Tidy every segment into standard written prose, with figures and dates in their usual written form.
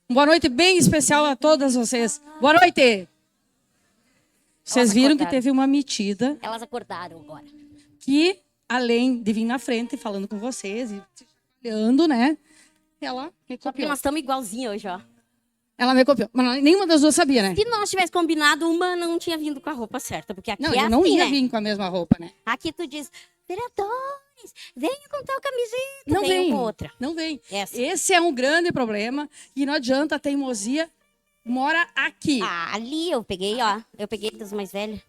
Boa noite bem especial a todas vocês. Boa noite! Vocês viram que teve uma metida. Elas acordaram agora. Que, além de vir na frente falando com vocês e olhando, né? Ela me Só porque copiou. nós estamos igualzinhas hoje, ó. Ela me copiou. Mas nenhuma das duas sabia, né? Se nós tivéssemos combinado, uma não tinha vindo com a roupa certa. Porque aqui Não, é eu não assim, ia né? vir com a mesma roupa, né? Aqui tu diz, vereadores, venham com tal camiseta. Não venham vem. com outra. Não vem. É assim. Esse é um grande problema. E não adianta, a teimosia mora aqui. Ah, ali eu peguei, ó. Eu peguei dos mais velhos.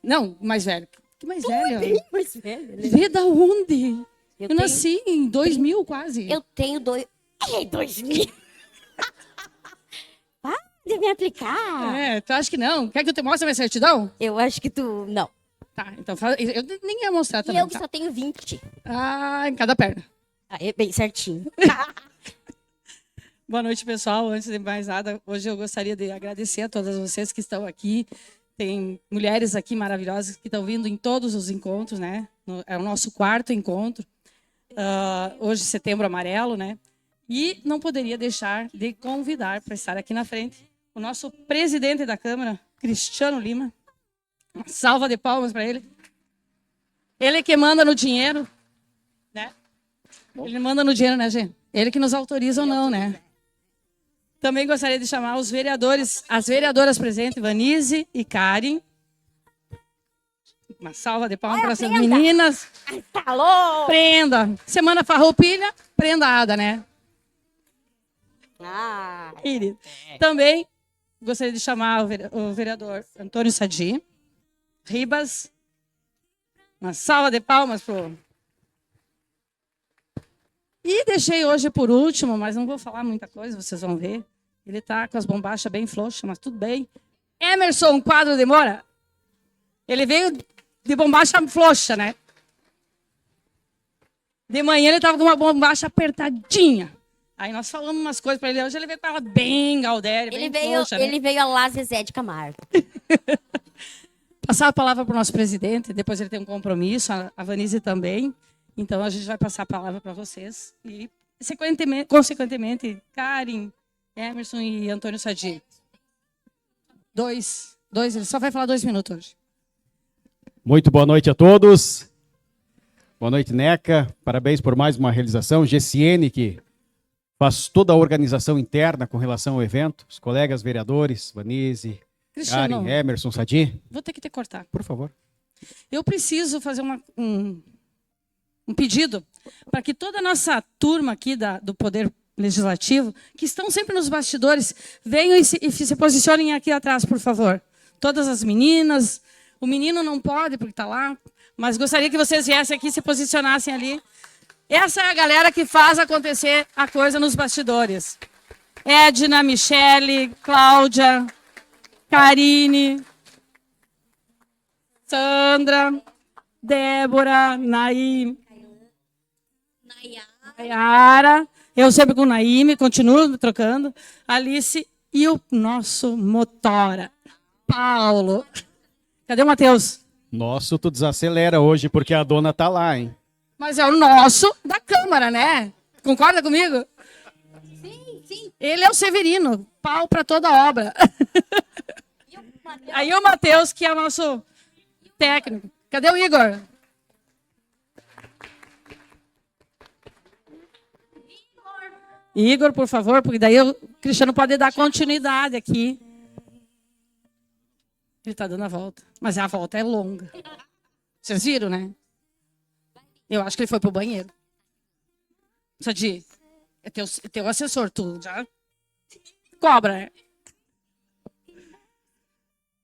Não, mais velho. Que mais velho? Mais velho, né? Vê da onde? Eu tenho- nasci em 2000 quase. Eu tenho dois... Ei, 2000. Para de me aplicar. É, tu acha que não? Quer que eu te mostre a minha certidão? Eu acho que tu... Não. Tá, então eu nem ia mostrar E também. eu que Tá? só tenho 20. Ah, em cada perna. Ah, é bem certinho. Boa noite, pessoal. Antes de mais nada, hoje eu gostaria de agradecer a todas vocês que estão aqui. Tem mulheres aqui maravilhosas que estão vindo em todos os encontros, né? É o nosso 4º encontro. Hoje, Setembro Amarelo, né? E não poderia deixar de convidar para estar aqui na frente o nosso presidente da Câmara, Cristiano Lima. Uma salva de palmas para ele. Ele que manda no dinheiro, né? Ele manda no dinheiro, né, gente? Ele que nos autoriza ou não, né? Também gostaria de chamar os vereadores, as vereadoras presentes, Vanise e Karen. Uma salva de palmas para essas prenda! meninas. Alô! Prenda. Semana farroupilha, prendada, né? Ah, Querido. Também gostaria de chamar o vereador Antônio Sadi Ribas. Uma salva de palmas pro... E deixei hoje por último, mas não vou falar muita coisa, vocês vão ver. Ele tá com as bombachas bem floxas, mas tudo bem. Emerson Quadro de Moura. Ele veio de bombacha floxa, né? De manhã ele tava com uma bombacha apertadinha. Aí nós falamos umas coisas para ele. Hoje ele veio com ela bem Galdéria, ele bem veio, floxa, né? ele veio a lá Zezé de Camargo. Passar a palavra para o nosso presidente, depois ele tem um compromisso, a Vanise também. Então a gente vai passar a palavra para vocês. E, consequentemente, Karen, Emerson e Antônio Sadi. Dois, ele só vai falar 2 minutos hoje. Muito boa noite a todos. Boa noite, Neca. Parabéns por mais uma realização. GCN, que faz toda a organização interna com relação ao evento. Os colegas vereadores, Vanise, Cristiano, Karen, Emerson, Sadi. vou ter que te cortar. Por favor. Eu preciso fazer um pedido para que toda a nossa turma aqui do Poder Legislativo, que estão sempre nos bastidores, venham e se posicionem aqui atrás, por favor. Todas as meninas. O menino não pode, porque está lá, mas gostaria que vocês viessem aqui e se posicionassem ali. Essa é a galera que faz acontecer a coisa nos bastidores. Edna, Michele, Cláudia, Karine, Sandra, Débora, Naim, Nayara, eu sempre com Naime, continuo trocando, Alice e o nosso motora, Paulo. Cadê o Matheus? Nosso, tu desacelera hoje porque a dona tá lá, hein? Mas é o nosso da Câmara, né? Concorda comigo? Sim. Ele é o Severino, pau para toda obra. Aí o Matheus, que é o nosso técnico. Cadê o Igor? Igor, por favor, porque daí o Cristiano pode dar continuidade aqui. Ele está dando a volta. Mas a volta é longa. Vocês viram, né? Eu acho que ele foi pro banheiro. Sadi, é teu assessor, tu já cobra, né?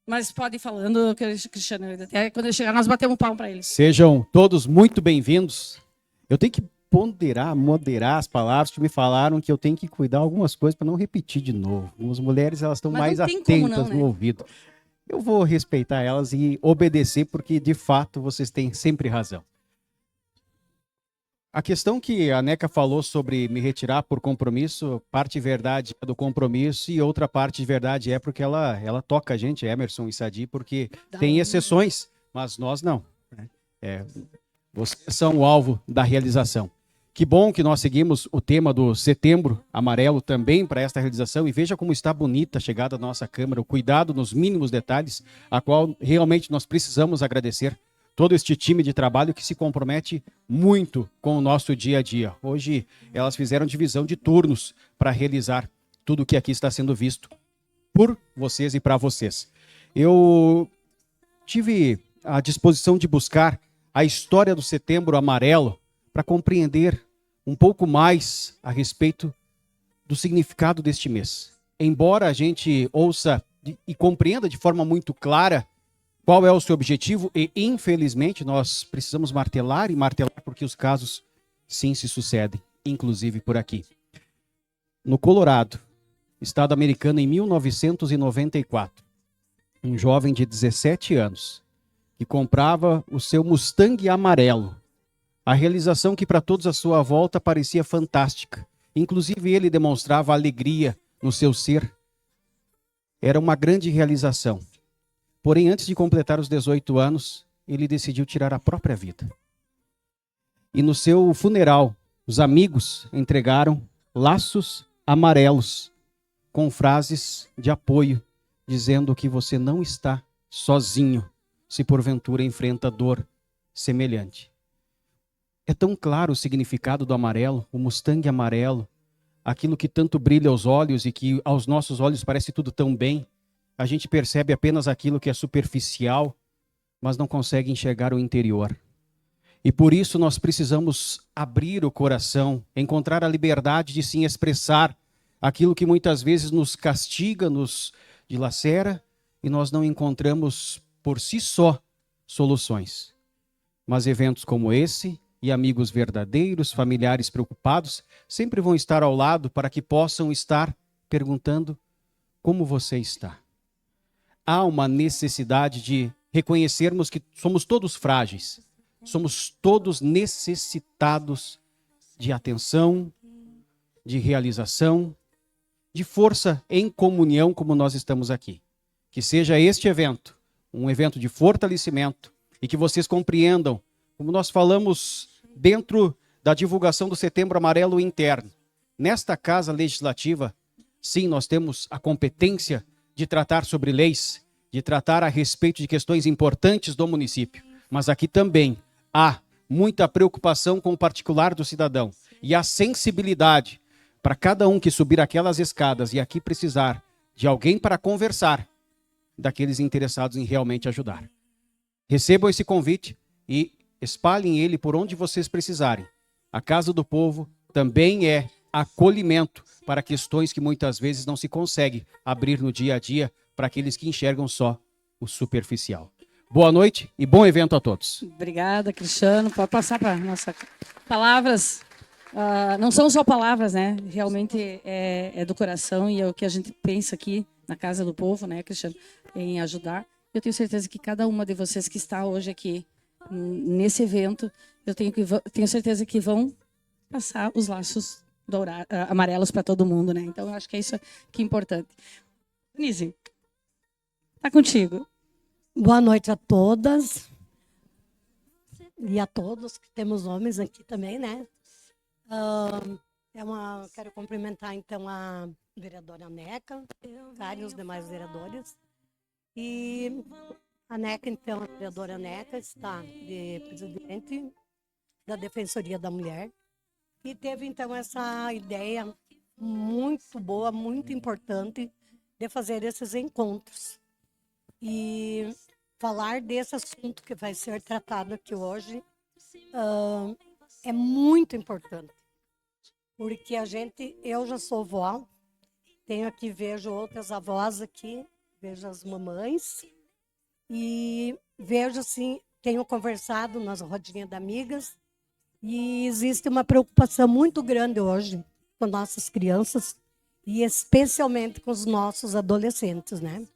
Mas pode ir falando, Cristiano. Até quando ele chegar, nós batemos um palmo para ele. Sejam todos muito bem-vindos. Eu tenho que moderar as palavras que me falaram que eu tenho que cuidar algumas coisas para não repetir de novo. As mulheres, elas estão Mas mais não tem como atentas não, né? no ouvido. Eu vou respeitar elas e obedecer, porque de fato vocês têm sempre razão. A questão que a Neca falou sobre me retirar por compromisso, parte verdade é do compromisso e outra parte de verdade é porque ela toca a gente, Emerson e Sadi, porque tem exceções, mas nós não, né? Vocês são o alvo da realização. Que bom que nós seguimos o tema do Setembro Amarelo também para esta realização, e veja como está bonita a chegada da nossa Câmara, o cuidado nos mínimos detalhes, a qual realmente nós precisamos agradecer todo este time de trabalho que se compromete muito com o nosso dia a dia. Hoje elas fizeram divisão de turnos para realizar tudo o que aqui está sendo visto por vocês e para vocês. Eu tive a disposição de buscar a história do Setembro Amarelo para compreender um pouco mais a respeito do significado deste mês. Embora a gente ouça e compreenda de forma muito clara qual é o seu objetivo, e infelizmente nós precisamos martelar e martelar porque os casos sim se sucedem, inclusive por aqui. No Colorado, estado americano, em 1994, um jovem de 17 anos que comprava o seu Mustang amarelo. A realização que para todos à sua volta parecia fantástica. Inclusive ele demonstrava alegria no seu ser. Era uma grande realização. Porém, antes de completar os 18 anos, ele decidiu tirar a própria vida. E no seu funeral, os amigos entregaram laços amarelos com frases de apoio, dizendo que você não está sozinho se porventura enfrenta dor semelhante. É tão claro o significado do amarelo, o Mustang amarelo, aquilo que tanto brilha aos olhos e que aos nossos olhos parece tudo tão bem. A gente percebe apenas aquilo que é superficial, mas não consegue enxergar o interior. E por isso nós precisamos abrir o coração, encontrar a liberdade de se expressar aquilo que muitas vezes nos castiga, nos dilacera, e nós não encontramos por si só soluções. Mas eventos como esse, e amigos verdadeiros, familiares preocupados, sempre vão estar ao lado para que possam estar perguntando como você está. Há uma necessidade de reconhecermos que somos todos frágeis, somos todos necessitados de atenção, de realização, de força em comunhão como nós estamos aqui. Que seja este evento um evento de fortalecimento e que vocês compreendam, como nós falamos dentro da divulgação do Setembro Amarelo interno. Nesta Casa Legislativa, sim, nós temos a competência de tratar sobre leis, de tratar a respeito de questões importantes do município. Mas aqui também há muita preocupação com o particular do cidadão e a sensibilidade para cada um que subir aquelas escadas e aqui precisar de alguém para conversar, daqueles interessados em realmente ajudar. Recebam esse convite e espalhem ele por onde vocês precisarem. A Casa do Povo também é acolhimento para questões que muitas vezes não se consegue abrir no dia a dia para aqueles que enxergam só o superficial. Boa noite e bom evento a todos. Obrigada, Cristiano. Pode passar para nossas palavras. Não são só palavras, né? Realmente é do coração e é o que a gente pensa aqui na Casa do Povo, né, Cristiano, em ajudar. Eu tenho certeza que cada uma de vocês que está hoje aqui nesse evento, eu tenho certeza que vão passar os laços amarelos para todo mundo, né? Então, eu acho que é isso que é importante. Nise, tá contigo. Boa noite a todas e a todos, que temos homens aqui também, né? Quero cumprimentar, então, a vereadora Neca, e os demais vereadores. E a Neca, então, a vereadora Neca está de presidente da Defensoria da Mulher e teve, então, essa ideia muito boa, muito importante de fazer esses encontros. E falar desse assunto que vai ser tratado aqui hoje é muito importante. Porque eu já sou vó, vejo outras avós aqui, vejo as mamães, e vejo assim, tenho conversado nas rodinhas de amigas, e existe uma preocupação muito grande hoje com nossas crianças, e especialmente com os nossos adolescentes, né?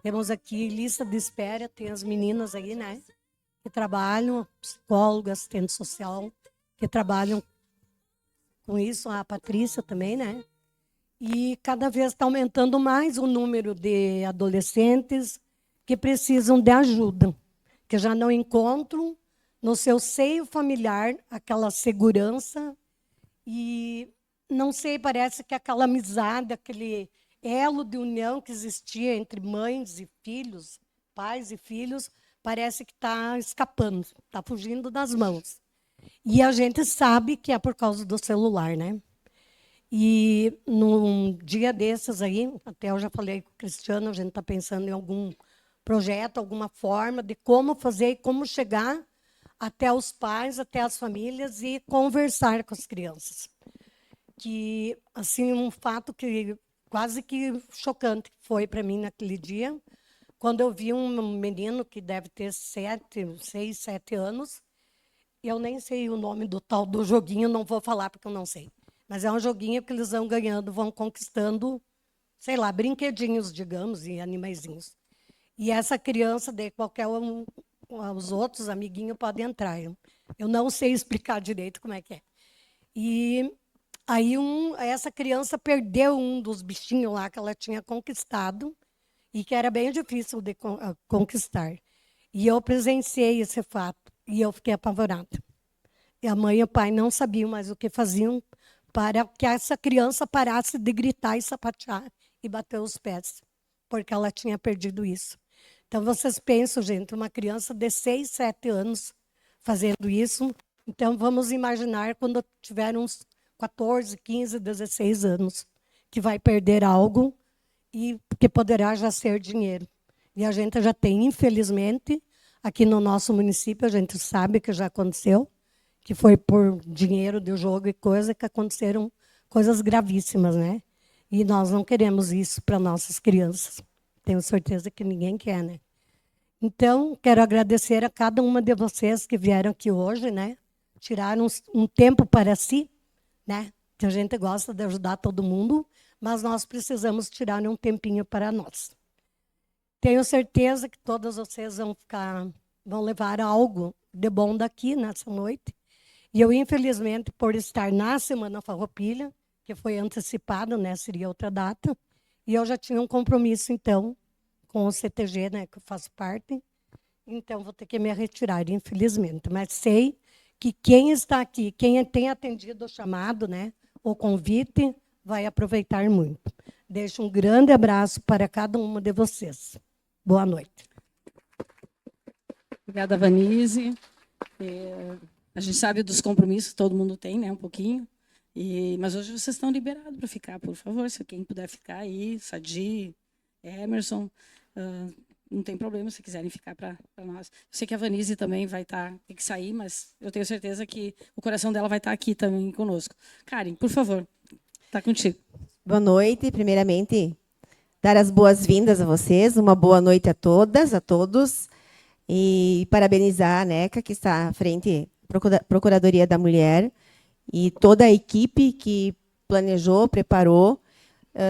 Temos aqui lista de espera, tem as meninas aí, né? Que trabalham, psicólogas, assistente social, que trabalham com isso, a Patrícia também, né? E cada vez está aumentando mais o número de adolescentes que precisam de ajuda, que já não encontram no seu seio familiar aquela segurança E não sei, parece que aquela amizade, aquele elo de união que existia entre mães e filhos, pais e filhos, parece que está escapando, está fugindo das mãos. E a gente sabe que é por causa do celular, né? E num dia desses aí, até eu já falei com o Cristiano, a gente está pensando em algum projeto, alguma forma de como fazer e como chegar até os pais, até as famílias e conversar com as crianças. Que, assim, um fato que quase que chocante foi para mim naquele dia, quando eu vi um menino que deve ter 6, 7 anos, eu nem sei o nome do tal do joguinho, não vou falar porque eu não sei. Mas é um joguinho que eles vão ganhando, vão conquistando, sei lá, brinquedinhos, digamos, e animaizinhos. E essa criança, de qualquer um, os outros amiguinhos podem entrar. Eu não sei explicar direito como é que é. E aí essa criança perdeu um dos bichinhos lá que ela tinha conquistado e que era bem difícil de conquistar. E eu presenciei esse fato e eu fiquei apavorada. E a mãe e o pai não sabiam mais o que faziam para que essa criança parasse de gritar e sapatear e bater os pés, porque ela tinha perdido isso. Então, vocês pensam, gente, uma criança de 6, 7 anos fazendo isso. Então, vamos imaginar quando tiver uns 14, 15, 16 anos, que vai perder algo e que poderá já ser dinheiro. E a gente já tem, infelizmente, aqui no nosso município, a gente sabe que já aconteceu, que foi por dinheiro de jogo e coisa, que aconteceram coisas gravíssimas, né? E nós não queremos isso para nossas crianças. Tenho certeza que ninguém quer, né? Então, quero agradecer a cada uma de vocês que vieram aqui hoje, né? Tiraram um tempo para si, né? Que a gente gosta de ajudar todo mundo, mas nós precisamos tirar um tempinho para nós. Tenho certeza que todas vocês vão levar algo de bom daqui nessa noite. E eu, infelizmente, por estar na Semana Farroupilha, que foi antecipada, né? Seria outra data, e eu já tinha um compromisso, então, com o CTG, né? Que eu faço parte. Então, vou ter que me retirar, infelizmente. Mas sei que quem está aqui, quem tem atendido o chamado, né? O convite, vai aproveitar muito. Deixo um grande abraço para cada uma de vocês. Boa noite. Obrigada, Vanise. A gente sabe dos compromissos, todo mundo tem, né, um pouquinho. Mas hoje vocês estão liberados para ficar, por favor. Se quem puder ficar aí, Sadi, Emerson, não tem problema se quiserem ficar para nós. Eu sei que a Vanise também vai ter que sair, mas eu tenho certeza que o coração dela vai estar aqui também conosco. Karen, por favor, está contigo. Boa noite. Primeiramente, dar as boas-vindas a vocês. Uma boa noite a todas, a todos. E parabenizar a NECA, que está à frente da Procuradoria da Mulher, e toda a equipe que planejou, preparou,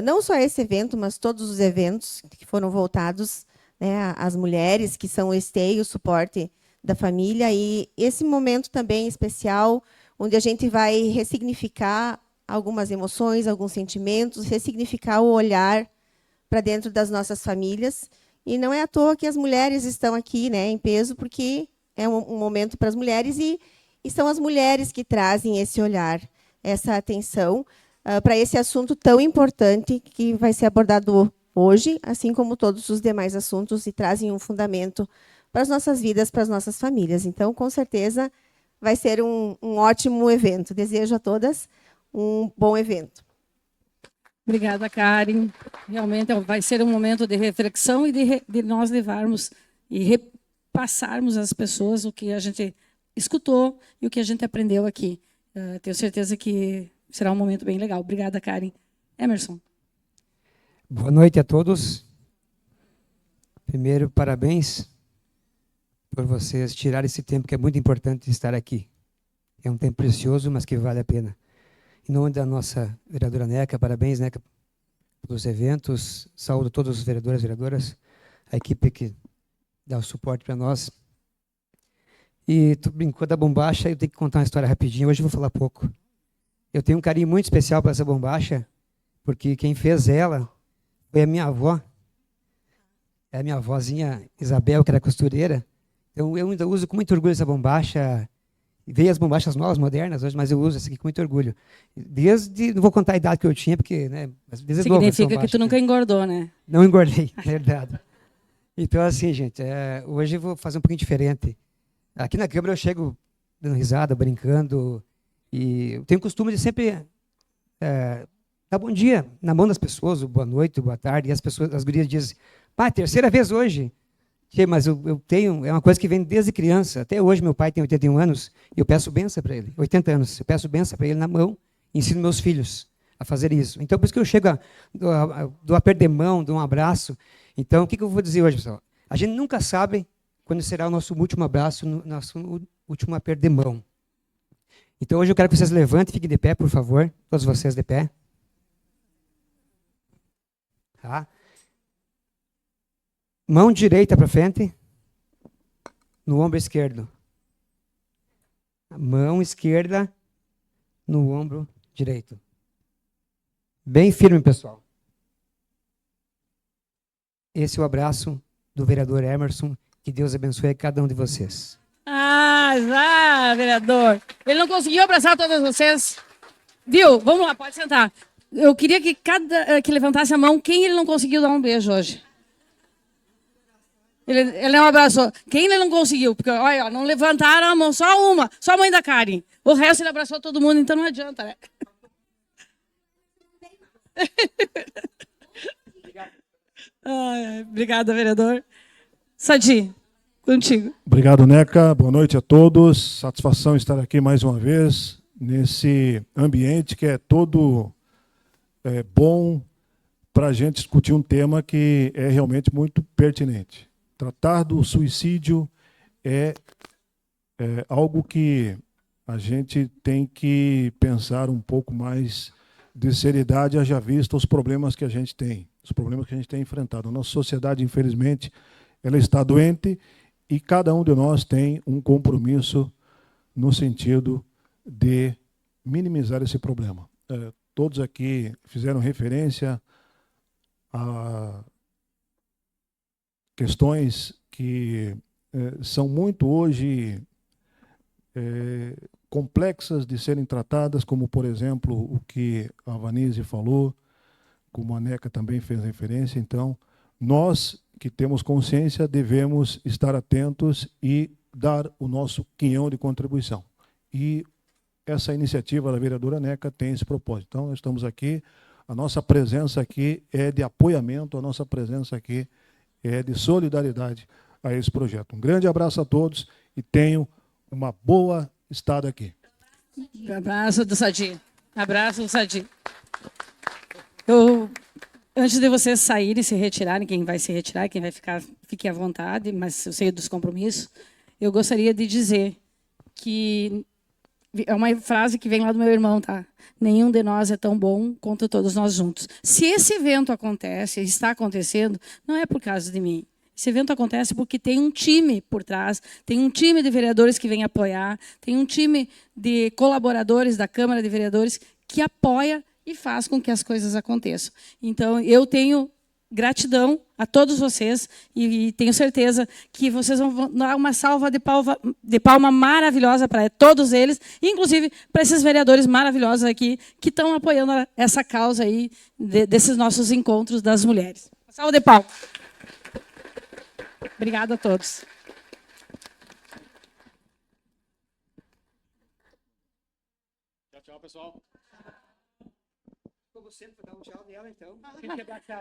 não só esse evento, mas todos os eventos que foram voltados, né, às mulheres, que são o esteio, o suporte da família. E esse momento também especial, onde a gente vai ressignificar algumas emoções, alguns sentimentos, ressignificar o olhar para dentro das nossas famílias. E não é à toa que as mulheres estão aqui, né, em peso, porque é um momento para as mulheres e são as mulheres que trazem esse olhar, essa atenção para esse assunto tão importante que vai ser abordado hoje, assim como todos os demais assuntos, e trazem um fundamento para as nossas vidas, para as nossas famílias. Então, com certeza, vai ser um ótimo evento. Desejo a todas um bom evento. Obrigada, Karen. Realmente vai ser um momento de reflexão e de nós levarmos e repassarmos às pessoas o que a gente escutou e o que a gente aprendeu aqui. Tenho certeza que será um momento bem legal. Obrigada, Karen. Emerson. Boa noite a todos. Primeiro, parabéns por vocês tirarem esse tempo que é muito importante de estar aqui. É um tempo precioso, mas que vale a pena. Em nome da nossa vereadora Neca, parabéns, Neca, pelos eventos. Saúdo todos os vereadores e vereadoras, a equipe que dá o suporte para nós. E tu brincou da bombacha, eu tenho que contar uma história rapidinho. Hoje eu vou falar pouco. Eu tenho um carinho muito especial para essa bombacha, porque quem fez ela foi a minha avó. É a minha avózinha Isabel, que era costureira. Então, eu ainda uso com muito orgulho essa bombacha. Veio as bombachas novas, modernas hoje, mas eu uso essa aqui com muito orgulho. Não vou contar a idade que eu tinha, porque, né, mas desde novo eu sou Significa que baixo, tu nunca engordou, né? Não engordei, é verdade. Então, assim, gente, hoje eu vou fazer um pouquinho diferente. Aqui na câmera eu chego dando risada, brincando, e eu tenho o costume de sempre dar bom dia na mão das pessoas, boa noite, boa tarde, e as gurias dizem, pai, terceira vez hoje. Tchê, mas eu tenho, é uma coisa que vem desde criança. Até hoje meu pai tem 81 anos e eu peço benção para ele. 80 anos, eu peço benção para ele na mão e ensino meus filhos a fazer isso. Então, por isso que eu chego do aperto de mão, dou um abraço. Então, o que eu vou dizer hoje, pessoal? A gente nunca sabe quando será o nosso último abraço, nosso último aperto de mão. Então, hoje eu quero que vocês levantem, fiquem de pé, por favor. Todos vocês de pé. Tá? Mão direita para frente, no ombro esquerdo. Mão esquerda no ombro direito. Bem firme, pessoal. Esse é o abraço do vereador Emerson. Que Deus abençoe cada um de vocês. Já, vereador. Ele não conseguiu abraçar todas vocês. Viu? Vamos lá, pode sentar. Eu queria que levantasse a mão quem ele não conseguiu dar um beijo hoje. Ele não abraçou. Quem ele não conseguiu? Porque, olha, não levantaram a mão, só a mãe da Karen. O resto ele abraçou todo mundo, então não adianta, né? Obrigada, vereador. Sadi, contigo. Obrigado, Neca. Boa noite a todos. Satisfação estar aqui mais uma vez, nesse ambiente que é todo bom para a gente discutir um tema que é realmente muito pertinente. Tratar do suicídio é algo que a gente tem que pensar um pouco mais de seriedade, haja vista os problemas que a gente tem, os problemas que a gente tem enfrentado. A nossa sociedade, infelizmente, ela está doente e cada um de nós tem um compromisso no sentido de minimizar esse problema. Todos aqui fizeram referência a questões que são muito hoje complexas de serem tratadas, como, por exemplo, o que a Vanise falou, como a Neca também fez referência. Então, nós que temos consciência devemos estar atentos e dar o nosso quinhão de contribuição. E essa iniciativa da vereadora Neca tem esse propósito. Então, nós estamos aqui, a nossa presença aqui é de apoiamento, a nossa presença aqui é de solidariedade a esse projeto. Um grande abraço a todos e tenham uma boa estada aqui. Abraço do Sadi. Abraço do Sadi. Antes de vocês saírem, se retirarem, quem vai se retirar, quem vai ficar, fique à vontade, mas eu sei dos compromissos, eu gostaria de dizer que é uma frase que vem lá do meu irmão, tá? Nenhum de nós é tão bom quanto todos nós juntos. Se esse evento acontece, está acontecendo, não é por causa de mim. Esse evento acontece porque tem um time por trás, tem um time de vereadores que vem apoiar, tem um time de colaboradores da Câmara de Vereadores que apoia e faz com que as coisas aconteçam. Então, eu tenho gratidão a todos vocês e tenho certeza que vocês vão dar uma salva de palma maravilhosa para todos eles, inclusive para esses vereadores maravilhosos aqui que estão apoiando essa causa aí desses nossos encontros das mulheres. Salva de palma. Obrigada a todos. Tchau, pessoal.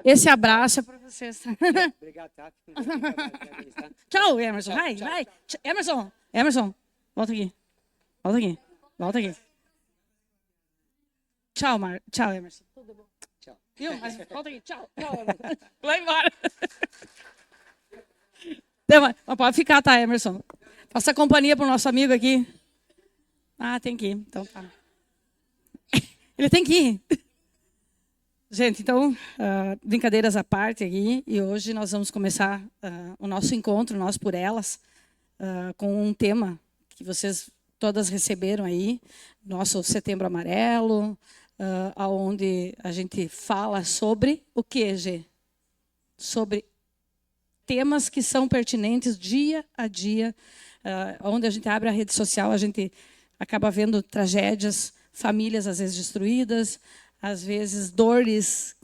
Esse abraço é para vocês. Obrigado, tá? Tchau, Emerson. Vai. Emerson, volta aqui. Volta aqui. Tchau, Emerson. Tudo bom? Tchau. Viu? Mas volta aqui. Tchau. Vai embora. Não, mas pode ficar, tá, Emerson? Faça companhia para o nosso amigo aqui. Ah, tem que ir. Então tá. Ele tem que ir. Gente, então, brincadeiras à parte aqui, e hoje nós vamos começar o nosso encontro, Nós por Elas, com um tema que vocês todas receberam aí, nosso Setembro Amarelo, onde a gente fala sobre o quê, Gê? Sobre temas que são pertinentes dia a dia onde a gente abre a rede social, a gente acaba vendo tragédias, famílias às vezes destruídas, às vezes dores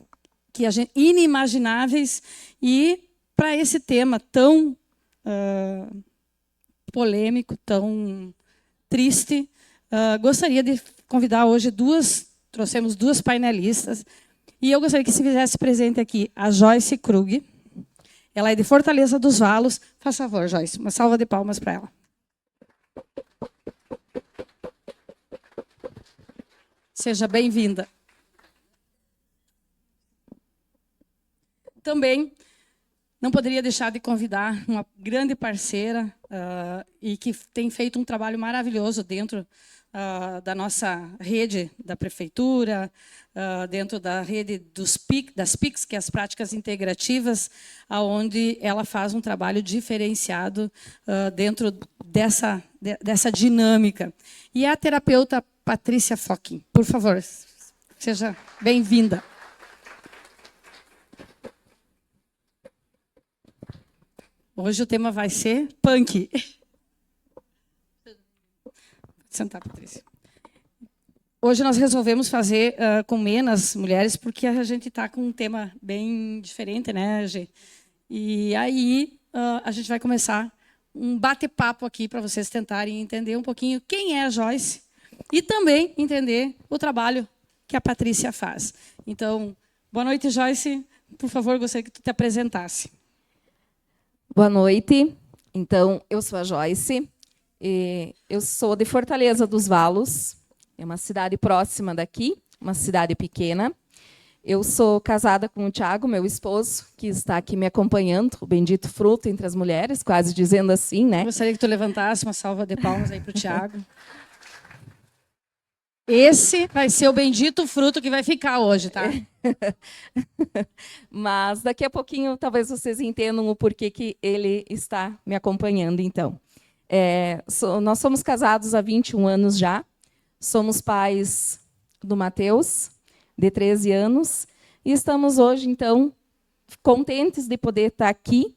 que inimagináveis. E para esse tema tão polêmico, tão triste, gostaria de convidar hoje trouxemos duas painelistas, e eu gostaria que se fizesse presente aqui a Joyce Krug. Ela é de Fortaleza dos Valos. Faz favor, Joyce, uma salva de palmas para ela. Seja bem-vinda. Também não poderia deixar de convidar uma grande parceira e que tem feito um trabalho maravilhoso dentro da nossa rede da prefeitura, dentro da rede das PICs, que é as práticas integrativas, onde ela faz um trabalho diferenciado dentro dessa dinâmica. E a terapeuta Patrícia Focking, por favor, seja bem-vinda. Hoje o tema vai ser punk. Pode sentar, Patrícia. Hoje nós resolvemos fazer com menos mulheres, porque a gente está com um tema bem diferente, né, Gê? E aí a gente vai começar um bate-papo aqui para vocês tentarem entender um pouquinho quem é a Joyce e também entender o trabalho que a Patrícia faz. Então, boa noite, Joyce. Por favor, gostaria que tu te apresentasse. Boa noite. Então, eu sou a Joyce. Eu sou de Fortaleza dos Valos. É uma cidade próxima daqui, uma cidade pequena. Eu sou casada com o Thiago, meu esposo, que está aqui me acompanhando, o bendito fruto entre as mulheres, quase dizendo assim, né? Gostaria que tu levantasse uma salva de palmas aí para o Thiago. Esse vai ser o bendito fruto que vai ficar hoje, tá? Mas daqui a pouquinho talvez vocês entendam o porquê que ele está me acompanhando, então. Nós somos casados há 21 anos já. Somos pais do Matheus, de 13 anos. E estamos hoje, então, contentes de poder estar aqui.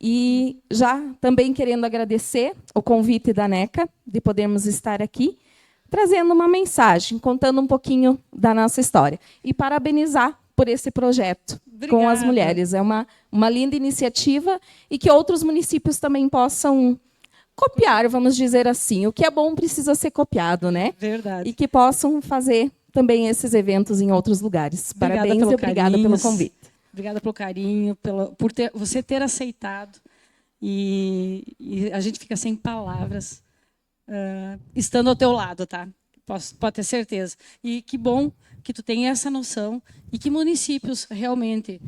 E já também querendo agradecer o convite da NECA, de podermos estar aqui, trazendo uma mensagem, contando um pouquinho da nossa história. E parabenizar por esse projeto. Obrigada. Com as mulheres. É uma linda iniciativa e que outros municípios também possam copiar, vamos dizer assim. O que é bom precisa ser copiado, né? Verdade. E que possam fazer também esses eventos em outros lugares. Obrigada. Parabéns e obrigada pelo convite. Obrigada pelo carinho, por você ter aceitado. E a gente fica sem palavras. Estando ao teu lado, tá? Pode ter certeza. E que bom que tu tenha essa noção e que municípios realmente...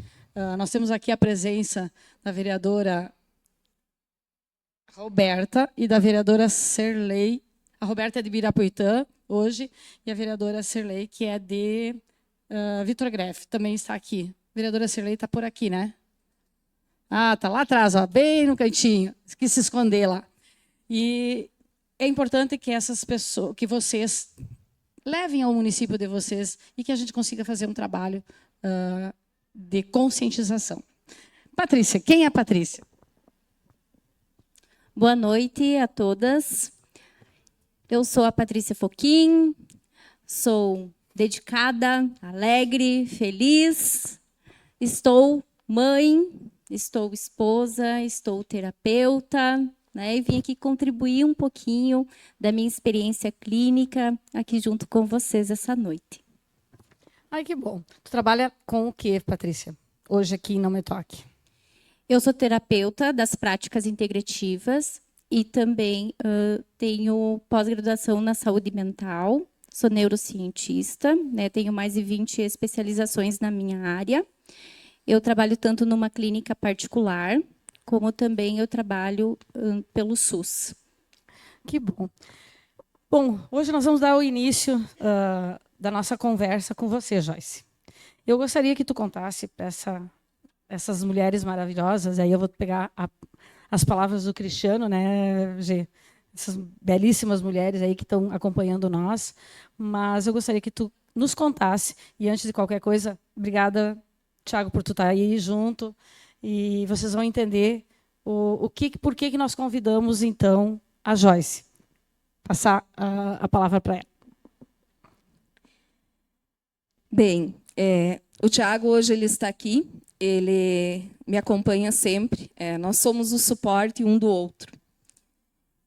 nós temos aqui a presença da vereadora Roberta e da vereadora Serlei. A Roberta é de Birapuitã, hoje, e a vereadora Serlei, que é de Vitor Greff, também está aqui. A vereadora Serlei está por aqui, né? Ah, está lá atrás, ó, bem no cantinho. Quis se esconder lá. E... é importante que essas pessoas, que vocês levem ao município de vocês e que a gente consiga fazer um trabalho de conscientização. Patrícia, quem é a Patrícia? Boa noite a todas. Eu sou a Patrícia Focking, sou dedicada, alegre, feliz. Estou mãe, estou esposa, estou terapeuta, né? E vim aqui contribuir um pouquinho da minha experiência clínica aqui junto com vocês essa noite. Ai, que bom. Tu trabalha com o quê, Patrícia? Hoje aqui em Não Me Toque. Eu sou terapeuta das práticas integrativas e também tenho pós-graduação na saúde mental. Sou neurocientista, né? Tenho mais de 20 especializações na minha área. Eu trabalho tanto numa clínica particular, como também eu trabalho pelo SUS. Que bom. Bom, hoje nós vamos dar o início da nossa conversa com você, Joyce. Eu gostaria que tu contasse para essas mulheres maravilhosas, aí eu vou pegar as palavras do Cristiano, né, Gê? Essas belíssimas mulheres aí que estão acompanhando nós, mas eu gostaria que tu nos contasse, e antes de qualquer coisa, obrigada, Thiago, por tu estar aí junto, e vocês vão entender por que nós convidamos, então, a Joyce? Passar a palavra para ela. Bem, o Tiago hoje ele está aqui, ele me acompanha sempre, nós somos o suporte um do outro.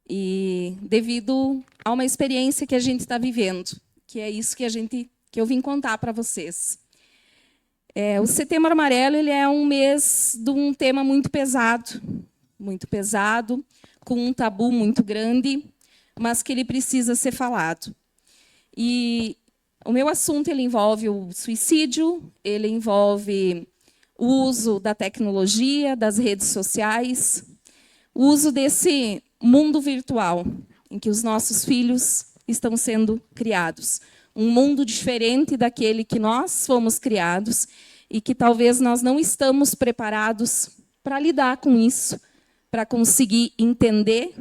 E devido a uma experiência que a gente está vivendo, que é isso que eu vim contar para vocês. O Setembro Amarelo ele é um mês de um tema muito pesado, com um tabu muito grande, mas que ele precisa ser falado. E o meu assunto ele envolve o suicídio, ele envolve o uso da tecnologia, das redes sociais, o uso desse mundo virtual em que os nossos filhos estão sendo criados. Um mundo diferente daquele que nós fomos criados e que talvez nós não estamos preparados para lidar com isso, para conseguir entender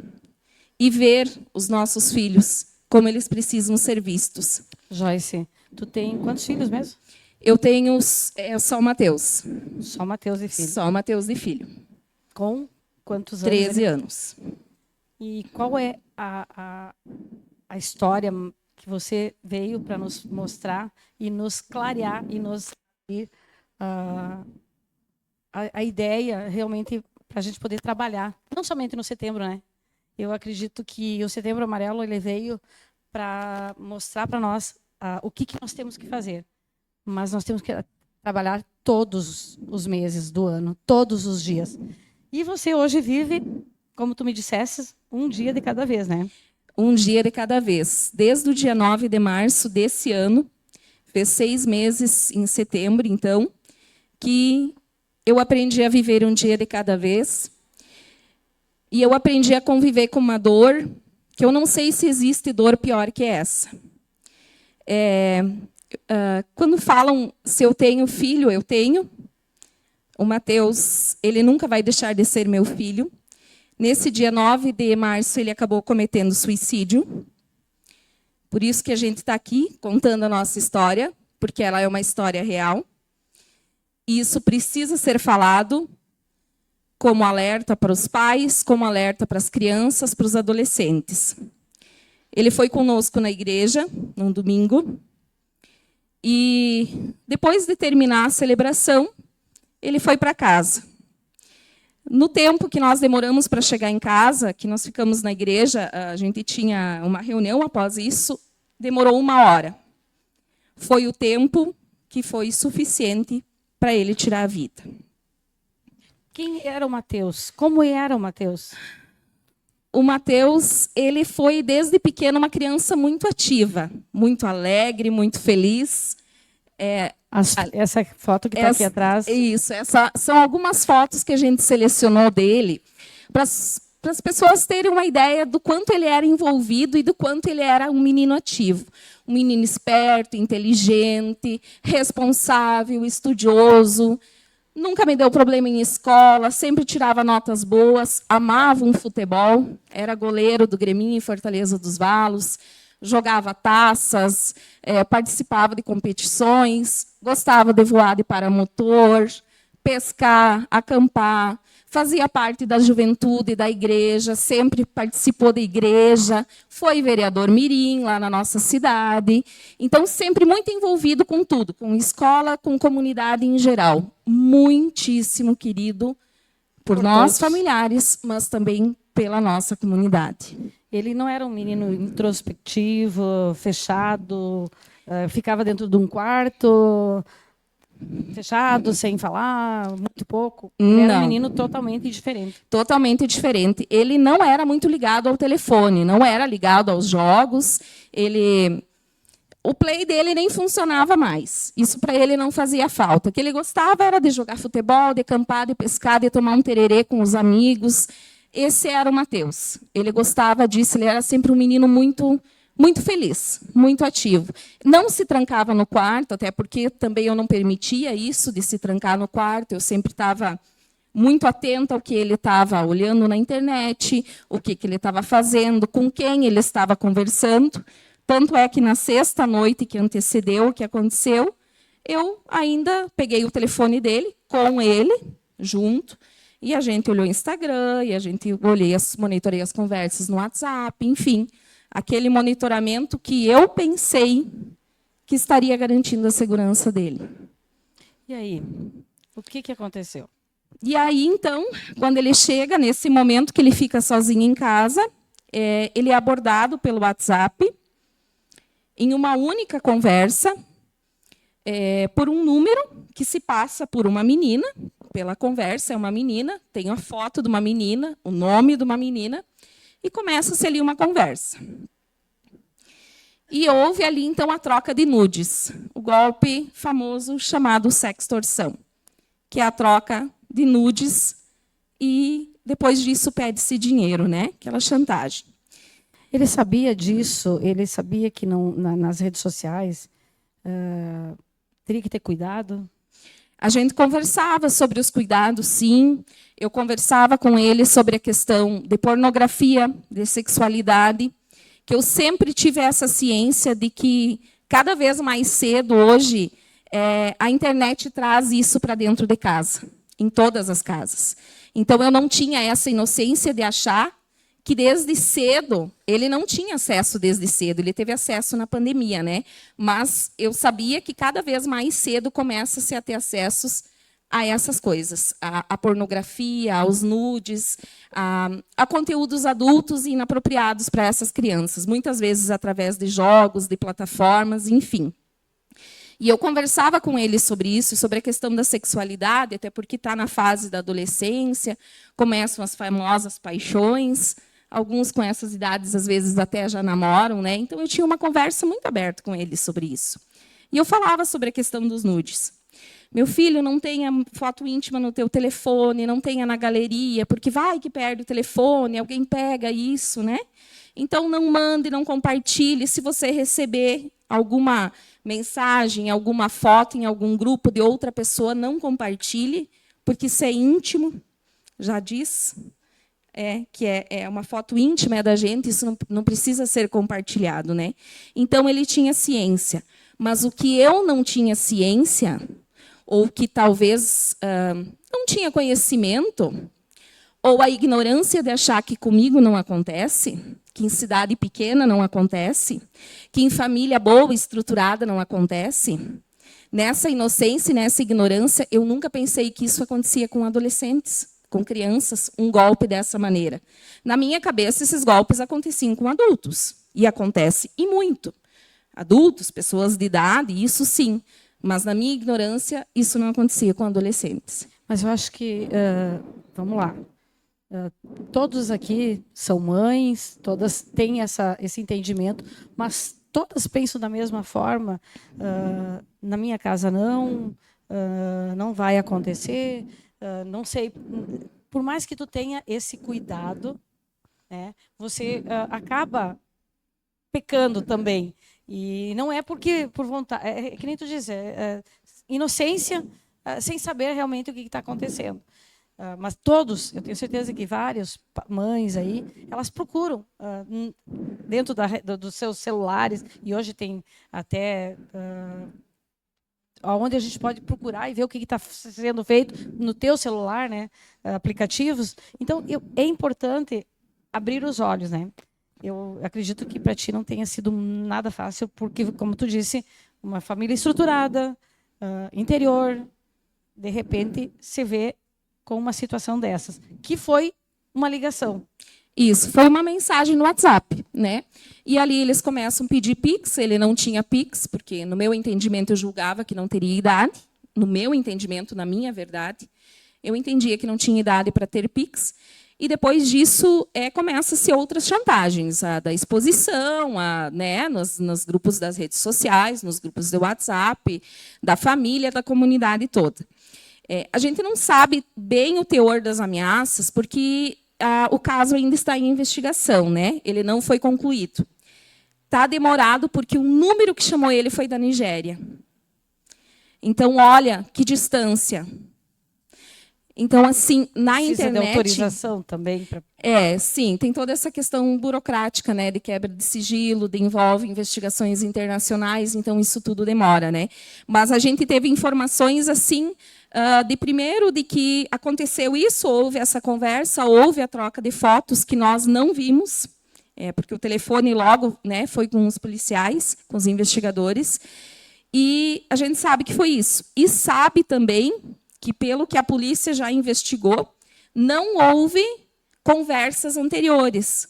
e ver os nossos filhos como eles precisam ser vistos. Joyce, tu tem quantos filhos mesmo? Eu tenho só o Mateus. Só Mateus e filho. Só Mateus e filho. Com quantos anos? 13 anos. E qual é a história que você veio para nos mostrar e nos clarear e nos a ideia realmente para a gente poder trabalhar, não somente no setembro, né? Eu acredito que o Setembro Amarelo ele veio para mostrar para nós o que nós temos que fazer. Mas nós temos que trabalhar todos os meses do ano, todos os dias. E você hoje vive, como tu me disseste, um dia de cada vez, né? Um dia de cada vez. Desde o dia 9 de março desse ano, fez 6 meses em setembro, então, que eu aprendi a viver um dia de cada vez. E eu aprendi a conviver com uma dor que eu não sei se existe dor pior que essa. Quando falam se eu tenho filho, eu tenho. O Mateus, ele nunca vai deixar de ser meu filho. Nesse dia 9 de março, ele acabou cometendo suicídio. Por isso que a gente está aqui contando a nossa história, porque ela é uma história real. E isso precisa ser falado como alerta para os pais, como alerta para as crianças, para os adolescentes. Ele foi conosco na igreja, num domingo, e depois de terminar a celebração, ele foi para casa. No tempo que nós demoramos para chegar em casa, que nós ficamos na igreja, a gente tinha uma reunião após isso, demorou 1 hora. Foi o tempo que foi suficiente para ele tirar a vida. Quem era o Mateus? Como era o Mateus? O Mateus, ele foi desde pequeno uma criança muito ativa, muito alegre, muito feliz. Essa foto que está aqui atrás. Isso, são algumas fotos que a gente selecionou dele para as pessoas terem uma ideia do quanto ele era envolvido e do quanto ele era um menino ativo. Um menino esperto, inteligente, responsável, estudioso. Nunca me deu problema em escola, sempre tirava notas boas, amava um futebol, era goleiro do Grêmio em Fortaleza dos Valos, jogava taças, participava de competições, gostava de voar de paramotor, pescar, acampar, fazia parte da juventude da igreja, sempre participou da igreja, foi vereador mirim lá na nossa cidade. Então, sempre muito envolvido com tudo, com escola, com comunidade em geral. Muitíssimo querido por nós, todos, familiares, mas também pela nossa comunidade. Ele não era um menino introspectivo, fechado, ficava dentro de um quarto, fechado, sem falar, muito pouco. Ele era um menino totalmente diferente. Totalmente diferente. Ele não era muito ligado ao telefone, não era ligado aos jogos. O play dele nem funcionava mais. Isso para ele não fazia falta. O que ele gostava era de jogar futebol, de acampar, de pescar, de tomar um tererê com os amigos. Esse era o Mateus. Ele gostava disso, ele era sempre um menino muito feliz, muito ativo. Não se trancava no quarto, até porque também eu não permitia isso, de se trancar no quarto. Eu sempre estava muito atenta ao que ele estava olhando na internet, o que ele estava fazendo, com quem ele estava conversando. Tanto é que na sexta noite que antecedeu o que aconteceu, eu ainda peguei o telefone dele, com ele, junto, E a gente olhou o Instagram, e a gente monitorei as conversas no WhatsApp, enfim, aquele monitoramento que eu pensei que estaria garantindo a segurança dele. E aí, o que aconteceu? E aí, então, quando ele chega, nesse momento que ele fica sozinho em casa, ele é abordado pelo WhatsApp, em uma única conversa, por um número que se passa por uma menina, pela conversa, é uma menina, tem a foto de uma menina, o nome de uma menina, e começa-se ali uma conversa. E houve ali, então, a troca de nudes, o golpe famoso chamado sextorção, que é a troca de nudes e, depois disso, pede-se dinheiro, né? Aquela chantagem. Ele sabia disso? Ele sabia que não, nas redes sociais teria que ter cuidado? A gente conversava sobre os cuidados, sim. Eu conversava com ele sobre a questão de pornografia, de sexualidade, que eu sempre tive essa ciência de que, cada vez mais cedo, hoje, a internet traz isso para dentro de casa, em todas as casas. Então, eu não tinha essa inocência de achar que, desde cedo, ele não tinha acesso desde cedo, ele teve acesso na pandemia, né? Mas eu sabia que, cada vez mais cedo, começa-se a ter acessos a essas coisas, a pornografia, aos nudes, a conteúdos adultos e inapropriados para essas crianças, muitas vezes através de jogos, de plataformas, enfim. E eu conversava com ele sobre isso, sobre a questão da sexualidade, até porque está na fase da adolescência, começam as famosas paixões, alguns com essas idades, às vezes, até já namoram, né? Então, eu tinha uma conversa muito aberta com ele sobre isso. E eu falava sobre a questão dos nudes. Meu filho, não tenha foto íntima no teu telefone, não tenha na galeria, porque vai que perde o telefone, alguém pega isso, né? Então, não mande, não compartilhe. Se você receber alguma mensagem, alguma foto em algum grupo de outra pessoa, não compartilhe, porque isso é íntimo, já diz, que é uma foto íntima da gente, isso não precisa ser compartilhado, né? Então, ele tinha ciência. Mas o que eu não tinha ciência, ou que talvez não tinha conhecimento, ou a ignorância de achar que comigo não acontece, que em cidade pequena não acontece, que em família boa, estruturada, não acontece, nessa inocência e nessa ignorância, eu nunca pensei que isso acontecia com adolescentes, com crianças, um golpe dessa maneira. Na minha cabeça, esses golpes aconteciam com adultos, e acontece, e muito. Adultos, pessoas de idade, isso sim. Mas, na minha ignorância, isso não acontecia com adolescentes. Mas eu acho que, vamos lá, todos aqui são mães, todas têm esse entendimento, mas todas pensam da mesma forma. Na minha casa não vai acontecer, não sei. Por mais que tu tenha esse cuidado, né, você acaba pecando também. E não é porque por vontade, é que nem tu diz, inocência, sem saber realmente o que está acontecendo. Mas todos, eu tenho certeza que várias mães aí, elas procuram dentro dos seus celulares, e hoje tem até onde a gente pode procurar e ver o que está sendo feito no teu celular, né, aplicativos. Então, é importante abrir os olhos, né? Eu acredito que para ti não tenha sido nada fácil, porque, como tu disse, uma família estruturada, interior, de repente se vê com uma situação dessas, que foi uma ligação. Isso, foi uma mensagem no WhatsApp, né? E ali eles começam a pedir Pix, ele não tinha Pix, porque, no meu entendimento, eu julgava que não teria idade, no meu entendimento, na minha verdade, eu entendia que não tinha idade para ter Pix. E, depois disso, começam-se outras chantagens, a da exposição, né, nos grupos das redes sociais, nos grupos do WhatsApp, da família, da comunidade toda. A gente não sabe bem o teor das ameaças, porque o caso ainda está em investigação, né? Ele não foi concluído. Está demorado, porque o número que chamou ele foi da Nigéria. Então, olha que distância. Então, assim, na Precisa internet... de autorização também. Sim, tem toda essa questão burocrática, né, de quebra de sigilo, envolve investigações internacionais, então isso tudo demora, né? Mas a gente teve informações, assim, de primeiro, de que aconteceu isso, houve essa conversa, houve a troca de fotos que nós não vimos, porque o telefone logo, né, foi com os policiais, com os investigadores, e a gente sabe que foi isso. E sabe também que, pelo que a polícia já investigou, não houve conversas anteriores.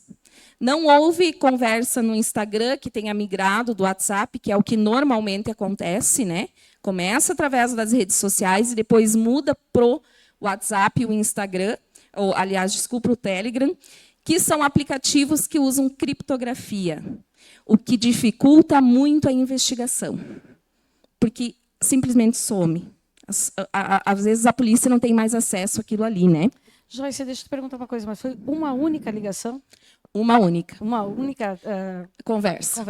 Não houve conversa no Instagram que tenha migrado do WhatsApp, que é o que normalmente acontece, né? Começa através das redes sociais e depois muda para o WhatsApp e o Instagram, ou, aliás, desculpa, o Telegram, que são aplicativos que usam criptografia, o que dificulta muito a investigação, porque simplesmente some. Às vezes a polícia não tem mais acesso àquilo ali, né? Joyce, deixa eu te perguntar uma coisa, mas foi uma única ligação? Uma única. Uma única Conversa.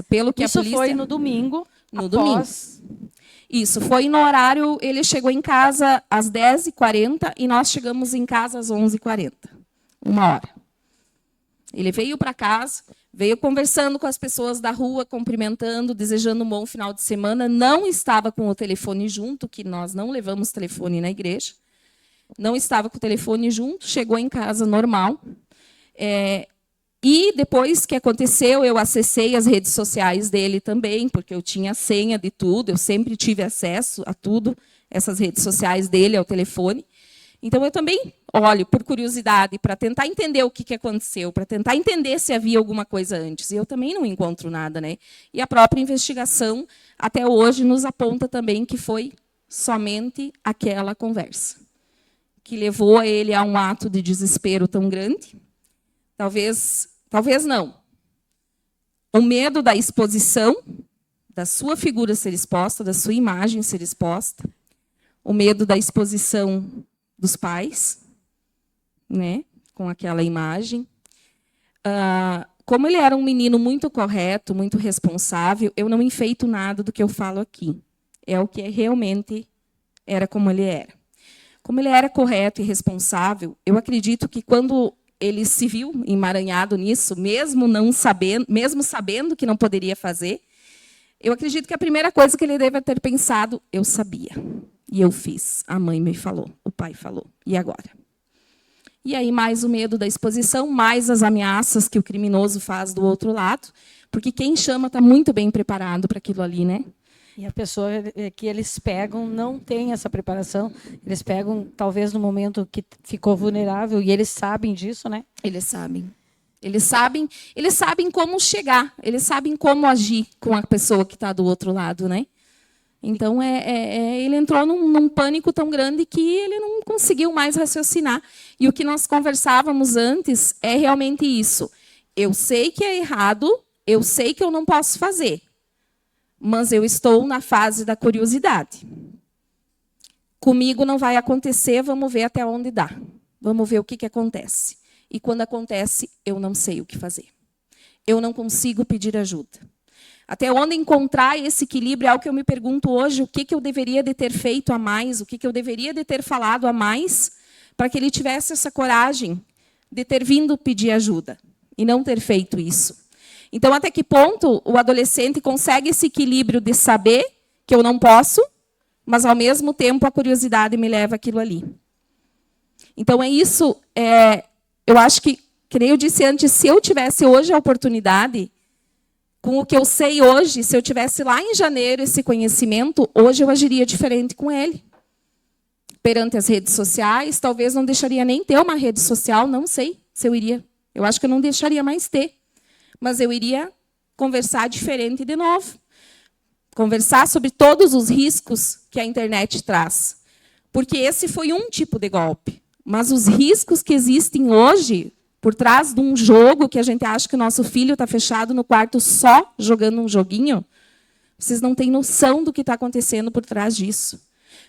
Pelo que Isso a polícia... foi no domingo. No domingo. Isso, foi no horário... Ele chegou em casa às 10h40 e nós chegamos em casa às 11h40. 1 hora. Ele veio para casa, veio conversando com as pessoas da rua, cumprimentando, desejando um bom final de semana. Não estava com o telefone junto, que nós não levamos telefone na igreja. Não estava com o telefone junto, chegou em casa normal. E depois que aconteceu, eu acessei as redes sociais dele também, porque eu tinha a senha de tudo, eu sempre tive acesso a tudo, essas redes sociais dele, ao telefone. Então, eu também olho, por curiosidade, para tentar entender o que aconteceu, para tentar entender se havia alguma coisa antes. E eu também não encontro nada, né? E a própria investigação, até hoje, nos aponta também que foi somente aquela conversa, que levou a ele a um ato de desespero tão grande. Talvez não. O medo da exposição, da sua figura ser exposta, da sua imagem ser exposta, o medo da exposição dos pais, né, com aquela imagem. Como ele era um menino muito correto, muito responsável, eu não enfeito nada do que eu falo aqui. É o que realmente era como ele era. Como ele era correto e responsável, eu acredito que quando ele se viu emaranhado nisso, mesmo sabendo que não poderia fazer, eu acredito que a primeira coisa que ele deve ter pensado, eu sabia. E eu fiz. A mãe me falou, o pai falou. E agora? E aí, mais o medo da exposição, mais as ameaças que o criminoso faz do outro lado, porque quem chama está muito bem preparado para aquilo ali, né? E a pessoa que eles pegam não tem essa preparação. Eles pegam, talvez, no momento que ficou vulnerável, e eles sabem disso, né? Eles sabem. Eles sabem como chegar, eles sabem como agir com a pessoa que está do outro lado, né? Então, ele entrou num pânico tão grande que ele não conseguiu mais raciocinar. E o que nós conversávamos antes é realmente isso. Eu sei que é errado, eu sei que eu não posso fazer, mas eu estou na fase da curiosidade. Comigo não vai acontecer, vamos ver até onde dá. Vamos ver o que acontece. E quando acontece, eu não sei o que fazer. Eu não consigo pedir ajuda. Até onde encontrar esse equilíbrio é o que eu me pergunto hoje, o que eu deveria de ter feito a mais, o que eu deveria de ter falado a mais, para que ele tivesse essa coragem de ter vindo pedir ajuda e não ter feito isso. Então, até que ponto o adolescente consegue esse equilíbrio de saber que eu não posso, mas, ao mesmo tempo, a curiosidade me leva àquilo ali. Então, é isso. Eu acho que nem eu disse antes, se eu tivesse hoje a oportunidade, com o que eu sei hoje, se eu tivesse lá em janeiro esse conhecimento, hoje eu agiria diferente com ele. Perante as redes sociais, talvez não deixaria nem ter uma rede social, não sei se eu iria. Eu acho que eu não deixaria mais ter. Mas eu iria conversar diferente de novo. Conversar sobre todos os riscos que a internet traz. Porque esse foi um tipo de golpe. Mas os riscos que existem hoje, por trás de um jogo que a gente acha que o nosso filho está fechado no quarto só jogando um joguinho, vocês não têm noção do que está acontecendo por trás disso.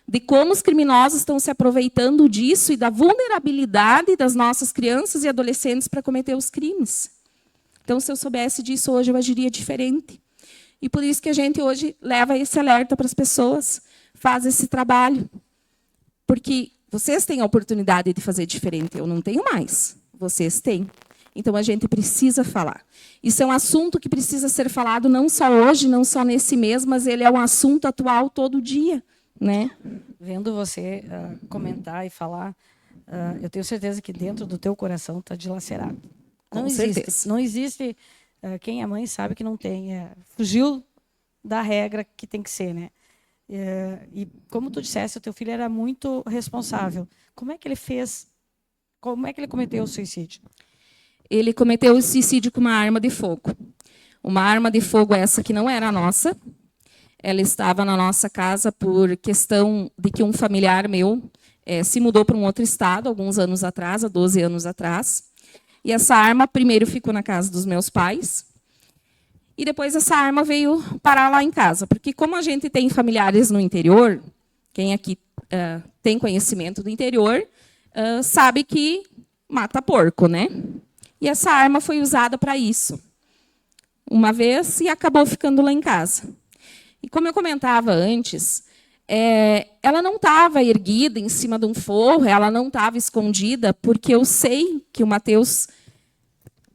De como os criminosos estão se aproveitando disso e da vulnerabilidade das nossas crianças e adolescentes para cometer os crimes. Então, se eu soubesse disso hoje, eu agiria diferente. E por isso que a gente hoje leva esse alerta para as pessoas, faz esse trabalho. Porque Vocês têm a oportunidade de fazer diferente. Eu não tenho mais. Vocês têm. Então, a gente precisa falar. Isso é um assunto que precisa ser falado não só hoje, não só nesse mês, mas ele é um assunto atual todo dia, né? Vendo você comentar e falar, eu tenho certeza que dentro do teu coração está dilacerado. Com certeza. Não existe quem é mãe sabe que não tem. Fugiu da regra que tem que ser, né? E como tu disseste, o teu filho era muito responsável. Como é que ele fez? Como é que ele cometeu o suicídio? Ele cometeu o suicídio com uma arma de fogo. Uma arma de fogo essa que não era nossa. Ela estava na nossa casa por questão de que um familiar meu se mudou para um outro estado, alguns anos atrás, há 12 anos atrás. E essa arma primeiro ficou na casa dos meus pais. E depois essa arma veio parar lá em casa. Porque como a gente tem familiares no interior, quem aqui tem conhecimento do interior, sabe que mata porco, né? E essa arma foi usada para isso. Uma vez e acabou ficando lá em casa. E como eu comentava antes, ela não estava erguida em cima de um forro, ela não estava escondida, porque eu sei que o Matheus,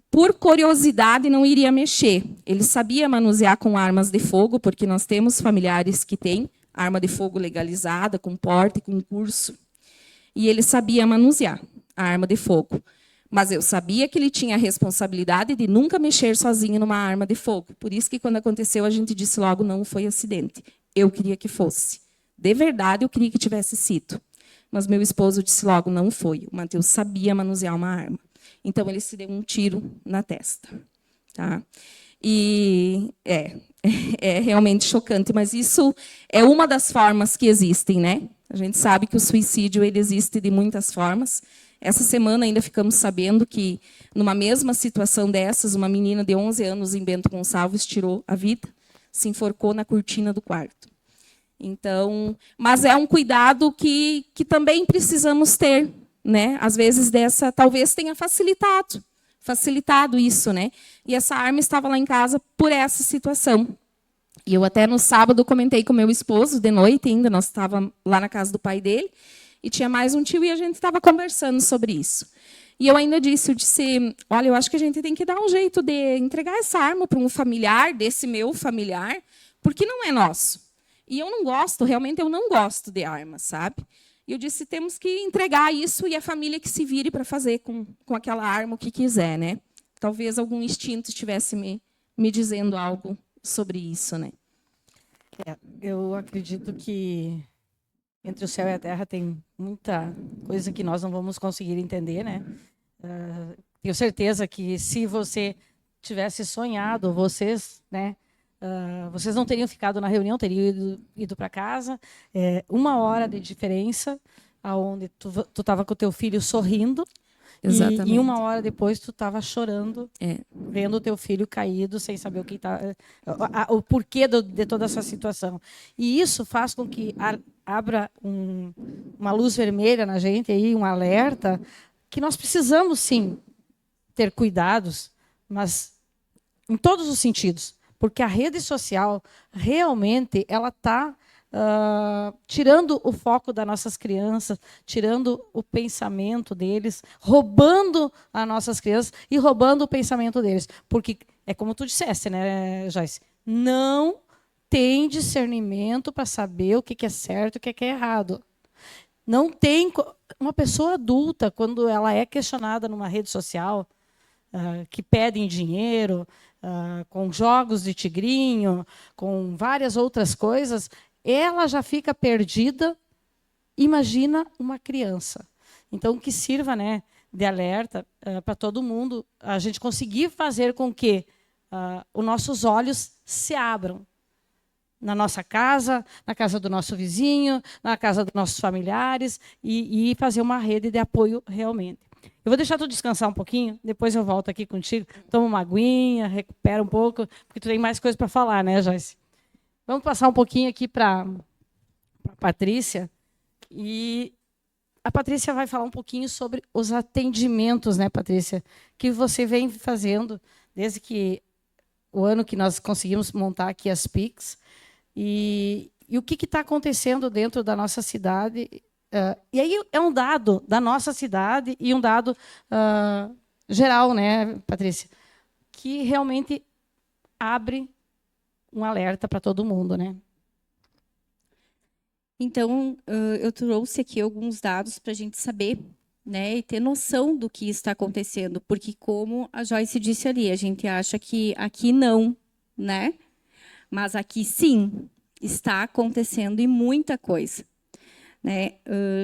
por curiosidade, não iria mexer. Ele sabia manusear com armas de fogo, porque nós temos familiares que têm arma de fogo legalizada, com porte, com curso. E ele sabia manusear a arma de fogo. Mas eu sabia que ele tinha a responsabilidade de nunca mexer sozinho numa arma de fogo. Por isso que, quando aconteceu, a gente disse logo, não foi acidente. Eu queria que fosse. De verdade, eu queria que tivesse sido. Mas meu esposo disse logo, não foi. O Matheus sabia manusear uma arma. Então, ele se deu um tiro na testa. Tá? E é realmente chocante, mas isso é uma das formas que existem, né? A gente sabe que o suicídio ele existe de muitas formas. Essa semana ainda ficamos sabendo que, numa mesma situação dessas, uma menina de 11 anos em Bento Gonçalves tirou a vida, se enforcou na cortina do quarto. Então, mas é um cuidado que também precisamos ter, né? Às vezes talvez tenha facilitado isso, né? E essa arma estava lá em casa por essa situação. E eu até no sábado comentei com meu esposo, de noite ainda, nós estávamos lá na casa do pai dele, e tinha mais um tio e a gente estava conversando sobre isso. E eu ainda disse, olha, eu acho que a gente tem que dar um jeito de entregar essa arma para um familiar, desse meu familiar, porque não é nosso. E eu não gosto, realmente eu não gosto de arma, sabe? E eu disse, temos que entregar isso e a família que se vire para fazer com aquela arma o que quiser, né? Talvez algum instinto estivesse me dizendo algo sobre isso, né? Eu acredito que entre o céu e a terra tem muita coisa que nós não vamos conseguir entender, né? Tenho certeza que se você tivesse sonhado, vocês, né? Vocês não teriam ficado na reunião, teriam ido para casa. 1 hora de diferença, aonde tu estava com o teu filho sorrindo. Exatamente. E 1 hora depois tu estava chorando, vendo o teu filho caído, sem saber o que o porquê de toda essa situação. E isso faz com que abra uma luz vermelha na gente, aí, um alerta, que nós precisamos, sim, ter cuidados, mas em todos os sentidos. Porque a rede social, realmente, ela está tirando o foco das nossas crianças, tirando o pensamento deles, roubando as nossas crianças e roubando o pensamento deles. Porque, é como tu disseste, né, Joyce? Não tem discernimento para saber o que é certo e o que é errado. Não tem... Uma pessoa adulta, quando ela é questionada numa rede social, que pedem dinheiro, com jogos de tigrinho, com várias outras coisas, ela já fica perdida. Imagina uma criança. Então, que sirva, né, de alerta para todo mundo, a gente conseguir fazer com que os nossos olhos se abram. Na nossa casa, na casa do nosso vizinho, na casa dos nossos familiares, e fazer uma rede de apoio realmente. Eu vou deixar tu descansar um pouquinho, depois eu volto aqui contigo, toma uma aguinha, recupera um pouco, porque tu tem mais coisa para falar, né, Joyce? Vamos passar um pouquinho aqui para a Patrícia. E a Patrícia vai falar um pouquinho sobre os atendimentos, né, Patrícia, que você vem fazendo desde que o ano que nós conseguimos montar aqui as PICs. E o que está acontecendo dentro da nossa cidade E aí é um dado da nossa cidade e um dado geral, né, Patrícia, que realmente abre um alerta para todo mundo, né? Então, eu trouxe aqui alguns dados para a gente saber, né, e ter noção do que está acontecendo, porque como a Joyce disse ali, a gente acha que aqui não, né? Mas aqui sim está acontecendo e muita coisa, né?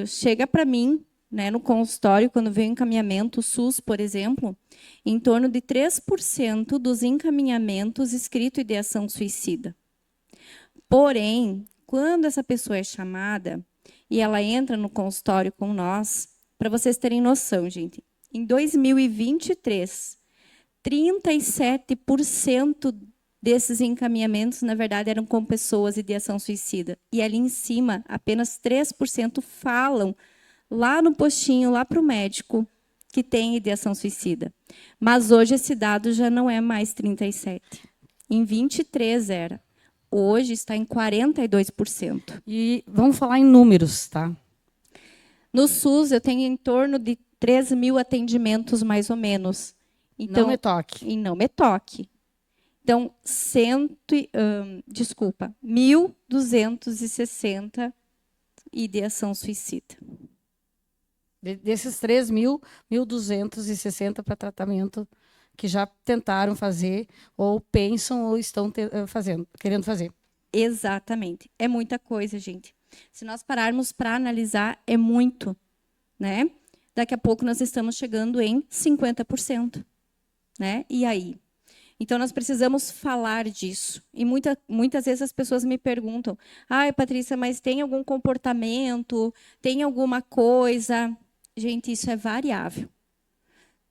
Chega para mim, né, no consultório, quando vem o encaminhamento, o SUS, por exemplo, em torno de 3% dos encaminhamentos escrito ideação suicida. Porém, quando essa pessoa é chamada e ela entra no consultório com nós, para vocês terem noção, gente, em 2023, 37% desses encaminhamentos, na verdade, eram com pessoas de ideação suicida. E ali em cima, apenas 3% falam lá no postinho, lá para o médico, que tem ideação suicida. Mas hoje esse dado já não é mais 37%. Em 23 era. Hoje está em 42%. E vamos falar em números, tá? No SUS, eu tenho em torno de 3 mil atendimentos, mais ou menos. Então, Não me toque. E não me toque. Então, 1.260 ideação suicida. Desses 3.000, 1.260 para tratamento que já tentaram fazer, ou pensam, ou estão querendo fazer. Exatamente. É muita coisa, gente. Se nós pararmos para analisar, é muito, né? Daqui a pouco nós estamos chegando em 50%, né? E aí? Então, nós precisamos falar disso. E muitas vezes as pessoas me perguntam, ai, Patrícia, mas tem algum comportamento? Tem alguma coisa? Gente, isso é variável.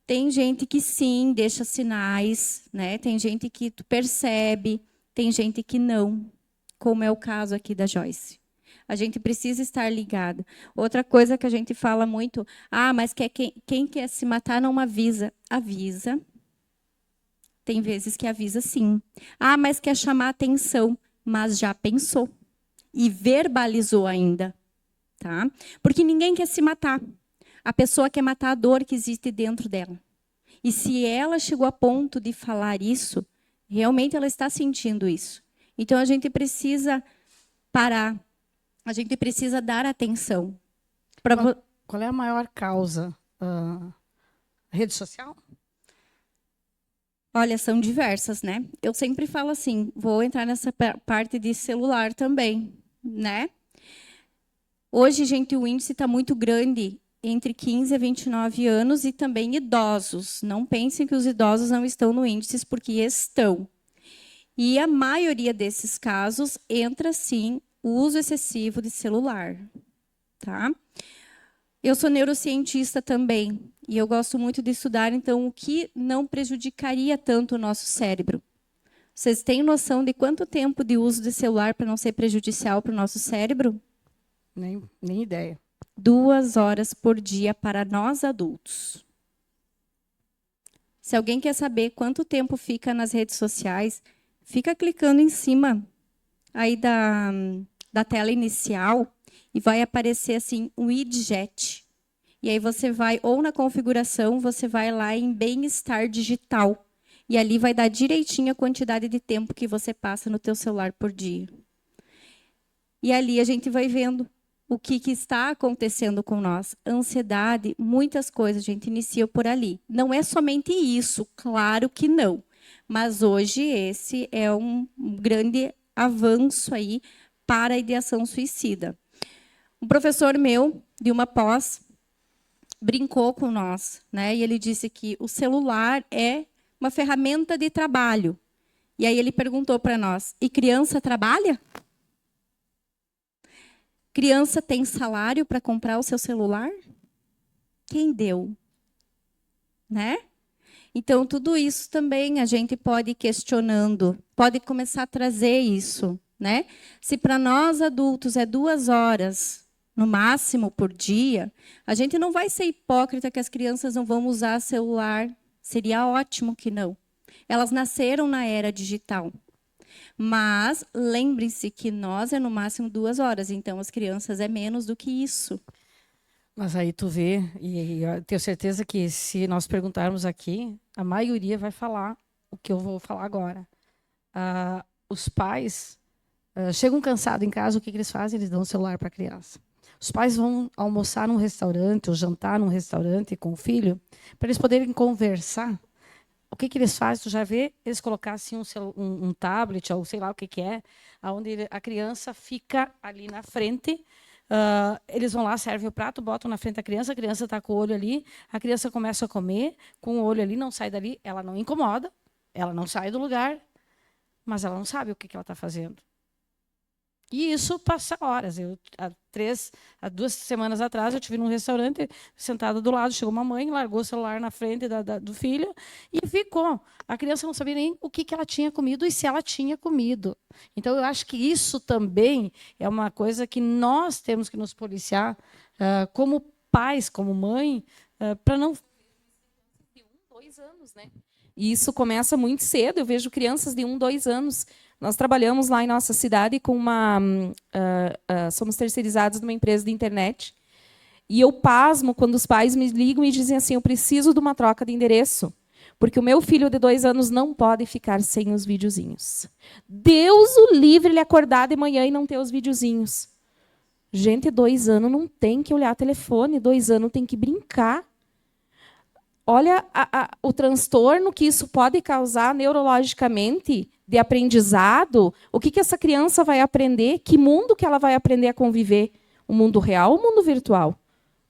Tem gente que sim, deixa sinais, né? Tem gente que tu percebe, tem gente que não, como é o caso aqui da Joyce. A gente precisa estar ligada. Outra coisa que a gente fala muito, mas quem quer se matar não avisa. Avisa. Tem vezes que avisa sim. Mas quer chamar atenção, mas já pensou. E verbalizou ainda. Tá? Porque ninguém quer se matar. A pessoa quer matar a dor que existe dentro dela. E se ela chegou a ponto de falar isso, realmente ela está sentindo isso. Então, a gente precisa parar. A gente precisa dar atenção. Qual é a maior causa? Rede social? Olha, são diversas, né? Eu sempre falo assim, vou entrar nessa parte de celular também, né? Hoje, gente, o índice está muito grande entre 15 a 29 anos e também idosos. Não pensem que os idosos não estão no índice, porque estão. E a maioria desses casos entra, sim, o uso excessivo de celular. Tá? Eu sou neurocientista também, e eu gosto muito de estudar, então, o que não prejudicaria tanto o nosso cérebro. Vocês têm noção de quanto tempo de uso de celular para não ser prejudicial para o nosso cérebro? Nem ideia. 2 horas por dia para nós adultos. Se alguém quer saber quanto tempo fica nas redes sociais, fica clicando em cima aí da tela inicial e vai aparecer assim um widget. E aí você vai, ou na configuração, você vai lá em bem-estar digital. E ali vai dar direitinho a quantidade de tempo que você passa no teu celular por dia. E ali a gente vai vendo o que está acontecendo com nós. Ansiedade, muitas coisas, a gente inicia por ali. Não é somente isso, claro que não. Mas hoje esse é um grande avanço aí para a ideação suicida. Um professor meu, de uma pós, brincou com nós, né? E ele disse que o celular é uma ferramenta de trabalho. E aí ele perguntou para nós, e criança trabalha? Criança tem salário para comprar o seu celular? Quem deu? Né? Então, tudo isso também a gente pode ir questionando, pode começar a trazer isso. Né? Se para nós adultos é 2 horas, no máximo, por dia, a gente não vai ser hipócrita que as crianças não vão usar celular. Seria ótimo que não. Elas nasceram na era digital. Mas lembrem-se que nós é no máximo 2 horas, então as crianças é menos do que isso. Mas aí tu vê, e eu tenho certeza que se nós perguntarmos aqui, a maioria vai falar o que eu vou falar agora. Os pais chegam cansados em casa, o que eles fazem? Eles dão o celular para a criança. Os pais vão almoçar num restaurante ou jantar num restaurante com o filho, para eles poderem conversar. O que eles fazem? Tu já vê eles colocar assim um tablet, ou sei lá o que é, onde a criança fica ali na frente. Eles vão lá, servem o prato, botam na frente da criança, a criança está com o olho ali, a criança começa a comer, com o olho ali, não sai dali, ela não incomoda, ela não sai do lugar, mas ela não sabe o que ela está fazendo. E isso passa horas. Há 2 semanas atrás, eu estive num restaurante, sentada do lado, chegou uma mãe, largou o celular na frente do filho e ficou. A criança não sabia nem o que ela tinha comido e se ela tinha comido. Então, eu acho que isso também é uma coisa que nós temos que nos policiar, como pais, como mãe, para não... 2 anos, né? E isso começa muito cedo. Eu vejo crianças de 1, 2 anos. Nós trabalhamos lá em nossa cidade com somos terceirizados numa empresa de internet. E eu pasmo quando os pais me ligam e dizem assim: eu preciso de uma troca de endereço, porque o meu filho de 2 anos não pode ficar sem os videozinhos. Deus o livre ele acordar de manhã e não ter os videozinhos. Gente, 2 anos não tem que olhar telefone, 2 anos tem que brincar. Olha o transtorno que isso pode causar neurologicamente, de aprendizado. O que essa criança vai aprender? Que mundo que ela vai aprender a conviver? O mundo real ou o mundo virtual?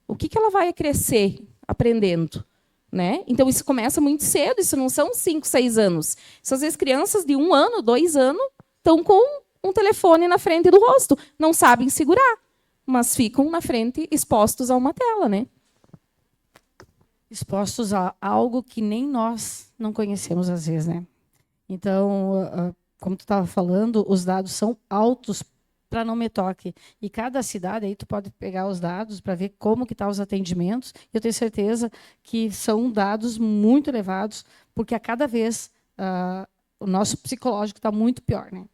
O que ela vai crescer aprendendo? Né? Então, isso começa muito cedo. Isso não são 5, 6 anos. Isso, às vezes, crianças de 1 ano, 2 anos, estão com um telefone na frente do rosto. Não sabem segurar, mas ficam na frente expostos a uma tela, né? Expostos a algo que nem nós não conhecemos às vezes, né? Então, como tu estava falando, os dados são altos para não me toque. E cada cidade, aí tu pode pegar os dados para ver como que estão os atendimentos. Eu tenho certeza que são dados muito elevados, porque a cada vez o nosso psicológico está muito pior, né?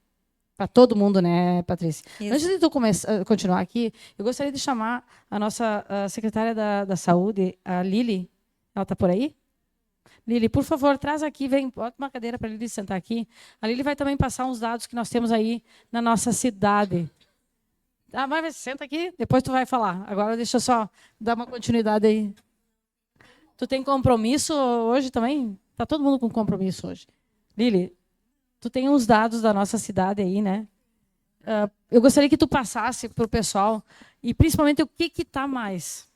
Para todo mundo, né, Patrícia? Isso. Antes de tu continuar aqui, eu gostaria de chamar a nossa secretária da Saúde, a Lili. Ela está por aí? Lili, por favor, traz aqui, bota uma cadeira para a Lili sentar aqui. A Lili vai também passar uns dados que nós temos aí na nossa cidade. Mas senta aqui, depois tu vai falar. Agora deixa eu só dar uma continuidade aí. Tu tem compromisso hoje também? Está todo mundo com compromisso hoje. Lili, tu tem uns dados da nossa cidade aí, né? Eu gostaria que tu passasse para o pessoal, e principalmente o que está mais.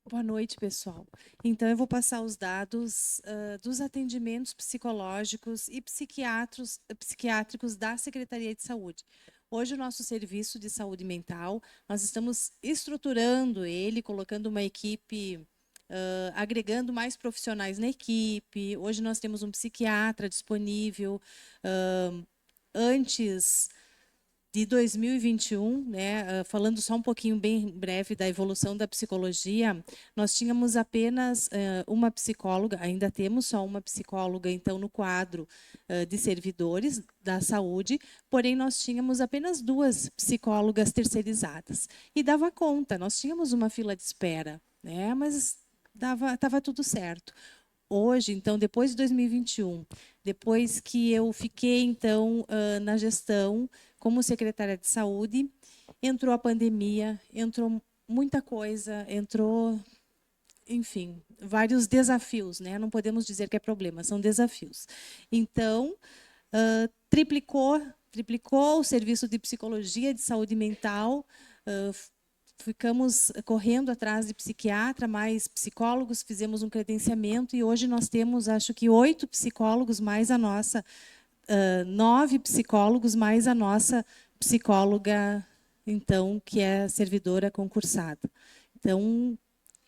Boa noite, pessoal. Então, eu vou passar os dados dos atendimentos psicológicos e psiquiátricos da Secretaria de Saúde. Hoje, o nosso serviço de saúde mental, nós estamos estruturando ele, colocando uma equipe, agregando mais profissionais na equipe. Hoje, nós temos um psiquiatra disponível. Antes de 2021, né, falando só um pouquinho bem breve da evolução da psicologia, nós tínhamos apenas uma psicóloga, ainda temos só uma psicóloga, então, no quadro de servidores da saúde, porém nós tínhamos apenas 2 psicólogas terceirizadas. E dava conta, nós tínhamos uma fila de espera, né, mas estava tudo certo. Hoje, então, depois de 2021, depois que eu fiquei, então, na gestão como secretária de saúde, entrou a pandemia, entrou muita coisa, entrou, enfim, vários desafios, né? Não podemos dizer que é problema, são desafios. Então, triplicou o serviço de psicologia, de saúde mental, ficamos correndo atrás de psiquiatra, mais psicólogos, fizemos um credenciamento e hoje nós temos, acho que 8 psicólogos mais a nossa, 9 psicólogos mais a nossa psicóloga, então, que é servidora concursada. Então,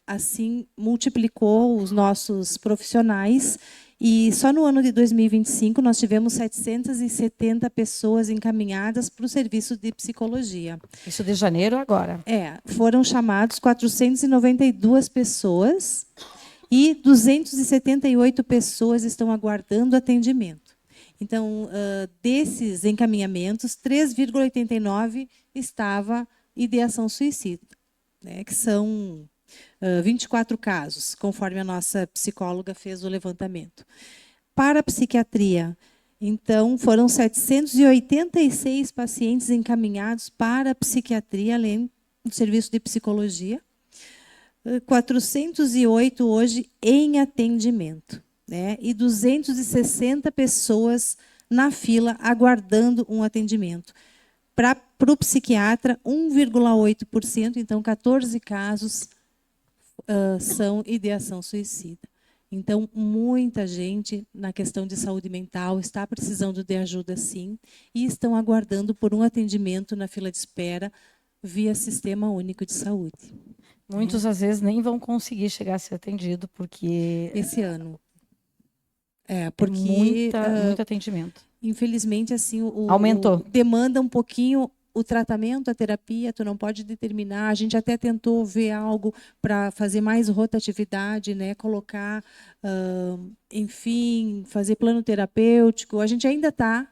assim, multiplicou os nossos profissionais e só no ano de 2025 nós tivemos 770 pessoas encaminhadas para o serviço de psicologia. Isso de janeiro agora? Foram chamados 492 pessoas e 278 pessoas estão aguardando atendimento. Então, desses encaminhamentos, 3,89 estava ideação suicida, né, que são 24 casos, conforme a nossa psicóloga fez o levantamento. Para a psiquiatria, então, foram 786 pacientes encaminhados para a psiquiatria, além do serviço de psicologia, 408 hoje em atendimento, né? E 260 pessoas na fila aguardando um atendimento. Para o psiquiatra, 1,8%, então 14 casos são ideação suicida. Então, muita gente na questão de saúde mental está precisando de ajuda, sim, e estão aguardando por um atendimento na fila de espera via Sistema Único de Saúde. Muitos, às vezes, nem vão conseguir chegar a ser atendido, porque... Esse ano. Porque muito atendimento. Infelizmente, assim, aumentou. Demanda um pouquinho o tratamento, a terapia, tu não pode determinar. A gente até tentou ver algo para fazer mais rotatividade, né? Colocar, enfim, fazer plano terapêutico. A gente ainda está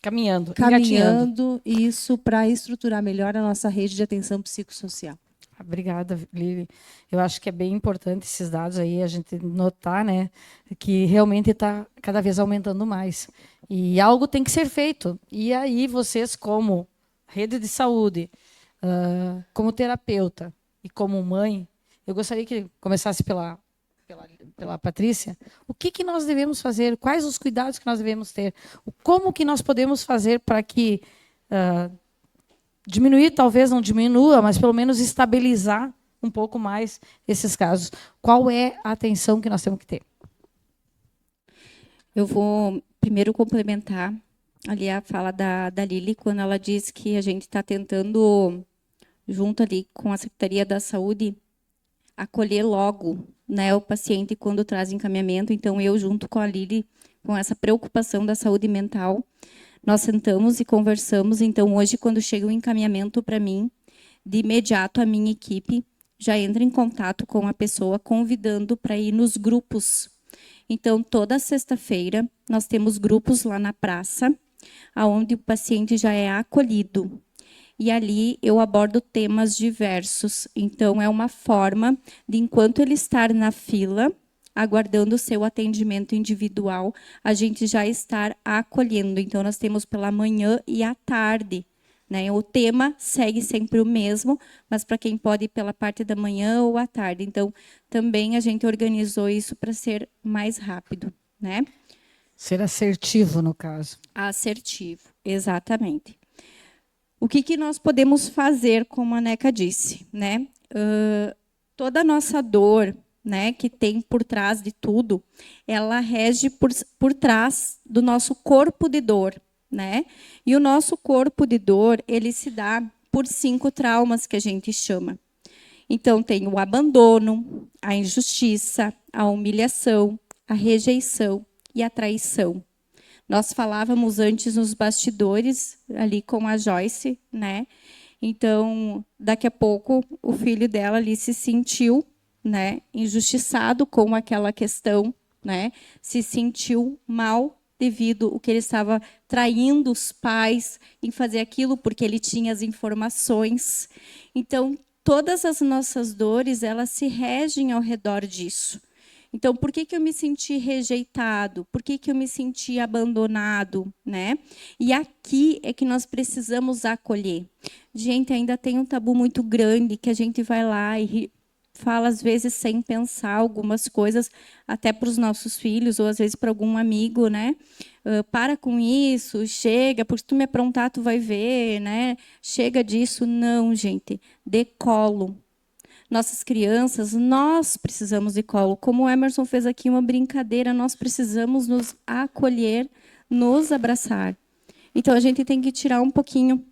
caminhando isso para estruturar melhor a nossa rede de atenção psicossocial. Obrigada, Lili. Eu acho que é bem importante esses dados aí, a gente notar, né, que realmente está cada vez aumentando mais. E algo tem que ser feito. E aí vocês, como rede de saúde, como terapeuta e como mãe, eu gostaria que começasse pela Patrícia. O que nós devemos fazer? Quais os cuidados que nós devemos ter? Como que nós podemos fazer para que... diminuir, talvez não diminua, mas pelo menos estabilizar um pouco mais esses casos. Qual é a atenção que nós temos que ter? Eu vou primeiro complementar ali a fala da Lili, quando ela diz que a gente está tentando, junto ali com a Secretaria da Saúde, acolher logo, né, o paciente quando traz encaminhamento. Então, eu, junto com a Lili, com essa preocupação da saúde mental, nós sentamos e conversamos. Então, hoje, quando chega o encaminhamento para mim, de imediato a minha equipe já entra em contato com a pessoa, convidando para ir nos grupos. Então, toda sexta-feira, nós temos grupos lá na praça, onde o paciente já é acolhido. E ali eu abordo temas diversos. Então, é uma forma de, enquanto ele estar na fila, aguardando o seu atendimento individual, a gente já estar acolhendo. Então, nós temos pela manhã e à tarde, né? O tema segue sempre o mesmo, mas para quem pode ir pela parte da manhã ou à tarde. Então, também a gente organizou isso para ser mais rápido, né? Ser assertivo, no caso. Assertivo, exatamente. O que nós podemos fazer, como a Neca disse, né? Toda a nossa dor, né, que tem por trás de tudo, ela rege por trás do nosso corpo de dor, né? E o nosso corpo de dor, ele se dá por 5 traumas que a gente chama. Então, tem o abandono, a injustiça, a humilhação, a rejeição e a traição. Nós falávamos antes nos bastidores, ali com a Joyce, né? Então, daqui a pouco, o filho dela ali se sentiu, né, injustiçado com aquela questão, né, se sentiu mal devido ao que ele estava traindo os pais em fazer aquilo porque ele tinha as informações. Então, todas as nossas dores, elas se regem ao redor disso. Então, por que eu me senti rejeitado? Por que eu me senti abandonado, né? E aqui é que nós precisamos acolher. Gente, ainda tem um tabu muito grande que a gente vai lá e fala, às vezes, sem pensar algumas coisas, até para os nossos filhos, ou às vezes para algum amigo, né? Para com isso, chega, porque se tu me aprontar, tu vai ver, né? Chega disso. Não, gente, dê colo. Nossas crianças, nós precisamos de colo. Como o Emerson fez aqui uma brincadeira, nós precisamos nos acolher, nos abraçar. Então, a gente tem que tirar um pouquinho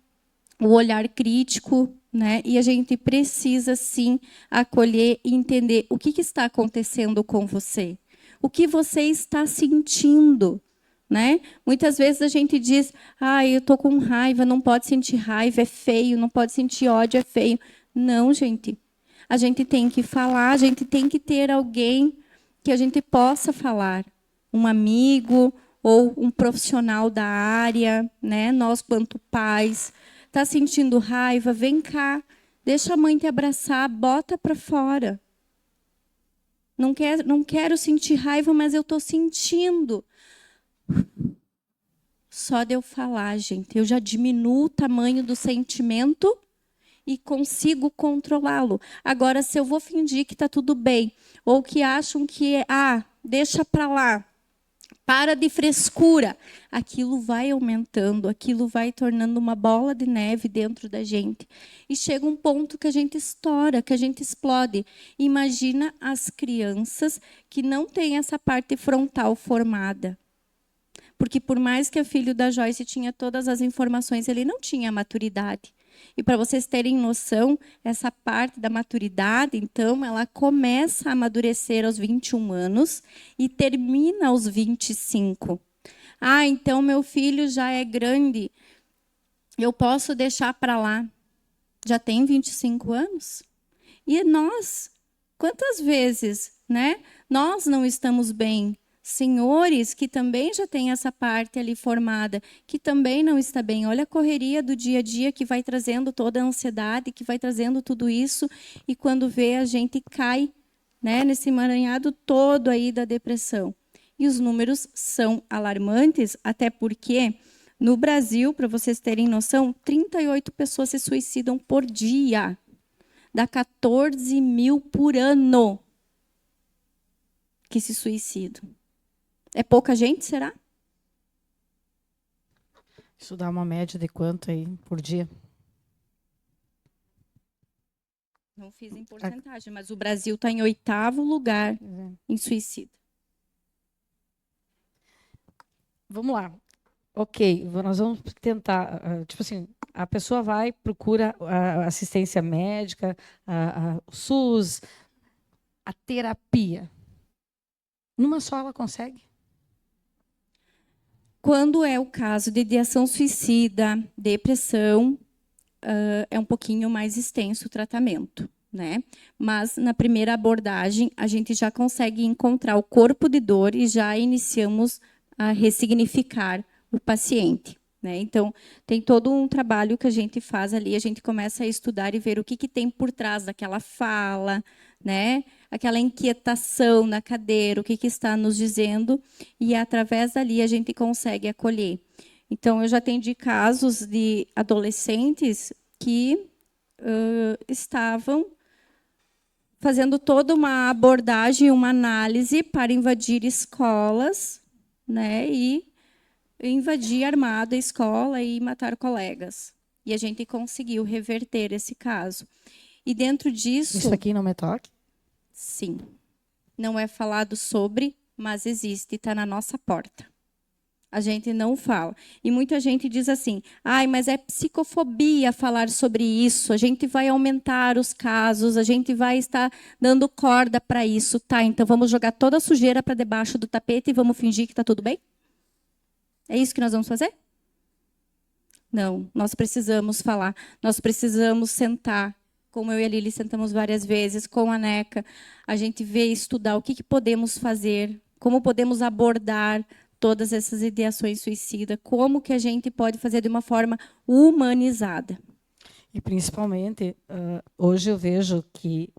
o olhar crítico, né? E a gente precisa, sim, acolher e entender o que está acontecendo com você. O que você está sentindo, né? Muitas vezes a gente diz, eu estou com raiva, não pode sentir raiva, é feio, não pode sentir ódio, é feio. Não, gente. A gente tem que falar, a gente tem que ter alguém que a gente possa falar. Um amigo, ou um profissional da área, né? Nós, quanto pais, está sentindo raiva, vem cá, deixa a mãe te abraçar, bota para fora. Não quero sentir raiva, mas eu estou sentindo. Só de eu falar, gente, eu já diminuo o tamanho do sentimento e consigo controlá-lo. Agora, se eu vou fingir que está tudo bem, ou que acham que, deixa para lá, para de frescura, aquilo vai aumentando, aquilo vai tornando uma bola de neve dentro da gente. E chega um ponto que a gente estoura, que a gente explode. Imagina as crianças que não têm essa parte frontal formada. Porque, por mais que o filho da Joyce tinha todas as informações, ele não tinha maturidade. E, para vocês terem noção, essa parte da maturidade, então, ela começa a amadurecer aos 21 anos e termina aos 25. Então, meu filho já é grande, eu posso deixar para lá. Já tem 25 anos? E nós, quantas vezes, né, nós não estamos bem? Senhores que também já têm essa parte ali formada, que também não está bem. Olha a correria do dia a dia que vai trazendo toda a ansiedade, que vai trazendo tudo isso, e quando vê, a gente cai, né, nesse emaranhado todo aí da depressão. E os números são alarmantes, até porque no Brasil, para vocês terem noção, 38 pessoas se suicidam por dia. Dá 14 mil por ano que se suicidam. É pouca gente, será? Isso dá uma média de quanto aí por dia? Não fiz em porcentagem, mas o Brasil está em 8º lugar em suicídio. Vamos lá. Ok, nós vamos tentar, tipo assim, a pessoa vai, procura a assistência médica, o SUS, a terapia. Numa só ela consegue? Quando é o caso de ideação suicida, depressão, é um pouquinho mais extenso o tratamento, né? Mas na primeira abordagem a gente já consegue encontrar o corpo de dor e já iniciamos a ressignificar o paciente, né? Então tem todo um trabalho que a gente faz ali, a gente começa a estudar e ver o que tem por trás daquela fala, né? Aquela inquietação na cadeira, o que está nos dizendo, e através dali a gente consegue acolher. Então, eu já atendi casos de adolescentes que estavam fazendo toda uma abordagem, uma análise para invadir escolas, né, e invadir armado a escola e matar colegas. E a gente conseguiu reverter esse caso. E dentro disso... Isso aqui não me toque? Sim. Não é falado sobre, mas existe, está na nossa porta. A gente não fala. E muita gente diz assim, mas é psicofobia falar sobre isso, a gente vai aumentar os casos, a gente vai estar dando corda para isso. Tá, então vamos jogar toda a sujeira para debaixo do tapete e vamos fingir que está tudo bem? É isso que nós vamos fazer? Não, nós precisamos falar, nós precisamos sentar, como eu e a Lili sentamos várias vezes, com a NECA, a gente vê, estudar o que podemos fazer, como podemos abordar todas essas ideações suicidas, como que a gente pode fazer de uma forma humanizada. E, principalmente, hoje eu vejo que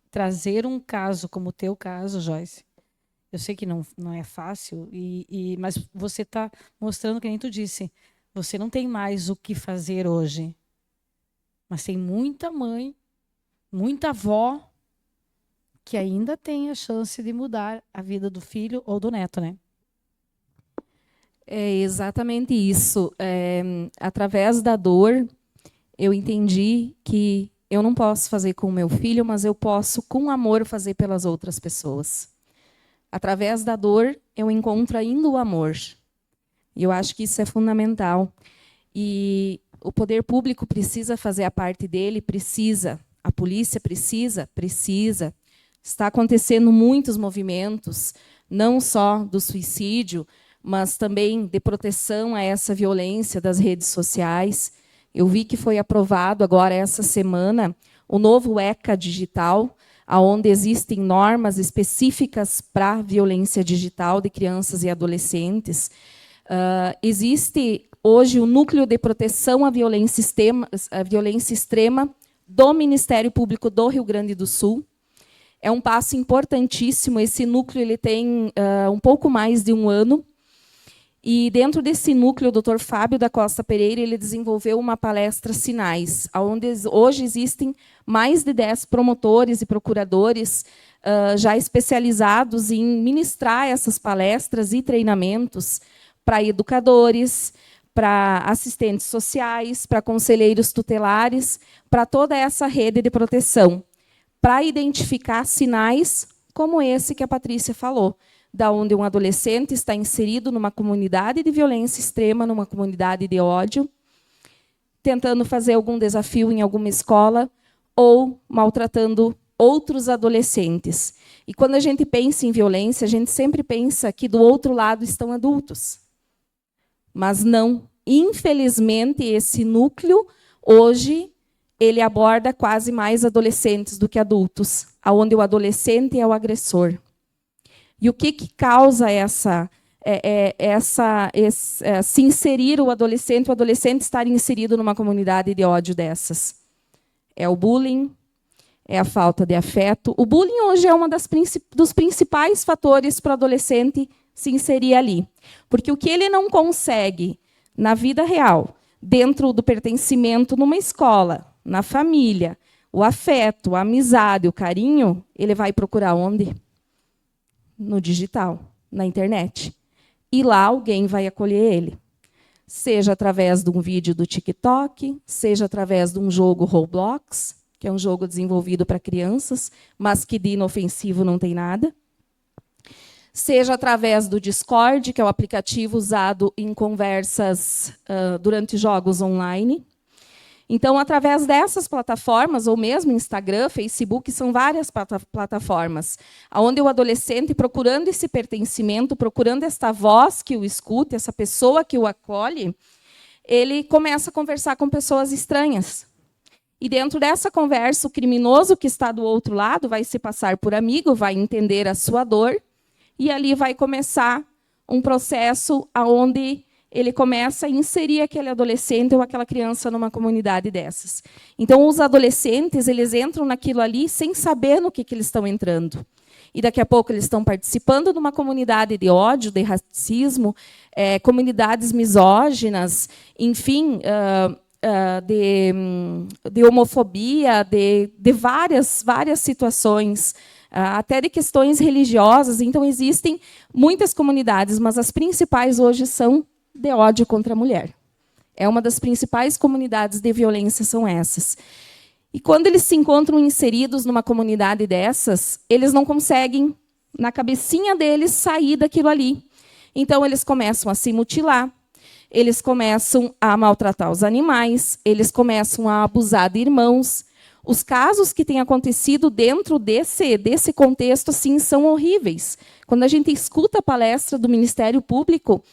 trazer um caso como o teu caso, Joyce, eu sei que não é fácil, mas você está mostrando, que nem tu disse, você não tem mais o que fazer hoje. Mas tem muita mãe, muita avó, que ainda tem a chance de mudar a vida do filho ou do neto, né? É exatamente isso. Através da dor, eu entendi que eu não posso fazer com o meu filho, mas eu posso, com amor, fazer pelas outras pessoas. Através da dor, eu encontro ainda o amor. E eu acho que isso é fundamental. E o poder público precisa fazer a parte dele, precisa. A polícia precisa. Está acontecendo muitos movimentos, não só do suicídio, mas também de proteção a essa violência das redes sociais. Eu vi que foi aprovado agora essa semana o novo ECA digital, onde existem normas específicas para a violência digital de crianças e adolescentes. Existe hoje o Núcleo de Proteção à Violência Extrema do Ministério Público do Rio Grande do Sul. É um passo importantíssimo. Esse núcleo ele tem um pouco mais de 1 ano. E, dentro desse núcleo, o Dr. Fábio da Costa Pereira ele desenvolveu uma palestra Sinais, onde hoje existem mais de 10 promotores e procuradores já especializados em ministrar essas palestras e treinamentos para educadores, para assistentes sociais, para conselheiros tutelares, para toda essa rede de proteção, para identificar sinais como esse que a Patrícia falou, da onde um adolescente está inserido numa comunidade de violência extrema, numa comunidade de ódio, tentando fazer algum desafio em alguma escola ou maltratando outros adolescentes. E quando a gente pensa em violência, a gente sempre pensa que do outro lado estão adultos. Mas não. Infelizmente, esse núcleo, hoje, ele aborda quase mais adolescentes do que adultos, onde o adolescente é o agressor. E o que causa se inserir o adolescente estar inserido numa comunidade de ódio dessas? É o bullying, é a falta de afeto. O bullying hoje é um dos principais fatores para o adolescente se inserir ali. Porque o que ele não consegue na vida real, dentro do pertencimento numa escola, na família, o afeto, a amizade, o carinho, ele vai procurar onde? No digital, na internet. E lá alguém vai acolher ele. Seja através de um vídeo do TikTok, seja através de um jogo Roblox, que é um jogo desenvolvido para crianças, mas que de inofensivo não tem nada. Seja através do Discord, que é o aplicativo usado em conversas durante jogos online. Então, através dessas plataformas, ou mesmo Instagram, Facebook, são várias plataformas, onde o adolescente, procurando esse pertencimento, procurando esta voz que o escute, essa pessoa que o acolhe, ele começa a conversar com pessoas estranhas. E, dentro dessa conversa, o criminoso que está do outro lado vai se passar por amigo, vai entender a sua dor, e ali vai começar um processo onde ele começa a inserir aquele adolescente ou aquela criança numa comunidade dessas. Então, os adolescentes eles entram naquilo ali sem saber no que eles estão entrando. E, daqui a pouco, eles estão participando de uma comunidade de ódio, de racismo, comunidades misóginas, enfim, de homofobia, de várias situações, até de questões religiosas. Então, existem muitas comunidades, mas as principais hoje são de ódio contra a mulher. É uma das principais comunidades de violência, são essas. E quando eles se encontram inseridos numa comunidade dessas, eles não conseguem, na cabecinha deles, sair daquilo ali. Então, eles começam a se mutilar, eles começam a maltratar os animais, eles começam a abusar de irmãos. Os casos que têm acontecido dentro desse contexto assim, são horríveis. Quando a gente escuta a palestra do Ministério Público,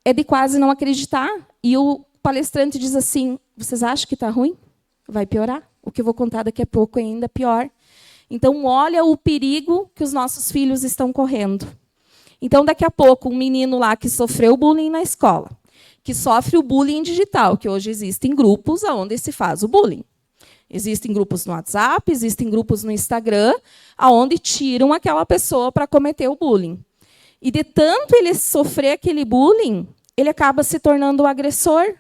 é de quase não acreditar. E o palestrante diz assim, vocês acham que está ruim? Vai piorar. O que eu vou contar daqui a pouco é ainda pior. Então, olha o perigo que os nossos filhos estão correndo. Então, daqui a pouco, um menino lá que sofreu bullying na escola, que sofre o bullying digital, que hoje existem grupos onde se faz o bullying. Existem grupos no WhatsApp, existem grupos no Instagram, onde tiram aquela pessoa para cometer o bullying. E, de tanto ele sofrer aquele bullying, ele acaba se tornando o agressor.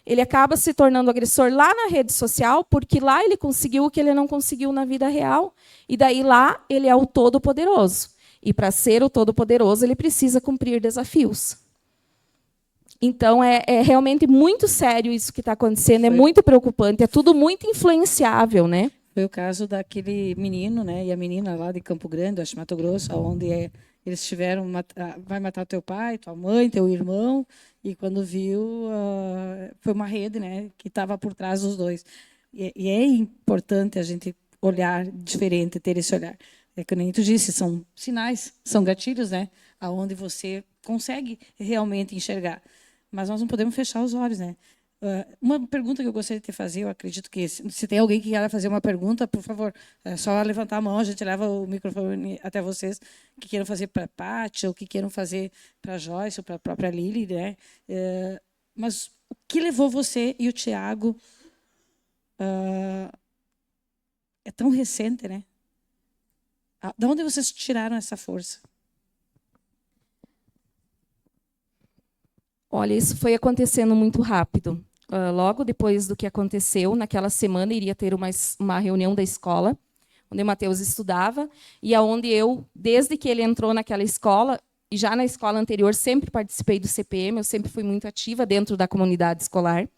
Ele acaba se tornando agressor lá na rede social, porque lá ele conseguiu o que ele não conseguiu na vida real. E daí lá ele é o todo-poderoso. E, para ser o todo-poderoso, ele precisa cumprir desafios. Então, é realmente muito sério isso que está acontecendo, é muito preocupante, é tudo muito influenciável, né? Foi o caso daquele menino, né, e a menina lá de Campo Grande, acho Mato Grosso, onde eles tiveram, vai matar teu pai, tua mãe, teu irmão, e quando viu, foi uma rede, né, que estava por trás dos dois. E é importante a gente olhar diferente, ter esse olhar. É que nem tu disse, são sinais, são gatilhos, né, aonde você consegue realmente enxergar. Mas nós não podemos fechar os olhos, né? Uma pergunta que eu gostaria de te fazer, eu acredito que se tem alguém que queira fazer uma pergunta, por favor, é só levantar a mão, a gente leva o microfone até vocês, que queiram fazer para a Paty, ou que queiram fazer para a Joyce, ou para a própria Lili, né? Mas o que levou você e o Tiago... é tão recente, né? De onde vocês tiraram essa força? Olha, isso foi acontecendo muito rápido. Logo depois do que aconteceu, naquela semana iria ter uma reunião da escola, onde o Matheus estudava, e aonde eu, desde que ele entrou naquela escola, e já na escola anterior, sempre participei do CPM, eu sempre fui muito ativa dentro da comunidade escolar.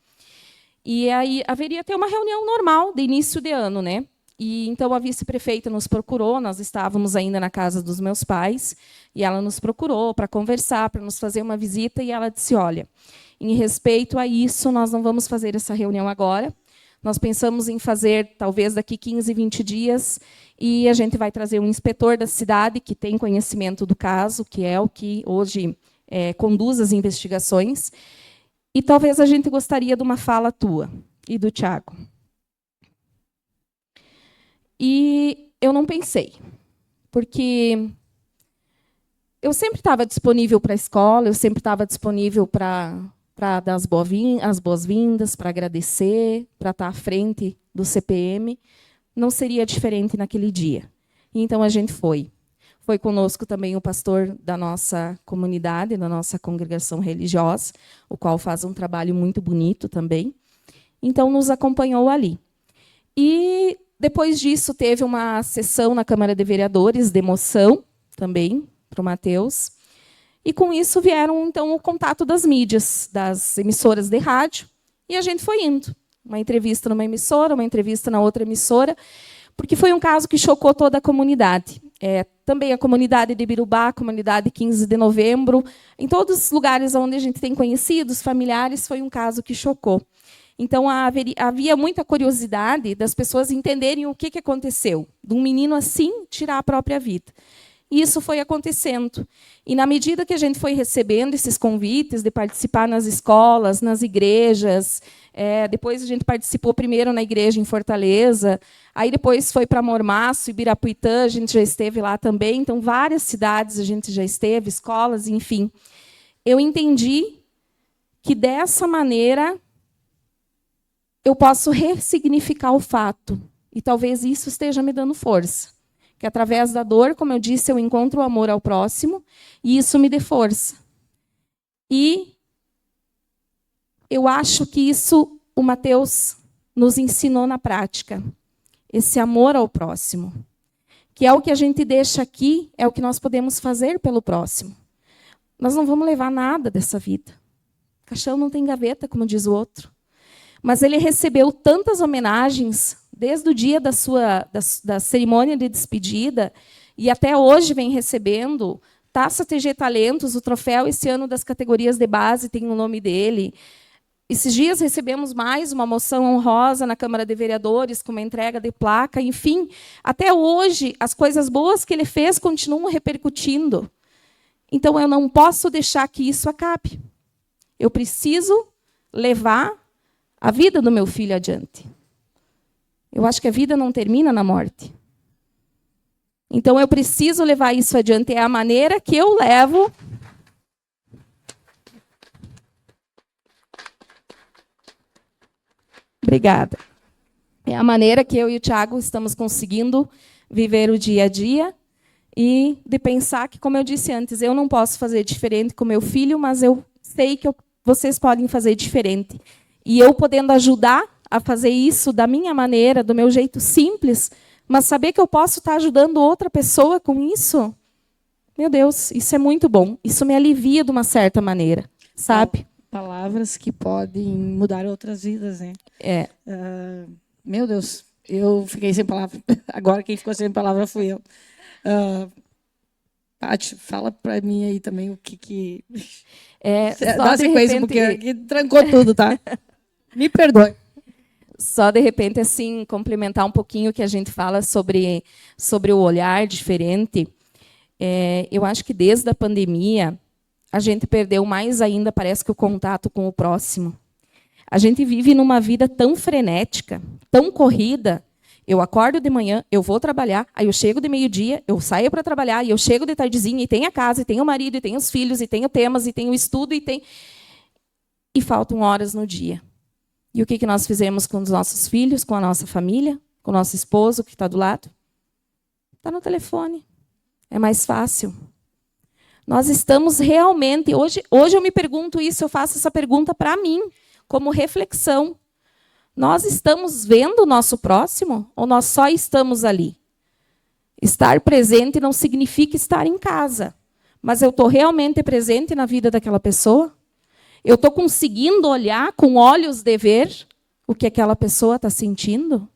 E aí haveria ter uma reunião normal de início de ano, né? E então a vice-prefeita nos procurou, nós estávamos ainda na casa dos meus pais, e ela nos procurou para conversar, para nos fazer uma visita, e ela disse, olha, em respeito a isso, nós não vamos fazer essa reunião agora, nós pensamos em fazer, talvez, daqui 15, 20 dias, e a gente vai trazer um inspetor da cidade que tem conhecimento do caso, que é o que hoje conduz as investigações, e talvez a gente gostaria de uma fala tua e do Tiago. E eu não pensei, porque eu sempre estava disponível para a escola, eu sempre estava disponível para dar as boas-vindas, para agradecer, para estar à frente do CPM. Não seria diferente naquele dia. E então a gente foi. Foi conosco também o pastor da nossa comunidade, da nossa congregação religiosa, o qual faz um trabalho muito bonito também. Então nos acompanhou ali. E depois disso, teve uma sessão na Câmara de Vereadores, de moção, também, para o Matheus. E, com isso, vieram, então, o contato das mídias, das emissoras de rádio, e a gente foi indo. Uma entrevista numa emissora, uma entrevista na outra emissora, porque foi um caso que chocou toda a comunidade. Também a comunidade de Birubá, a comunidade 15 de novembro, em todos os lugares onde a gente tem conhecidos, familiares, foi um caso que chocou. Então, havia muita curiosidade das pessoas entenderem o que aconteceu, de um menino assim tirar a própria vida. E isso foi acontecendo. E, na medida que a gente foi recebendo esses convites de participar nas escolas, nas igrejas, depois a gente participou primeiro na igreja em Fortaleza, aí depois foi para Mormaço, Ibirapuitã, a gente já esteve lá também, então várias cidades a gente já esteve, escolas, enfim. Eu entendi que, dessa maneira, eu posso ressignificar o fato. E talvez isso esteja me dando força. Que, através da dor, como eu disse, eu encontro o amor ao próximo, e isso me dê força. E eu acho que isso o Matheus nos ensinou na prática. Esse amor ao próximo. Que é o que a gente deixa aqui, é o que nós podemos fazer pelo próximo. Nós não vamos levar nada dessa vida. Caixão não tem gaveta, como diz o outro. Mas ele recebeu tantas homenagens, desde o dia da cerimônia de despedida, e até hoje vem recebendo, Taça TG Talentos, o troféu esse ano das categorias de base tem o nome dele. Esses dias recebemos mais uma moção honrosa na Câmara de Vereadores, com uma entrega de placa, enfim. Até hoje, as coisas boas que ele fez continuam repercutindo. Então, eu não posso deixar que isso acabe. Eu preciso levar a vida do meu filho adiante. Eu acho que a vida não termina na morte. Então, eu preciso levar isso adiante. É a maneira que eu levo. Obrigada. É a maneira que eu e o Tiago estamos conseguindo viver o dia a dia e de pensar que, como eu disse antes, eu não posso fazer diferente com meu filho, mas eu sei que vocês podem fazer diferente. E eu podendo ajudar a fazer isso da minha maneira, do meu jeito simples, mas saber que eu posso estar ajudando outra pessoa com isso, meu Deus, isso é muito bom. Isso me alivia de uma certa maneira, sabe? Palavras que podem mudar outras vidas, né? Meu Deus, eu fiquei sem palavra. Agora quem ficou sem palavra fui eu. Paty, fala para mim aí também o que... Dá sequência, porque aqui trancou tudo, tá? Me perdoe. Só, de repente, assim, complementar um pouquinho o que a gente fala sobre o olhar diferente. Eu acho que, desde a pandemia, a gente perdeu mais ainda, parece que, o contato com o próximo. A gente vive numa vida tão frenética, tão corrida. Eu acordo de manhã, eu vou trabalhar, aí eu chego de meio-dia, eu saio para trabalhar, e eu chego de tardezinha, e tem a casa, e tem o marido, e tem os filhos, e tem o temas, e tem o estudo, e faltam horas no dia. E o que nós fizemos com os nossos filhos, com a nossa família, com o nosso esposo que está do lado? Está no telefone. É mais fácil. Nós estamos realmente... Hoje eu me pergunto isso, eu faço essa pergunta para mim, como reflexão. Nós estamos vendo o nosso próximo ou nós só estamos ali? Estar presente não significa estar em casa, mas eu estou realmente presente na vida daquela pessoa? Eu estou conseguindo olhar com olhos de ver o que aquela pessoa está sentindo?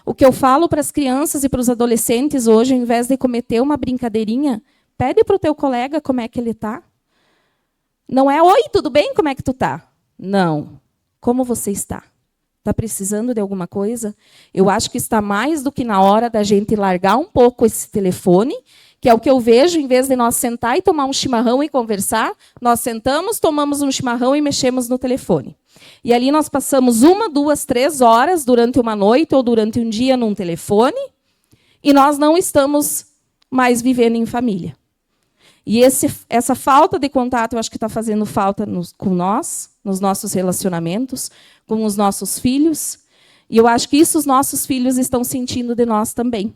O que eu falo para as crianças e para os adolescentes hoje, ao invés de cometer uma brincadeirinha, pede para o teu colega como é que ele está. Não é, oi, tudo bem? Como é que tu está? Não. Como você está? Está precisando de alguma coisa? Eu acho que está mais do que na hora da gente largar um pouco esse telefone, que é o que eu vejo, em vez de nós sentar e tomar um chimarrão e conversar, nós sentamos, tomamos um chimarrão e mexemos no telefone. E ali nós passamos 1, 2, 3 horas durante uma noite ou durante um dia num telefone, e nós não estamos mais vivendo em família. E essa falta de contato, eu acho que está fazendo falta com nós, nos nossos relacionamentos, com os nossos filhos. E eu acho que isso os nossos filhos estão sentindo de nós também.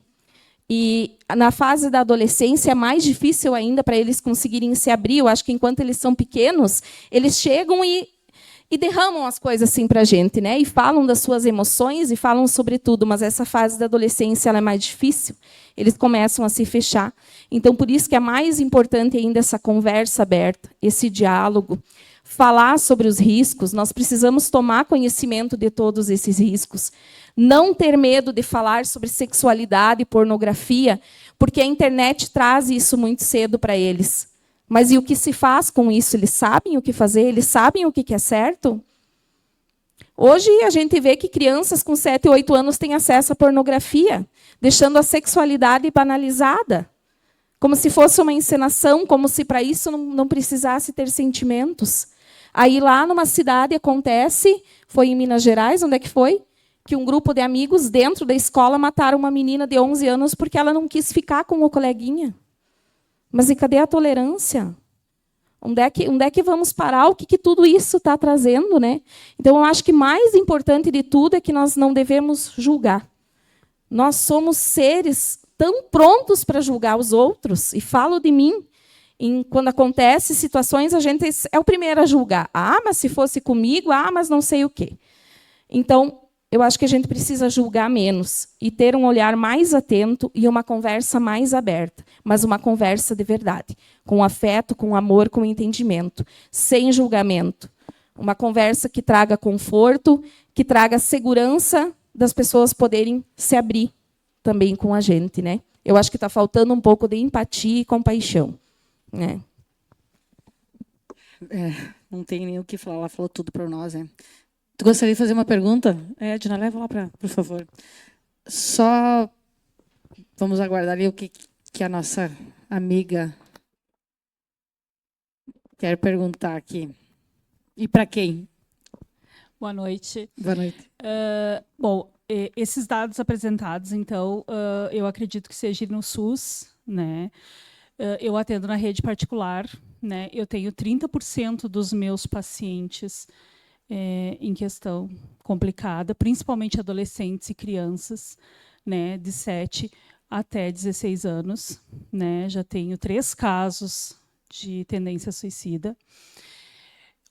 E na fase da adolescência é mais difícil ainda para eles conseguirem se abrir. Eu acho que enquanto eles são pequenos, eles chegam e derramam as coisas assim para a gente, né? E falam das suas emoções e falam sobre tudo, mas essa fase da adolescência ela é mais difícil. Eles começam a se fechar. Então, por isso que é mais importante ainda essa conversa aberta, esse diálogo, falar sobre os riscos. Nós precisamos tomar conhecimento de todos esses riscos. Não ter medo de falar sobre sexualidade e pornografia, porque a internet traz isso muito cedo para eles. Mas e o que se faz com isso? Eles sabem o que fazer? Eles sabem o que é certo? Hoje a gente vê que crianças com 7, 8 anos têm acesso à pornografia, deixando a sexualidade banalizada, como se fosse uma encenação, como se para isso não precisasse ter sentimentos. Aí lá numa cidade acontece, foi em Minas Gerais, onde é que foi? Que um grupo de amigos dentro da escola mataram uma menina de 11 anos porque ela não quis ficar com o coleguinha. Mas e cadê a tolerância? Onde é que vamos parar? O que tudo isso está trazendo, né? Então, eu acho que mais importante de tudo é que nós não devemos julgar. Nós somos seres tão prontos para julgar os outros, e falo de mim, quando acontecem situações, a gente é o primeiro a julgar. Ah, mas se fosse comigo, mas não sei o quê. Então, eu acho que a gente precisa julgar menos e ter um olhar mais atento e uma conversa mais aberta, mas uma conversa de verdade, com afeto, com amor, com entendimento, sem julgamento. Uma conversa que traga conforto, que traga segurança das pessoas poderem se abrir também com a gente, né? Eu acho que está faltando um pouco de empatia e compaixão, né? Não tem nem o que falar, ela falou tudo para nós, né? Tu gostaria de fazer uma pergunta? Edna, leva lá, por favor. Só vamos aguardar ali o que a nossa amiga quer perguntar aqui. E para quem? Boa noite. Boa noite. Bom, esses dados apresentados, então, eu acredito que seja no SUS, né? Eu atendo na rede particular, né? Eu tenho 30% dos meus pacientes em questão complicada, principalmente adolescentes e crianças, né, de 7 até 16 anos. Né, já tenho 3 casos de tendência suicida.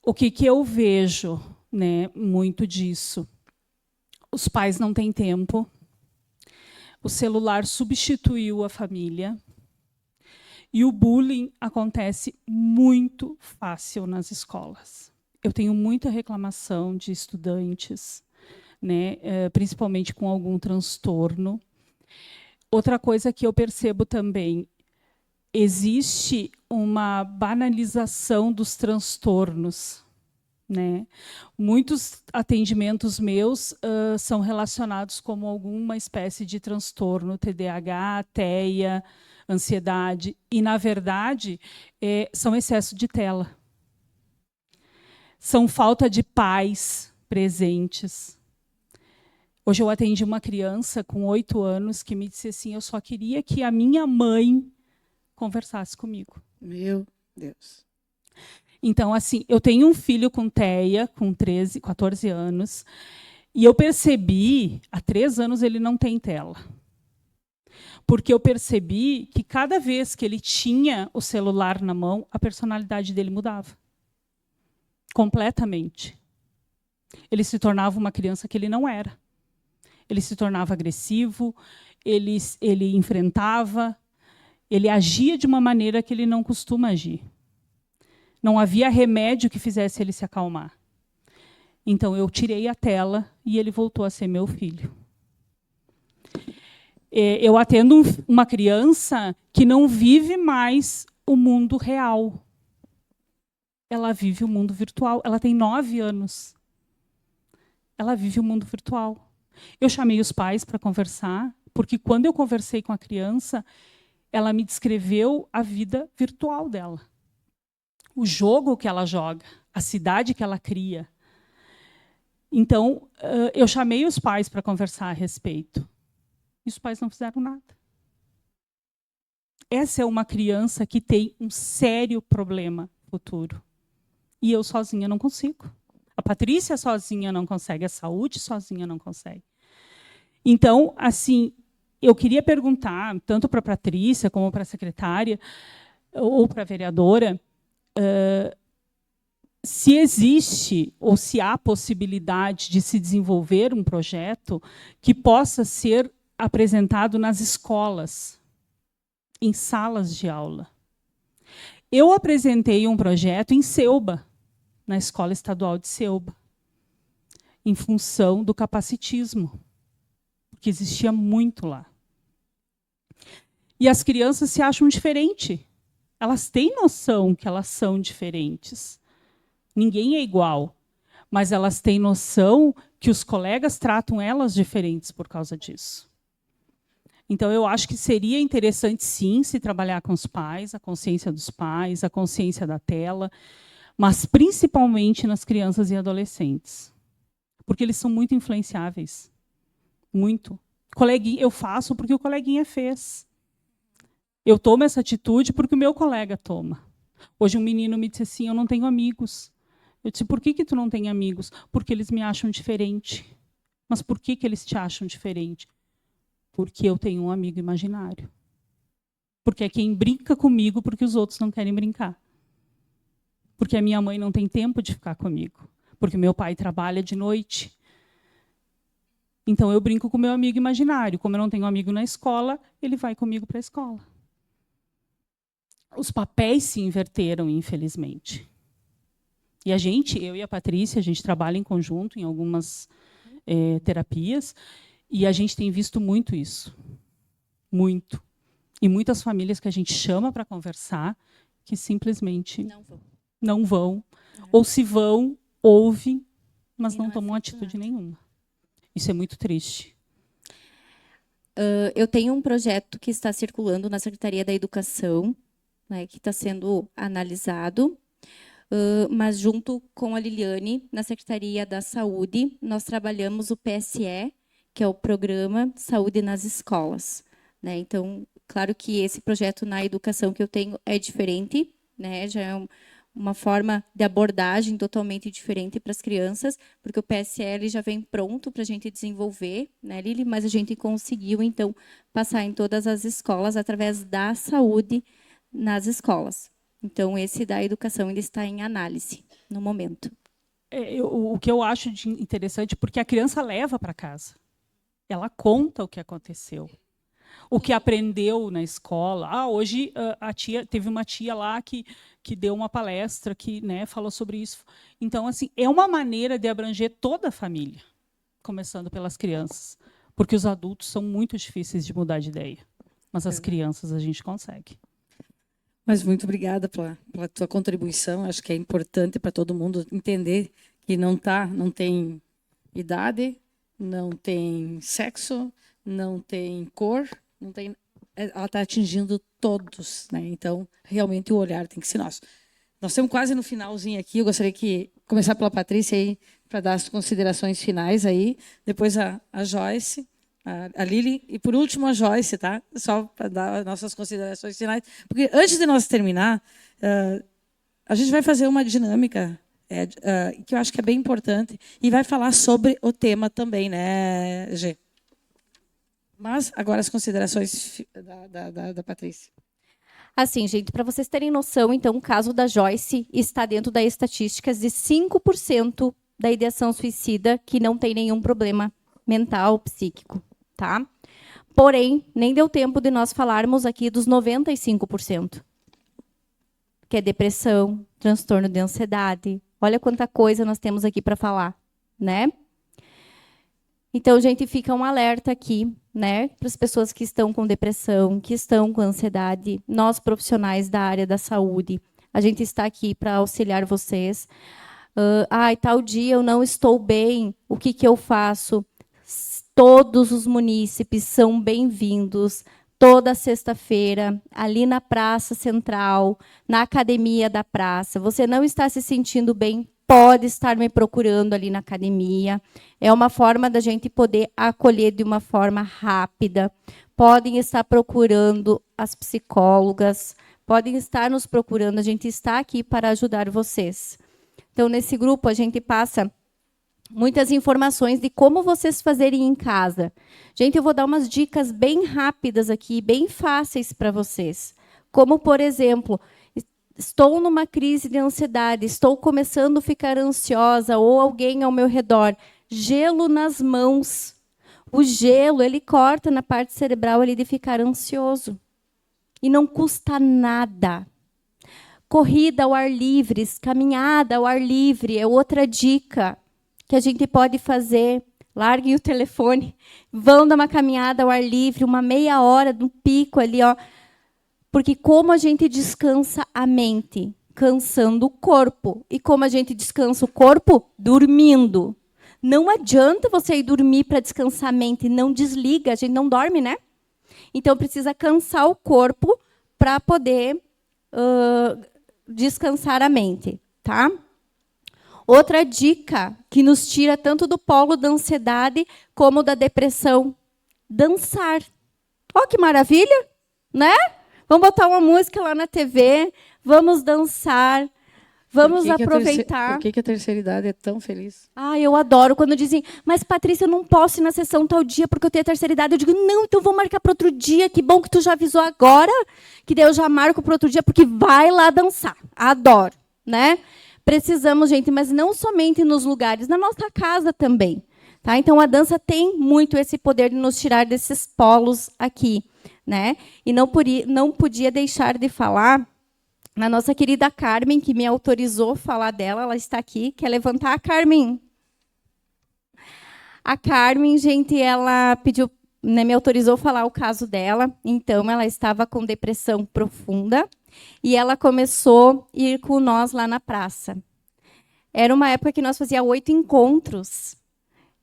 O que eu vejo, né, muito disso? Os pais não têm tempo, o celular substituiu a família, e o bullying acontece muito fácil nas escolas. Eu tenho muita reclamação de estudantes, né, principalmente com algum transtorno. Outra coisa que eu percebo também, existe uma banalização dos transtornos. Né? Muitos atendimentos meus são relacionados com alguma espécie de transtorno, TDAH, TEA, ansiedade, e, na verdade, são excesso de tela. São falta de paz, presentes. Hoje eu atendi uma criança com 8 anos que me disse assim, eu só queria que a minha mãe conversasse comigo. Meu Deus. Então, assim, eu tenho um filho com TEA, com 14 anos, e eu percebi, há 3 anos ele não tem tela. Porque eu percebi que cada vez que ele tinha o celular na mão, a personalidade dele mudava. Completamente. Ele se tornava uma criança que ele não era. Ele se tornava agressivo, ele enfrentava, ele agia de uma maneira que ele não costuma agir. Não havia remédio que fizesse ele se acalmar. Então, eu tirei a tela e ele voltou a ser meu filho. Eu atendo uma criança que não vive mais o mundo real. Ela vive o mundo virtual. Ela tem 9 anos. Ela vive o mundo virtual. Eu chamei os pais para conversar, porque quando eu conversei com a criança, ela me descreveu a vida virtual dela. O jogo que ela joga, a cidade que ela cria. Então, eu chamei os pais para conversar a respeito. E os pais não fizeram nada. Essa é uma criança que tem um sério problema futuro. E eu sozinha não consigo. A Patrícia sozinha não consegue, a saúde sozinha não consegue. Então, assim, eu queria perguntar, tanto para a Patrícia como para a secretária, ou para a vereadora, se existe ou se há possibilidade de se desenvolver um projeto que possa ser apresentado nas escolas, em salas de aula. Eu apresentei um projeto em Ceúba, na Escola Estadual de Ceúba, em função do capacitismo, que existia muito lá. E as crianças se acham diferentes. Elas têm noção que elas são diferentes. Ninguém é igual, mas elas têm noção que os colegas tratam elas diferentes por causa disso. Então, eu acho que seria interessante, sim, se trabalhar com os pais, a consciência dos pais, a consciência da tela, mas principalmente nas crianças e adolescentes. Porque eles são muito influenciáveis. Muito. Coleguinha, eu faço porque o coleguinha fez. Eu tomo essa atitude porque o meu colega toma. Hoje um menino me disse assim, eu não tenho amigos. Eu disse, por que tu não tem amigos? Porque eles me acham diferente. Mas por que eles te acham diferente? Porque eu tenho um amigo imaginário. Porque é quem brinca comigo porque os outros não querem brincar. Porque a minha mãe não tem tempo de ficar comigo. Porque meu pai trabalha de noite. Então, eu brinco com o meu amigo imaginário. Como eu não tenho amigo na escola, ele vai comigo para a escola. Os papéis se inverteram, infelizmente. E a gente, eu e a Patrícia, a gente trabalha em conjunto em algumas terapias, e a gente tem visto muito isso. Muito. E muitas famílias que a gente chama para conversar, que simplesmente não vão. Ou se vão, ouvem, mas não tomam atitude nenhuma. Isso é muito triste. Eu tenho um projeto que está circulando na Secretaria da Educação, né, que está sendo analisado, mas junto com a Liliane, na Secretaria da Saúde, nós trabalhamos o PSE, que é o Programa Saúde nas Escolas. Né? Então, claro que esse projeto na educação que eu tenho é diferente, né? Já é uma forma de abordagem totalmente diferente para as crianças, porque o PSL já vem pronto para a gente desenvolver, né, Lili? Mas a gente conseguiu, então, passar em todas as escolas através da saúde nas escolas. Então, esse da educação ainda está em análise no momento. O que eu acho interessante, porque a criança leva para casa. Ela conta o que aconteceu. O que aprendeu na escola. Hoje teve uma tia lá que deu uma palestra que, né, falou sobre isso. Então, assim, é uma maneira de abranger toda a família, começando pelas crianças, porque os adultos são muito difíceis de mudar de ideia, mas as crianças a gente consegue. Mas muito obrigada pela tua contribuição. Acho que é importante para todo mundo entender que não tem idade, não tem sexo, não tem cor, não tem, ela está atingindo todos, né? Então, realmente o olhar tem que ser nosso. nós estamos quase no finalzinho aqui. Eu gostaria que começar pela Patrícia aí, para dar as considerações finais aí. Depois a Joyce, a Lili e, por último, a Joyce, tá? Só para dar as nossas considerações finais. Porque antes de nós terminar, a gente vai fazer uma dinâmica que eu acho que é bem importante e vai falar sobre o tema também, né, Gê? Mas agora as considerações da Patrícia. Assim, gente, para vocês terem noção, então, o caso da Joyce está dentro das estatísticas de 5% da ideação suicida que não tem nenhum problema mental, psíquico, tá? Porém, nem deu tempo de nós falarmos aqui dos 95%, que é depressão, transtorno de ansiedade. Olha quanta coisa nós temos aqui para falar, né? Então, gente, fica um alerta aqui, né, para as pessoas que estão com depressão, que estão com ansiedade. Nós, profissionais da área da saúde, a gente está aqui para auxiliar vocês. Tal dia eu não estou bem, o que eu faço? Todos os munícipes são bem-vindos, toda sexta-feira, ali na Praça Central, na academia da praça. Você não está se sentindo bem, pode estar me procurando ali na academia. É uma forma da gente poder acolher de uma forma rápida. Podem estar procurando as psicólogas, podem estar nos procurando, a gente está aqui para ajudar vocês. Então, nesse grupo, a gente passa muitas informações de como vocês fazerem em casa. Gente, eu vou dar umas dicas bem rápidas aqui, bem fáceis para vocês. Como, por exemplo, estou numa crise de ansiedade, estou começando a ficar ansiosa, ou alguém ao meu redor, gelo nas mãos. O gelo, ele corta na parte cerebral ali de ficar ansioso. E não custa nada. Corrida ao ar livre, caminhada ao ar livre é outra dica que a gente pode fazer. Larguem o telefone, vão dar uma caminhada ao ar livre, uma meia hora no pico ali, ó. Porque como a gente descansa a mente? Cansando o corpo. E como a gente descansa o corpo? Dormindo. Não adianta você ir dormir para descansar a mente, não desliga, a gente não dorme, né? Então, precisa cansar o corpo para poder descansar a mente, tá? Outra dica que nos tira tanto do polo da ansiedade como da depressão: dançar. Ó, que maravilha, né? Vamos botar uma música lá na TV, vamos dançar, vamos aproveitar. Por que a terceira idade é tão feliz? Eu adoro quando dizem, mas Patrícia, eu não posso ir na sessão tal dia porque eu tenho a terceira idade. Eu digo, não, então vou marcar para outro dia. Que bom que tu já avisou agora, que daí eu já marco para outro dia, porque vai lá dançar. Adoro, né? Precisamos, gente, mas não somente nos lugares, na nossa casa também. Tá? Então, a dança tem muito esse poder de nos tirar desses polos aqui, né? E não podia deixar de falar na nossa querida Carmen, que me autorizou a falar dela. Ela está aqui. Quer levantar a Carmen? A Carmen, gente, ela pediu, né, me autorizou a falar o caso dela. Então, ela estava com depressão profunda e ela começou a ir com nós lá na praça. Era uma época que nós fazíamos 8 encontros.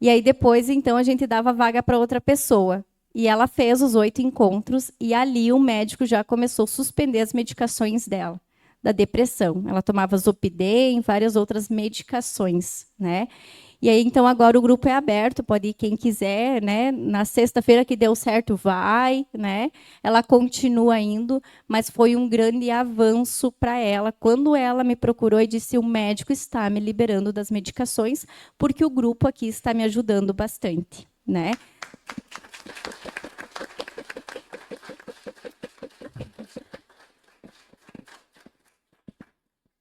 E aí, depois, então, a gente dava vaga para outra pessoa. E ela fez os 8 encontros e ali o médico já começou a suspender as medicações dela, da depressão. Ela tomava Zopidem, várias outras medicações, né? E aí, então, agora o grupo é aberto, pode ir quem quiser, né? Na sexta-feira que deu certo, vai, né? Ela continua indo, mas foi um grande avanço para ela. Quando ela me procurou e disse, o médico está me liberando das medicações, porque o grupo aqui está me ajudando bastante, né?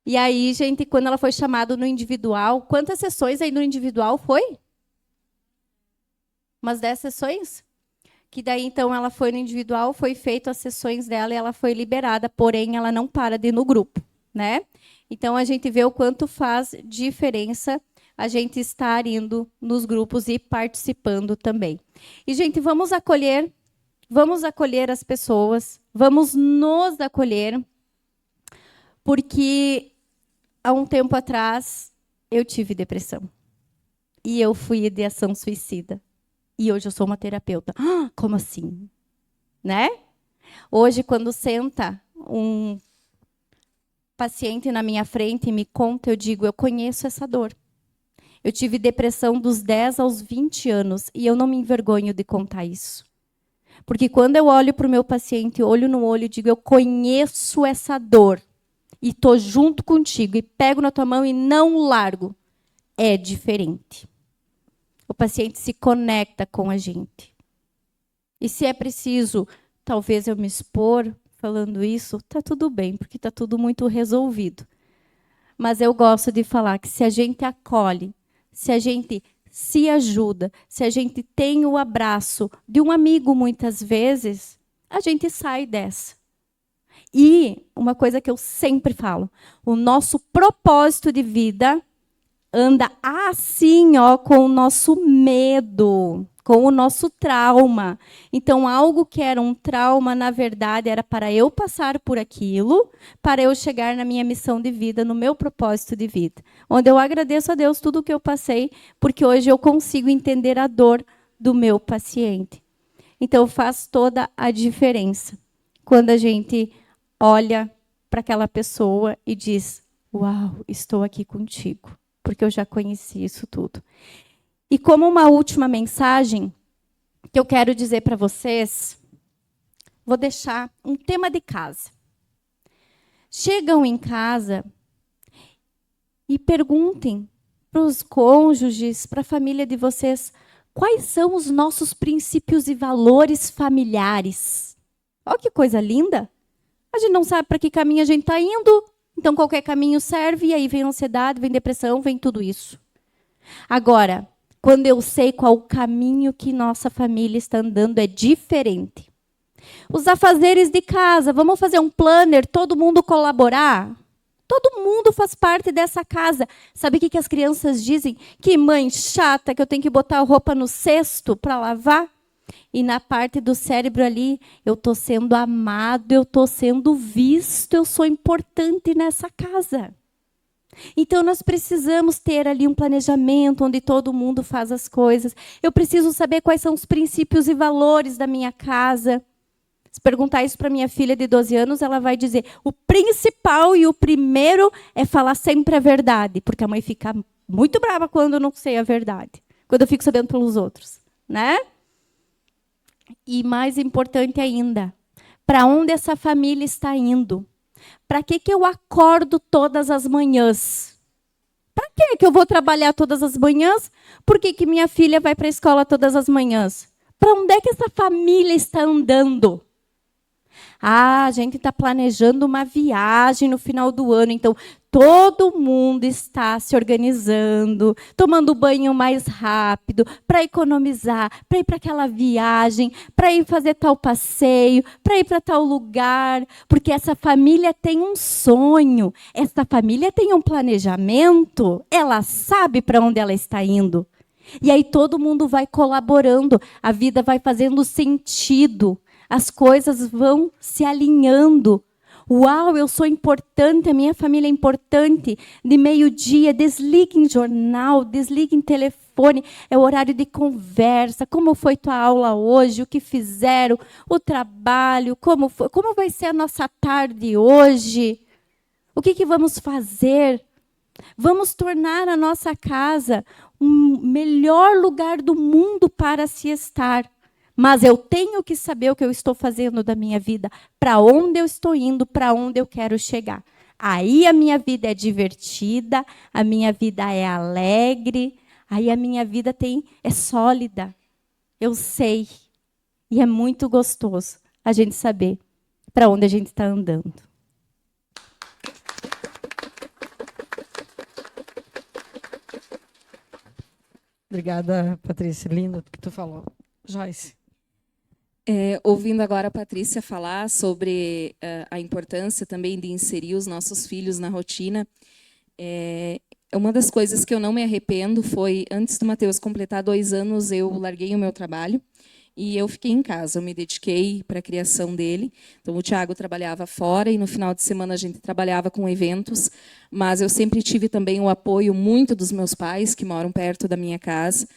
E aí, gente, quando ela foi chamada no individual, quantas sessões aí no individual foi? Umas 10 sessões? Que daí, então, ela foi no individual, foi feito as sessões dela e ela foi liberada, porém, ela não para de ir no grupo, né? Então, a gente vê o quanto faz diferença a gente estar indo nos grupos e participando também. E, gente, vamos acolher as pessoas, vamos nos acolher, porque há um tempo atrás eu tive depressão e eu fui ideação suicida e hoje eu sou uma terapeuta. Como assim? Né? Hoje, quando senta um paciente na minha frente me conta, eu digo, eu conheço essa dor. Eu tive depressão dos 10 aos 20 anos e eu não me envergonho de contar isso. Porque quando eu olho para o meu paciente, olho no olho e digo, eu conheço essa dor e estou junto contigo e pego na tua mão e não largo, é diferente. O paciente se conecta com a gente. E se é preciso, talvez eu me expor falando isso, está tudo bem, porque está tudo muito resolvido. Mas eu gosto de falar que se a gente acolhe, se a gente se ajuda, se a gente tem o abraço de um amigo muitas vezes, a gente sai dessa. E uma coisa que eu sempre falo, o nosso propósito de vida anda assim, ó, com o nosso medo, com o nosso trauma. Então, algo que era um trauma, na verdade, era para eu passar por aquilo, para eu chegar na minha missão de vida, no meu propósito de vida. Onde eu agradeço a Deus tudo o que eu passei, porque hoje eu consigo entender a dor do meu paciente. Então, faz toda a diferença quando a gente olha para aquela pessoa e diz, uau, estou aqui contigo, porque eu já conheci isso tudo. E como uma última mensagem que eu quero dizer para vocês, vou deixar um tema de casa. Chegam em casa e perguntem para os cônjuges, para a família de vocês, quais são os nossos princípios e valores familiares. Olha que coisa linda! A gente não sabe para que caminho a gente está indo, então qualquer caminho serve, e aí vem ansiedade, vem depressão, vem tudo isso. Agora, quando eu sei qual o caminho que nossa família está andando, é diferente. Os afazeres de casa, vamos fazer um planner, todo mundo colaborar? Todo mundo faz parte dessa casa. Sabe o que as crianças dizem? Que mãe chata, que eu tenho que botar a roupa no cesto para lavar? E na parte do cérebro ali, eu estou sendo amado, eu estou sendo visto, eu sou importante nessa casa. Então, nós precisamos ter ali um planejamento onde todo mundo faz as coisas. Eu preciso saber quais são os princípios e valores da minha casa. Se perguntar isso para minha filha de 12 anos, ela vai dizer, o principal e o primeiro é falar sempre a verdade, porque a mãe fica muito brava quando eu não sei a verdade, quando eu fico sabendo pelos outros, né? E mais importante ainda, para onde essa família está indo? Para que eu acordo todas as manhãs? Para que eu vou trabalhar todas as manhãs? Por que minha filha vai para a escola todas as manhãs? Para onde é que essa família está andando? Ah, a gente está planejando uma viagem no final do ano, então todo mundo está se organizando, tomando banho mais rápido, para economizar, para ir para aquela viagem, para ir fazer tal passeio, para ir para tal lugar, porque essa família tem um sonho, essa família tem um planejamento, ela sabe para onde ela está indo. E aí todo mundo vai colaborando, a vida vai fazendo sentido. As coisas vão se alinhando. Uau, eu sou importante, a minha família é importante. De meio-dia, desliguem jornal, desliguem telefone. É o horário de conversa. Como foi tua aula hoje? O que fizeram? O trabalho? Como foi? Como vai ser a nossa tarde hoje? O que vamos fazer? Vamos tornar a nossa casa um melhor lugar do mundo para se estar. Mas eu tenho que saber o que eu estou fazendo da minha vida, para onde eu estou indo, para onde eu quero chegar. Aí a minha vida é divertida, a minha vida é alegre, aí a minha vida é sólida. Eu sei. E é muito gostoso a gente saber para onde a gente está andando. Obrigada, Patrícia. Lindo o que tu falou. Joyce. Ouvindo agora a Patrícia falar sobre a importância também de inserir os nossos filhos na rotina, uma das coisas que eu não me arrependo foi, antes do Mateus completar 2 anos, eu larguei o meu trabalho e eu fiquei em casa. Eu me dediquei para a criação dele. Então, o Tiago trabalhava fora e, no final de semana, a gente trabalhava com eventos, mas eu sempre tive também o apoio muito dos meus pais, que moram perto da minha casa.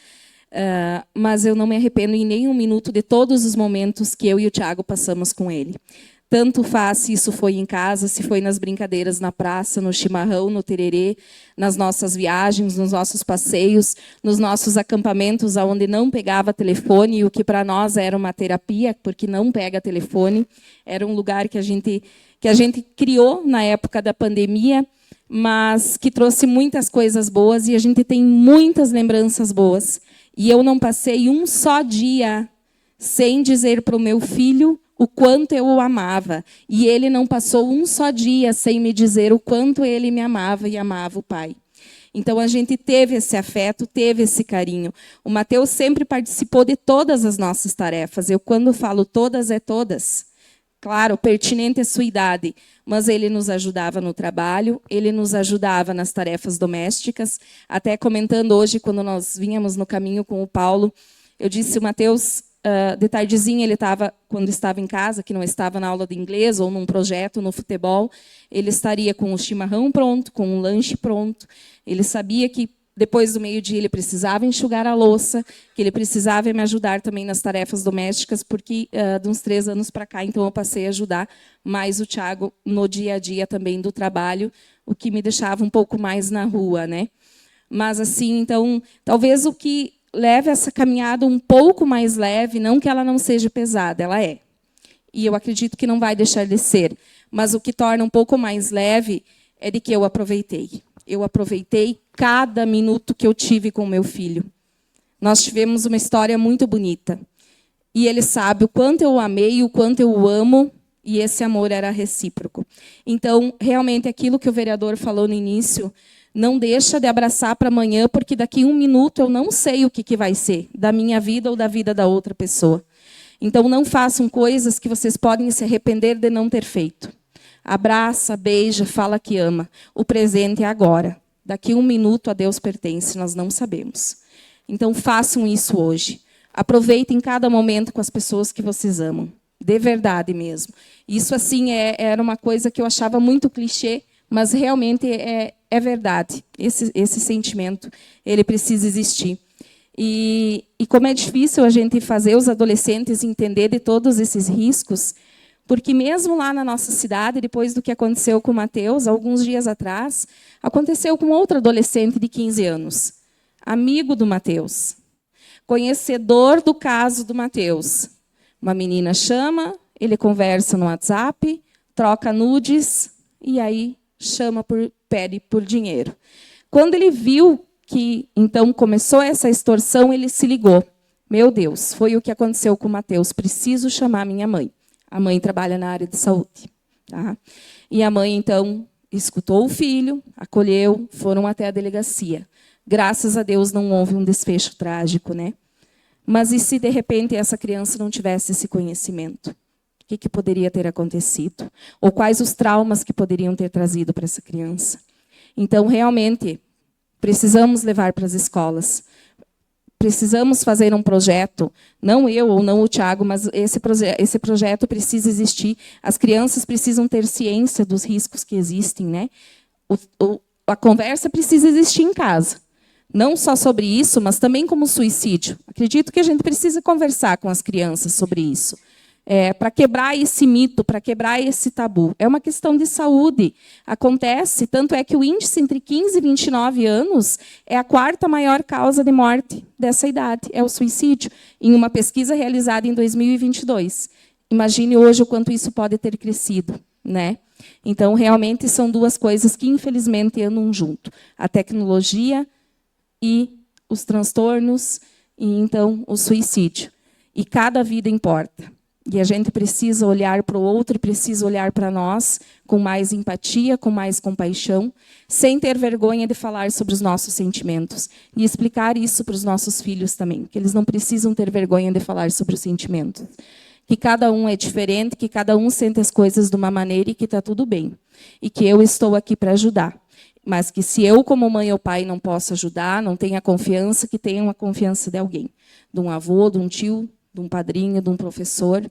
Mas eu não me arrependo em nenhum minuto de todos os momentos que eu e o Tiago passamos com ele. Tanto faz se isso foi em casa, se foi nas brincadeiras na praça, no chimarrão, no tererê, nas nossas viagens, nos nossos passeios, nos nossos acampamentos onde não pegava telefone, e o que para nós era uma terapia, porque não pega telefone. Era um lugar que a gente criou na época da pandemia, mas que trouxe muitas coisas boas, e a gente tem muitas lembranças boas. E eu não passei um só dia sem dizer para o meu filho o quanto eu o amava. E ele não passou um só dia sem me dizer o quanto ele me amava e amava o pai. Então, a gente teve esse afeto, teve esse carinho. O Mateus sempre participou de todas as nossas tarefas. Eu, quando falo todas, é todas. Claro, pertinente à sua idade, mas ele nos ajudava no trabalho, ele nos ajudava nas tarefas domésticas. Até comentando hoje, quando nós vínhamos no caminho com o Paulo, eu disse, o Mateus, de tardezinha, ele estava, quando estava em casa, que não estava na aula de inglês ou num projeto, no futebol, ele estaria com o chimarrão pronto, com o lanche pronto. Ele sabia que depois do meio-dia ele precisava enxugar a louça, que ele precisava me ajudar também nas tarefas domésticas, porque de uns 3 anos para cá, então eu passei a ajudar mais o Thiago no dia a dia também do trabalho, o que me deixava um pouco mais na rua, né? Mas assim, então, talvez o que leve essa caminhada um pouco mais leve, não que ela não seja pesada, ela é. E eu acredito que não vai deixar de ser. Mas o que torna um pouco mais leve é de que eu aproveitei. Eu aproveitei cada minuto que eu tive com o meu filho. Nós tivemos uma história muito bonita. E ele sabe o quanto eu o amei, o quanto eu o amo, e esse amor era recíproco. Então, realmente, aquilo que o vereador falou no início, não deixa de abraçar para amanhã, porque daqui 1 minuto eu não sei o que vai ser, da minha vida ou da vida da outra pessoa. Então, não façam coisas que vocês podem se arrepender de não ter feito. Abraça, beija, fala que ama. O presente é agora. Daqui 1 minuto a Deus pertence, nós não sabemos. Então, façam isso hoje. Aproveitem cada momento com as pessoas que vocês amam. De verdade mesmo. Isso, assim, era uma coisa que eu achava muito clichê, mas realmente é verdade. Esse sentimento, ele precisa existir. E como é difícil a gente fazer os adolescentes entender de todos esses riscos, porque mesmo lá na nossa cidade, depois do que aconteceu com o Mateus, alguns dias atrás, aconteceu com outro adolescente de 15 anos, amigo do Mateus, conhecedor do caso do Mateus. Uma menina chama, ele conversa no WhatsApp, troca nudes, e aí pede por dinheiro. Quando ele viu que, então, começou essa extorsão, ele se ligou. Meu Deus, foi o que aconteceu com o Mateus, preciso chamar minha mãe. A mãe trabalha na área de saúde. Tá? E a mãe, então, escutou o filho, acolheu, foram até a delegacia. Graças a Deus não houve um desfecho trágico, né? Mas e se, de repente, essa criança não tivesse esse conhecimento? O que poderia ter acontecido? Ou quais os traumas que poderiam ter trazido para essa criança? Então, realmente, precisamos levar para as escolas. Precisamos fazer um projeto, não eu ou não o Thiago, mas esse projeto precisa existir. As crianças precisam ter ciência dos riscos que existem, né? A conversa precisa existir em casa. Não só sobre isso, mas também como suicídio. Acredito que a gente precisa conversar com as crianças sobre isso. Para quebrar esse mito, para quebrar esse tabu. É uma questão de saúde. Acontece, tanto é que o índice entre 15 e 29 anos é a 4ª maior causa de morte dessa idade, é o suicídio, em uma pesquisa realizada em 2022. Imagine hoje o quanto isso pode ter crescido, né? Então, realmente, são 2 coisas que, infelizmente, andam junto. A tecnologia e os transtornos, e, então, o suicídio. E cada vida importa. E a gente precisa olhar para o outro, precisa olhar para nós com mais empatia, com mais compaixão, sem ter vergonha de falar sobre os nossos sentimentos. E explicar isso para os nossos filhos também, que eles não precisam ter vergonha de falar sobre os sentimentos. Que cada um é diferente, que cada um sente as coisas de uma maneira e que está tudo bem. E que eu estou aqui para ajudar. Mas que se eu, como mãe ou pai, não posso ajudar, não tenha confiança, que tenham a confiança de alguém. De um avô, de um tio, de um padrinho, de um professor,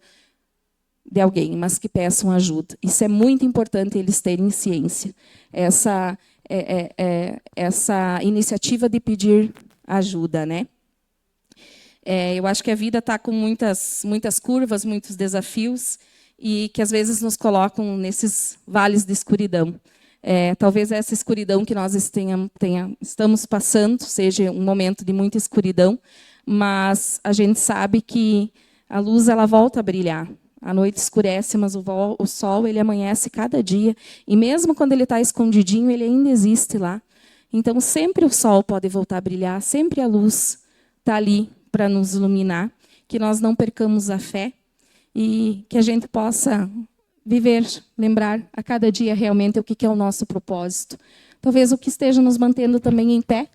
de alguém, mas que peçam ajuda. Isso é muito importante eles terem ciência. Essa iniciativa de pedir ajuda, né? Eu acho que a vida está com muitas curvas, muitos desafios, e que às vezes nos colocam nesses vales de escuridão. Talvez essa escuridão que nós estamos passando seja um momento de muita escuridão, mas a gente sabe que a luz ela volta a brilhar. A noite escurece, mas o sol ele amanhece cada dia. E mesmo quando ele está escondidinho, ele ainda existe lá. Então, sempre o sol pode voltar a brilhar, sempre a luz está ali para nos iluminar, que nós não percamos a fé e que a gente possa viver, lembrar a cada dia realmente o que é o nosso propósito. Talvez o que esteja nos mantendo também em pé,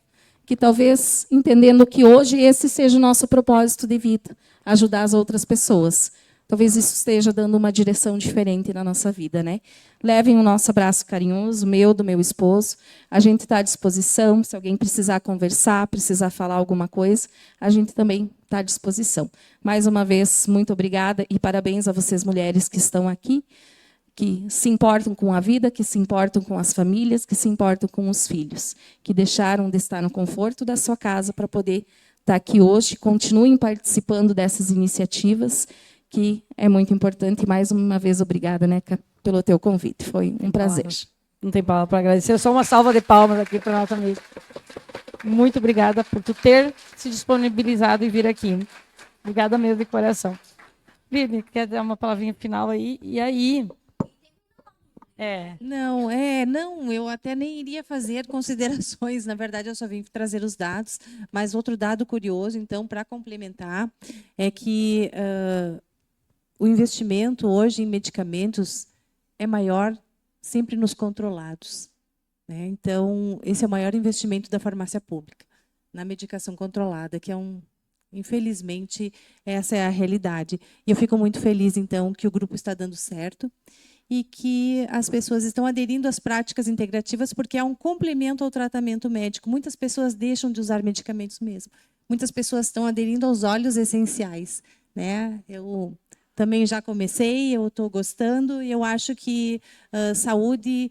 que talvez entendendo que hoje esse seja o nosso propósito de vida, ajudar as outras pessoas. Talvez isso esteja dando uma direção diferente na nossa vida, né? Levem o nosso abraço carinhoso, do meu esposo. A gente está à disposição. Se alguém precisar conversar, precisar falar alguma coisa, a gente também está à disposição. Mais uma vez, muito obrigada e parabéns a vocês, mulheres que estão aqui, que se importam com a vida, que se importam com as famílias, que se importam com os filhos, que deixaram de estar no conforto da sua casa para poder estar aqui hoje. Continuem participando dessas iniciativas, que é muito importante. E, mais uma vez, obrigada, Neca, pelo teu convite. Foi um prazer. Não tem palavra para agradecer. Só uma salva de palmas aqui para a nossa amiga. Muito obrigada por tu ter se disponibilizado e vir aqui. Obrigada mesmo de coração. Vivi, quer dar uma palavrinha final aí? E aí? Não, eu até nem iria fazer considerações. Na verdade, eu só vim trazer os dados. Mas outro dado curioso, então, para complementar, é que o investimento hoje em medicamentos é maior sempre nos controlados, né? Então, esse é o maior investimento da farmácia pública, na medicação controlada, que infelizmente, essa é a realidade. E eu fico muito feliz, então, que o grupo está dando certo e que as pessoas estão aderindo às práticas integrativas, porque é um complemento ao tratamento médico. Muitas pessoas deixam de usar medicamentos mesmo. Muitas pessoas estão aderindo aos óleos essenciais, né? Eu também já comecei, eu estou gostando, e eu acho que saúde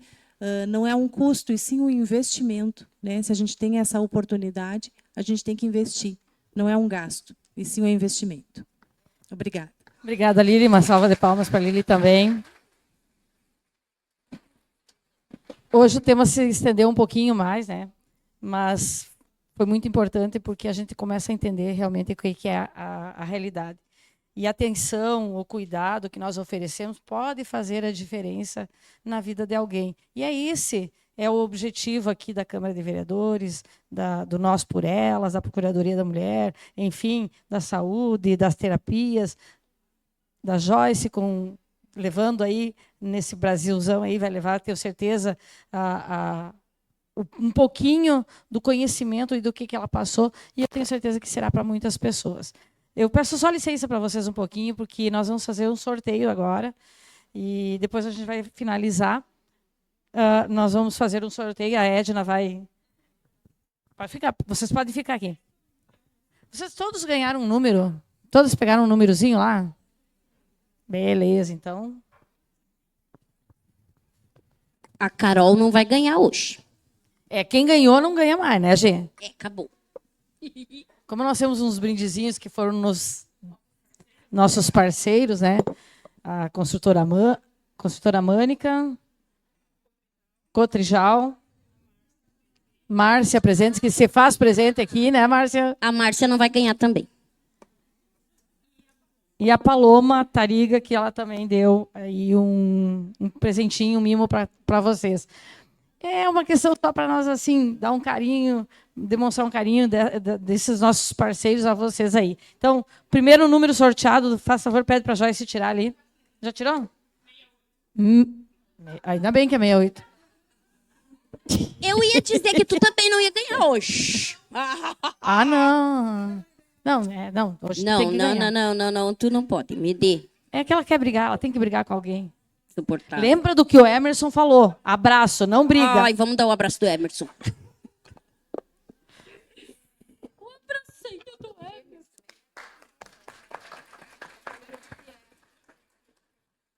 não é um custo, e sim um investimento, né? Se a gente tem essa oportunidade, a gente tem que investir. Não é um gasto, e sim um investimento. Obrigada. Obrigada, Lili. Uma salva de palmas para a Lili também. Hoje o tema se estendeu um pouquinho mais, né? Mas foi muito importante porque a gente começa a entender realmente o que é a realidade. E a atenção, o cuidado que nós oferecemos pode fazer a diferença na vida de alguém. E esse é o objetivo aqui da Câmara de Vereadores, do Nós por Elas, da Procuradoria da Mulher, enfim, da saúde, das terapias, da Joyce, levando aí nesse Brasilzão aí, vai levar, tenho certeza, um pouquinho do conhecimento e do que ela passou, e eu tenho certeza que será para muitas pessoas. Eu peço só licença para vocês um pouquinho, porque nós vamos fazer um sorteio agora, e depois a gente vai finalizar. Nós vamos fazer um sorteio, a Edna vai ficar, vocês podem ficar aqui. Vocês todos ganharam um número? Todos pegaram um númerozinho lá? Beleza, então. A Carol não vai ganhar hoje. Quem ganhou não ganha mais, né, Gê? Acabou. Como nós temos uns brindezinhos que foram nos nossos parceiros, né? A construtora Mânica, Cotrijal, Márcia presente, que se faz presente aqui, né, Márcia? A Márcia não vai ganhar também. E a Paloma Tariga, que ela também deu aí um presentinho, um mimo para vocês. É uma questão só para nós, assim, dar um carinho, demonstrar um carinho desses nossos parceiros a vocês aí. Então, primeiro número sorteado, faz favor, pede para a Joyce tirar ali. Já tirou? Ainda bem que é 68. Eu ia dizer que tu também não ia ganhar hoje. Não. Não, hoje tem que ganhar. Não, tu não pode, me dê. É que ela quer brigar, ela tem que brigar com alguém. Suportável. Lembra do que o Emerson falou. Abraço, não briga. Ai, vamos dar o abraço do Emerson. O abracinho do Emerson.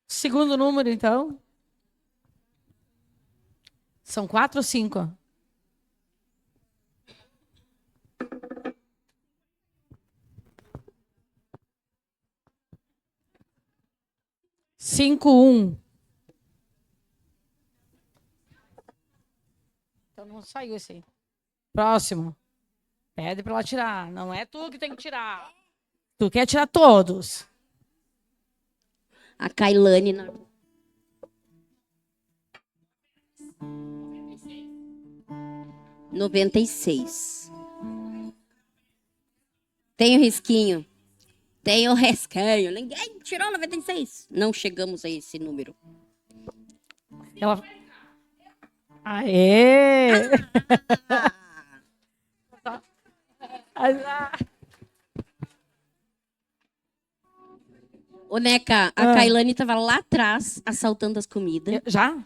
Segundo número, então. São 4 ou 5? 5. 51. Então não saiu esse aí. Próximo. Pede para ela tirar. Não é tu que tem que tirar. Tu quer tirar todos. A Kailane. 96. Tem o risquinho. Tem o rescanho. Ninguém tirou 96. Não chegamos a esse número. Ela... Aê! Ô, Neca, a Kailane tava lá atrás, assaltando as comidas. Já?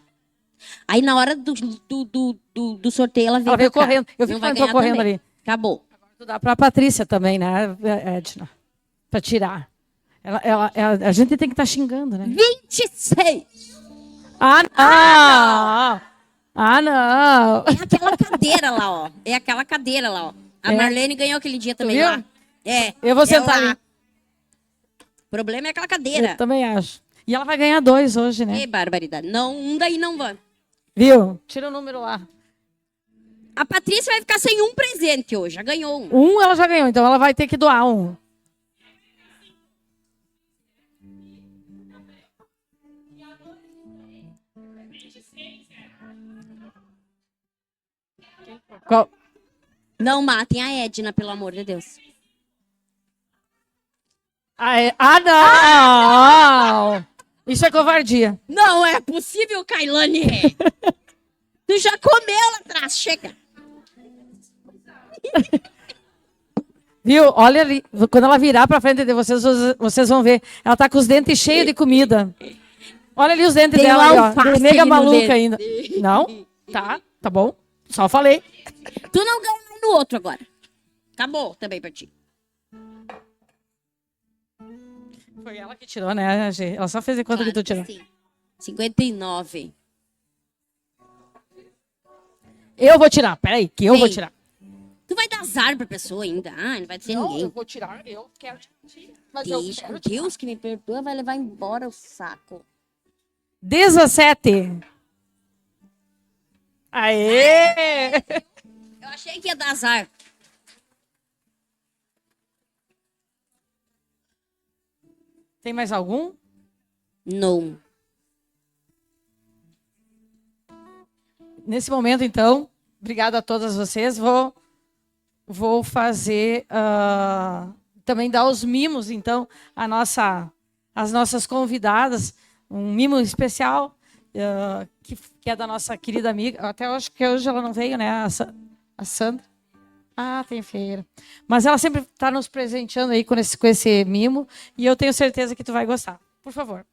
Aí, na hora do sorteio, ela veio pra cá. Correndo. Eu vi que ela entrou correndo ali. Acabou. Tu dá pra Patrícia também, né, Edna? Pra tirar. A gente tem que estar xingando, né? 26! Ah, não! Ah, não! É aquela cadeira lá, ó. É aquela cadeira lá, ó. A Marlene ganhou aquele dia também lá. É. Eu vou sentar ali. O problema é aquela cadeira. Eu também acho. E ela vai ganhar 2 hoje, né? Que barbaridade. Não, um daí não vai. Viu? Tira o número lá. A Patrícia vai ficar sem um presente hoje. Já ganhou um. Um ela já ganhou, então ela vai ter que doar um. Qual? Não matem a Edna, pelo amor de Deus. Ah, não! Isso é covardia. Não é possível, Kailane. Tu já comeu lá atrás, chega. Viu? Olha ali. Quando ela virar pra frente de vocês, vocês vão ver. Ela tá com os dentes cheios de comida. Olha ali os dentes Tem dela, um ó. Nega maluca dente. ainda. Não? Tá bom. Só falei. Tu não ganha mais no outro agora. Acabou também pra ti. Foi ela que tirou, né, Gê? Ela só fez de conta que tu tirou. Sim. 59. Eu vou tirar. Peraí, que eu vou Sim. tirar. Tu vai dar azar pra pessoa ainda. Ah, não vai ser ninguém. Eu vou tirar. Eu quero tirar. Mas Deixa, Deus que me perdoa, vai levar embora o saco. 17. Aê! Eu achei que ia dar azar. Tem mais algum? Não. Nesse momento, então, obrigada a todas vocês. Vou fazer também dar os mimos, então, às nossas convidadas, um mimo especial que é da nossa querida amiga. Até acho que hoje ela não veio, né? A Sandra. Ah, tem feira. Mas ela sempre está nos presenteando aí com esse mimo e eu tenho certeza que tu vai gostar. Por favor.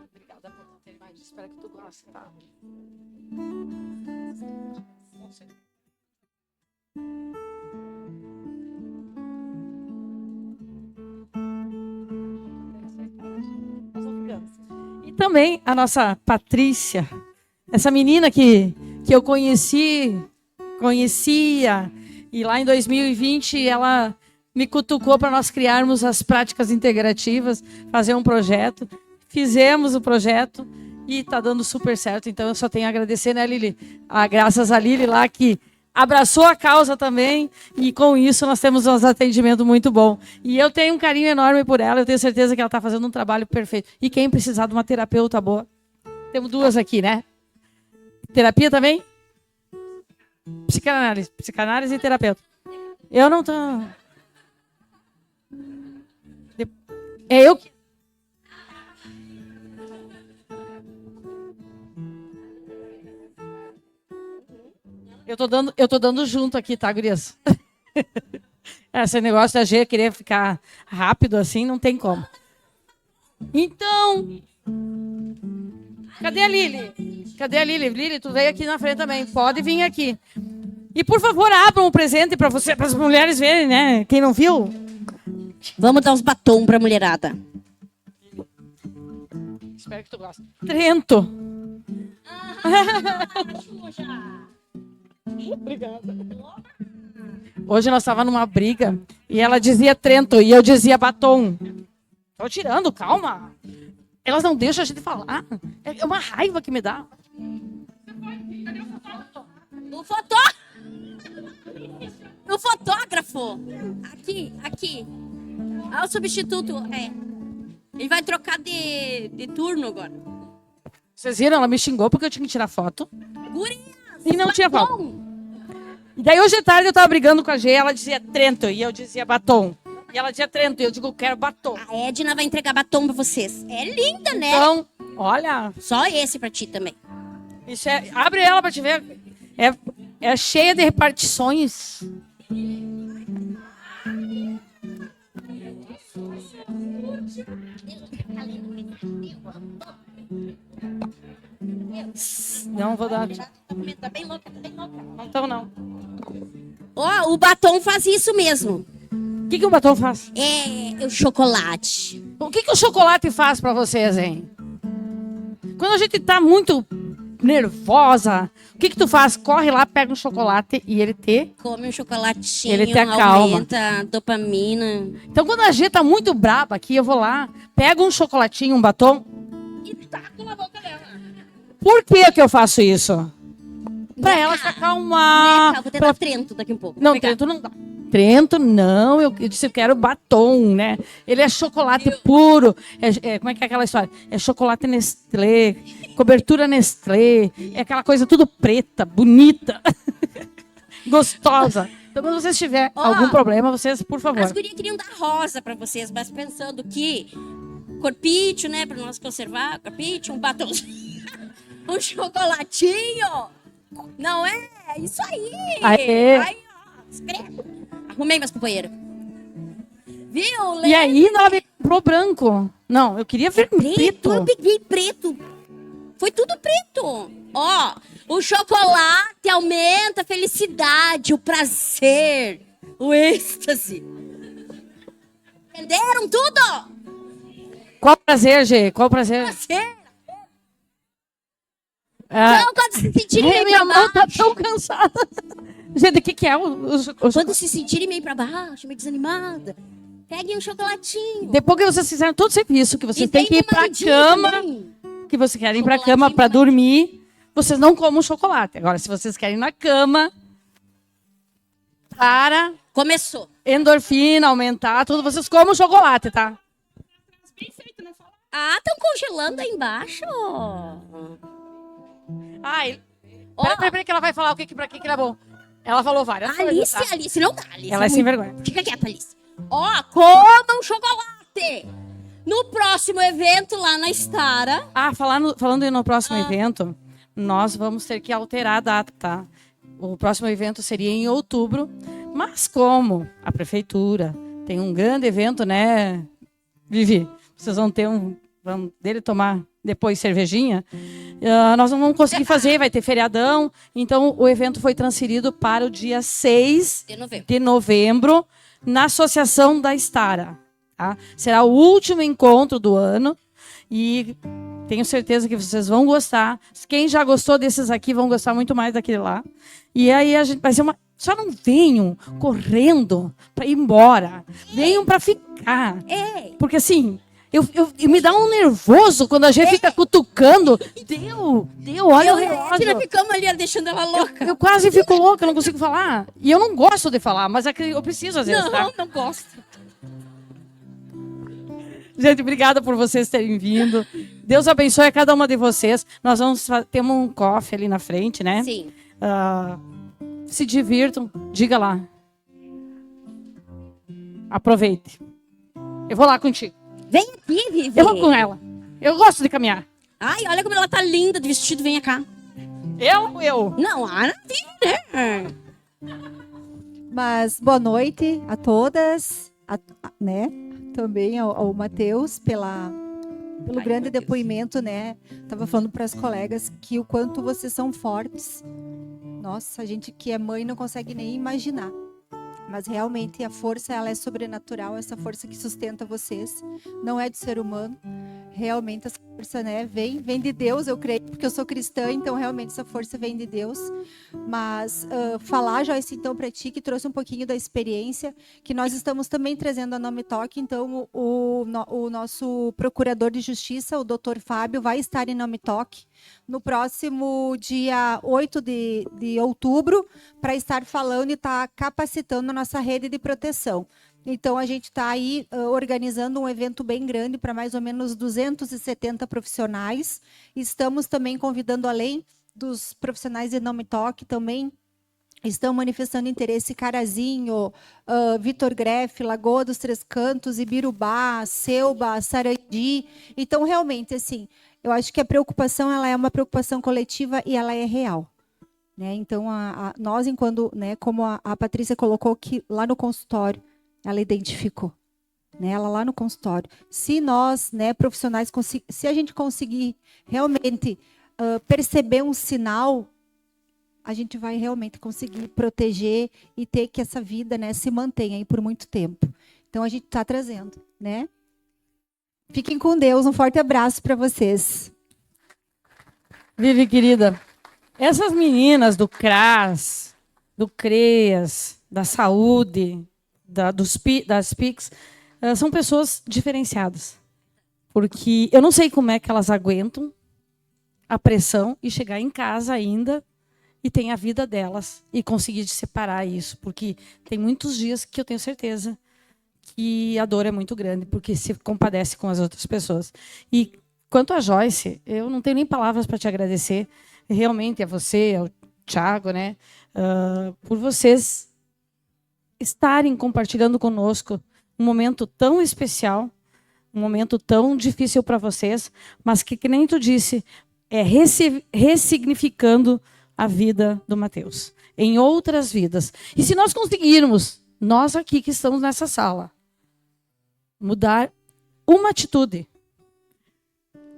Obrigada por não ter mais. Espero que tu goste, tá? Não sei. E também a nossa Patrícia, essa menina que eu conhecia, e lá em 2020 ela me cutucou para nós criarmos as práticas integrativas, fazer um projeto. Fizemos o projeto e está dando super certo. Então eu só tenho a agradecer, né, Lili? Graças a Lili lá que abraçou a causa também e com isso nós temos um atendimento muito bom. E eu tenho um carinho enorme por ela, eu tenho certeza que ela está fazendo um trabalho perfeito. E quem precisar de uma terapeuta boa, temos 2 aqui, né? Terapia também? Psicanálise e terapeuta. Eu não tô... É eu que... Eu tô dando junto aqui, tá, gurias? Esse negócio da G querer ficar rápido assim, não tem como. Então... Cadê a Lili? Cadê a Lili? Lili, tu veio aqui na frente também. Pode vir aqui. E, por favor, abram um presente para você, para as mulheres verem, né? Quem não viu? Vamos dar uns batom pra mulherada. Espero que tu goste. Trento. Obrigada. Hoje nós estávamos numa briga e ela dizia Trento e eu dizia batom. Tô tirando, calma. Elas não deixam a gente falar. É uma raiva que me dá. O fotógrafo. Aqui. Ah, o substituto. Ele vai trocar de turno agora. Vocês viram? Ela me xingou porque eu tinha que tirar foto. Gurias, E não tinha foto. E daí hoje de tarde eu tava brigando com a G, ela dizia Trento e eu dizia batom. E ela dizia Trento e eu digo, quero batom. A Edna vai entregar batom pra vocês. É linda, né? Então, olha. Só esse pra ti também. Isso abre ela pra te ver. É cheia de repartições. Não vou dar. Tá bem louca. Não tão, não. Ó, o batom faz isso mesmo. O que o batom faz? É o chocolate. O que o chocolate faz pra vocês, hein? Quando a gente tá muito nervosa, o que tu faz? Corre lá, pega um chocolate e ele te... Come um chocolatinho, Ele te acalma. aumenta a dopamina. Então, quando a G tá muito braba aqui, eu vou lá, pego um chocolatinho, um batom. E taco na boca dela. Por que eu faço isso? Pra ela se acalmar. Eu vou tentar Trento daqui a pouco. Não, Trento não dá. Trento, não. Eu disse, eu quero batom, né? Ele é chocolate puro. Como é que é aquela história? É chocolate Nestlé, cobertura Nestlé. É aquela coisa tudo preta, bonita, gostosa. Então, quando vocês tiverem algum problema, vocês, por favor. As gurias queriam dar rosa pra vocês, mas pensando que corpício, né? Pra nós conservar, corpício, um batom, um chocolatinho. Não é? Isso aí. Aê. Aí, ó, escreve. Arrumei meus companheiros. Viu? E aí, ela me comprou branco. Não, eu queria ver preto. Eu peguei preto. Foi tudo preto. Ó, o chocolate aumenta a felicidade, o prazer, o êxtase. Entenderam tudo? Qual prazer, Gê? Qual prazer? Prazer. Não, quando se sentirem meio minha pra mão tá baixo. tão cansada. Gente, o que é Quando se sentirem meio pra baixo, meio desanimada, peguem um chocolatinho. Depois que vocês fizeram todo o serviço, que vocês E têm que ir pra maridinho cama, também. que vocês querem ir pra cama pra dormir, vocês não comem chocolate. Agora, se vocês querem ir na cama, começou. Endorfina, aumentar, tudo, vocês comem chocolate, tá? Ah, estão congelando aí embaixo. Ai, peraí que ela vai falar o que pra que é bom. Ela falou várias Alice, coisas, tá? Alice, não dá. Alice Ela é sem vergonha. Fica quieta, Alice. Ó, comam chocolate. No próximo evento lá na Stara. Ah, falando no próximo evento, nós vamos ter que alterar a data, tá? O próximo evento seria em outubro, mas como a prefeitura tem um grande evento, né, Vivi? Vocês vão ter vamos dele tomar depois cervejinha. Nós não vamos conseguir fazer, vai ter feriadão. Então, o evento foi transferido para o dia 6 de novembro na Associação da Stara. Tá? Será o último encontro do ano e tenho certeza que vocês vão gostar. Quem já gostou desses aqui vão gostar muito mais daquele lá. E aí a gente vai ser uma... Só não venham correndo para ir embora. Venham para ficar. Porque assim... Eu me dá um nervoso quando a gente fica cutucando. Olha o relógio. Nós ficamos ali deixando ela louca. Eu quase fico louca, eu não consigo falar. E eu não gosto de falar, mas é que eu preciso às vezes. Não gosto. Gente, obrigada por vocês terem vindo. Deus abençoe a cada uma de vocês. Nós vamos ter um coffee ali na frente, né? Sim. Se divirtam. Diga lá. Aproveite. Eu vou lá contigo. Vem aqui, Vivi. Eu vou com ela. Eu gosto de caminhar. Ai, olha como ela tá linda de vestido. Venha cá. Eu? Não, a Ana Vivi, né? Mas boa noite a todas, né? Também ao Matheus pelo grande depoimento, né? Tava falando para as colegas que o quanto vocês são fortes. Nossa, a gente que é mãe não consegue nem imaginar. Mas realmente a força, ela é sobrenatural, essa força que sustenta vocês. Não é de ser humano. realmente essa força, né, vem de Deus, eu creio, porque eu sou cristã, então realmente essa força vem de Deus. Mas falar, Joyce, então, para ti, que trouxe um pouquinho da experiência, que nós estamos também trazendo a Nome Toque, então o nosso procurador de justiça, o Dr. Fábio, vai estar em Nome Toque no próximo dia 8 de outubro, para estar falando e estar capacitando a nossa rede de proteção. Então, a gente está aí organizando um evento bem grande para mais ou menos 270 profissionais. Estamos também convidando, além dos profissionais de Nome Toque, também estão manifestando interesse Carazinho, Vitor Greff, Lagoa dos Três Cantos, Ibirubá, Selba, Sarandi. Então, realmente, assim, eu acho que a preocupação ela é uma preocupação coletiva e ela é real. Né? Então, nós, enquanto, né, como a Patrícia colocou aqui lá no consultório, ela identificou, né? Ela lá no consultório. Se nós, né, profissionais, se a gente conseguir realmente perceber um sinal, a gente vai realmente conseguir proteger e ter que essa vida, né, se mantenha aí por muito tempo. Então, a gente está trazendo, né? Fiquem com Deus, um forte abraço para vocês. Vivi, querida, essas meninas do CRAS, do CREAS, da saúde, das PICs, são pessoas diferenciadas. Porque eu não sei como é que elas aguentam a pressão e chegar em casa ainda e ter a vida delas e conseguir separar isso. Porque tem muitos dias que eu tenho certeza que a dor é muito grande, porque se compadece com as outras pessoas. E quanto a Joyce, eu não tenho nem palavras para te agradecer. Realmente a você, ao Thiago, né, por vocês estarem compartilhando conosco um momento tão especial, um momento tão difícil para vocês, mas que nem tu disse, é ressignificando a vida do Mateus, em outras vidas. E se nós conseguirmos, nós aqui que estamos nessa sala, mudar uma atitude,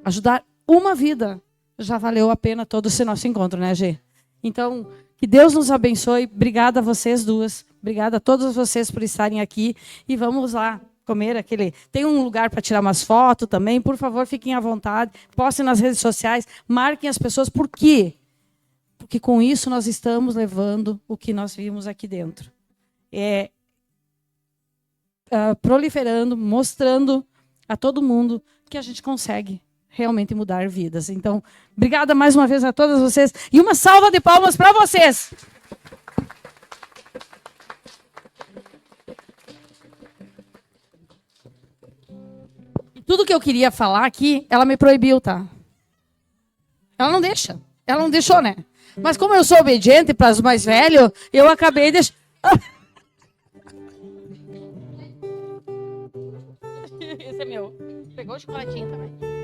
ajudar uma vida, já valeu a pena todo esse nosso encontro, né, Gê? Então, que Deus nos abençoe. Obrigada a vocês duas. Obrigada a todos vocês por estarem aqui. E vamos lá comer aquele... Tem um lugar para tirar umas fotos também. Por favor, fiquem à vontade. Postem nas redes sociais. Marquem as pessoas. Por quê? Porque com isso nós estamos levando o que nós vimos aqui dentro. Proliferando, mostrando a todo mundo que a gente consegue realmente mudar vidas. Então, obrigada mais uma vez a todas vocês. E uma salva de palmas para vocês. E tudo que eu queria falar aqui, ela me proibiu, tá? Ela não deixa. Ela não deixou, né? Mas como eu sou obediente para os mais velhos, eu acabei deixando. Esse é meu. Pegou o chocolatinho também.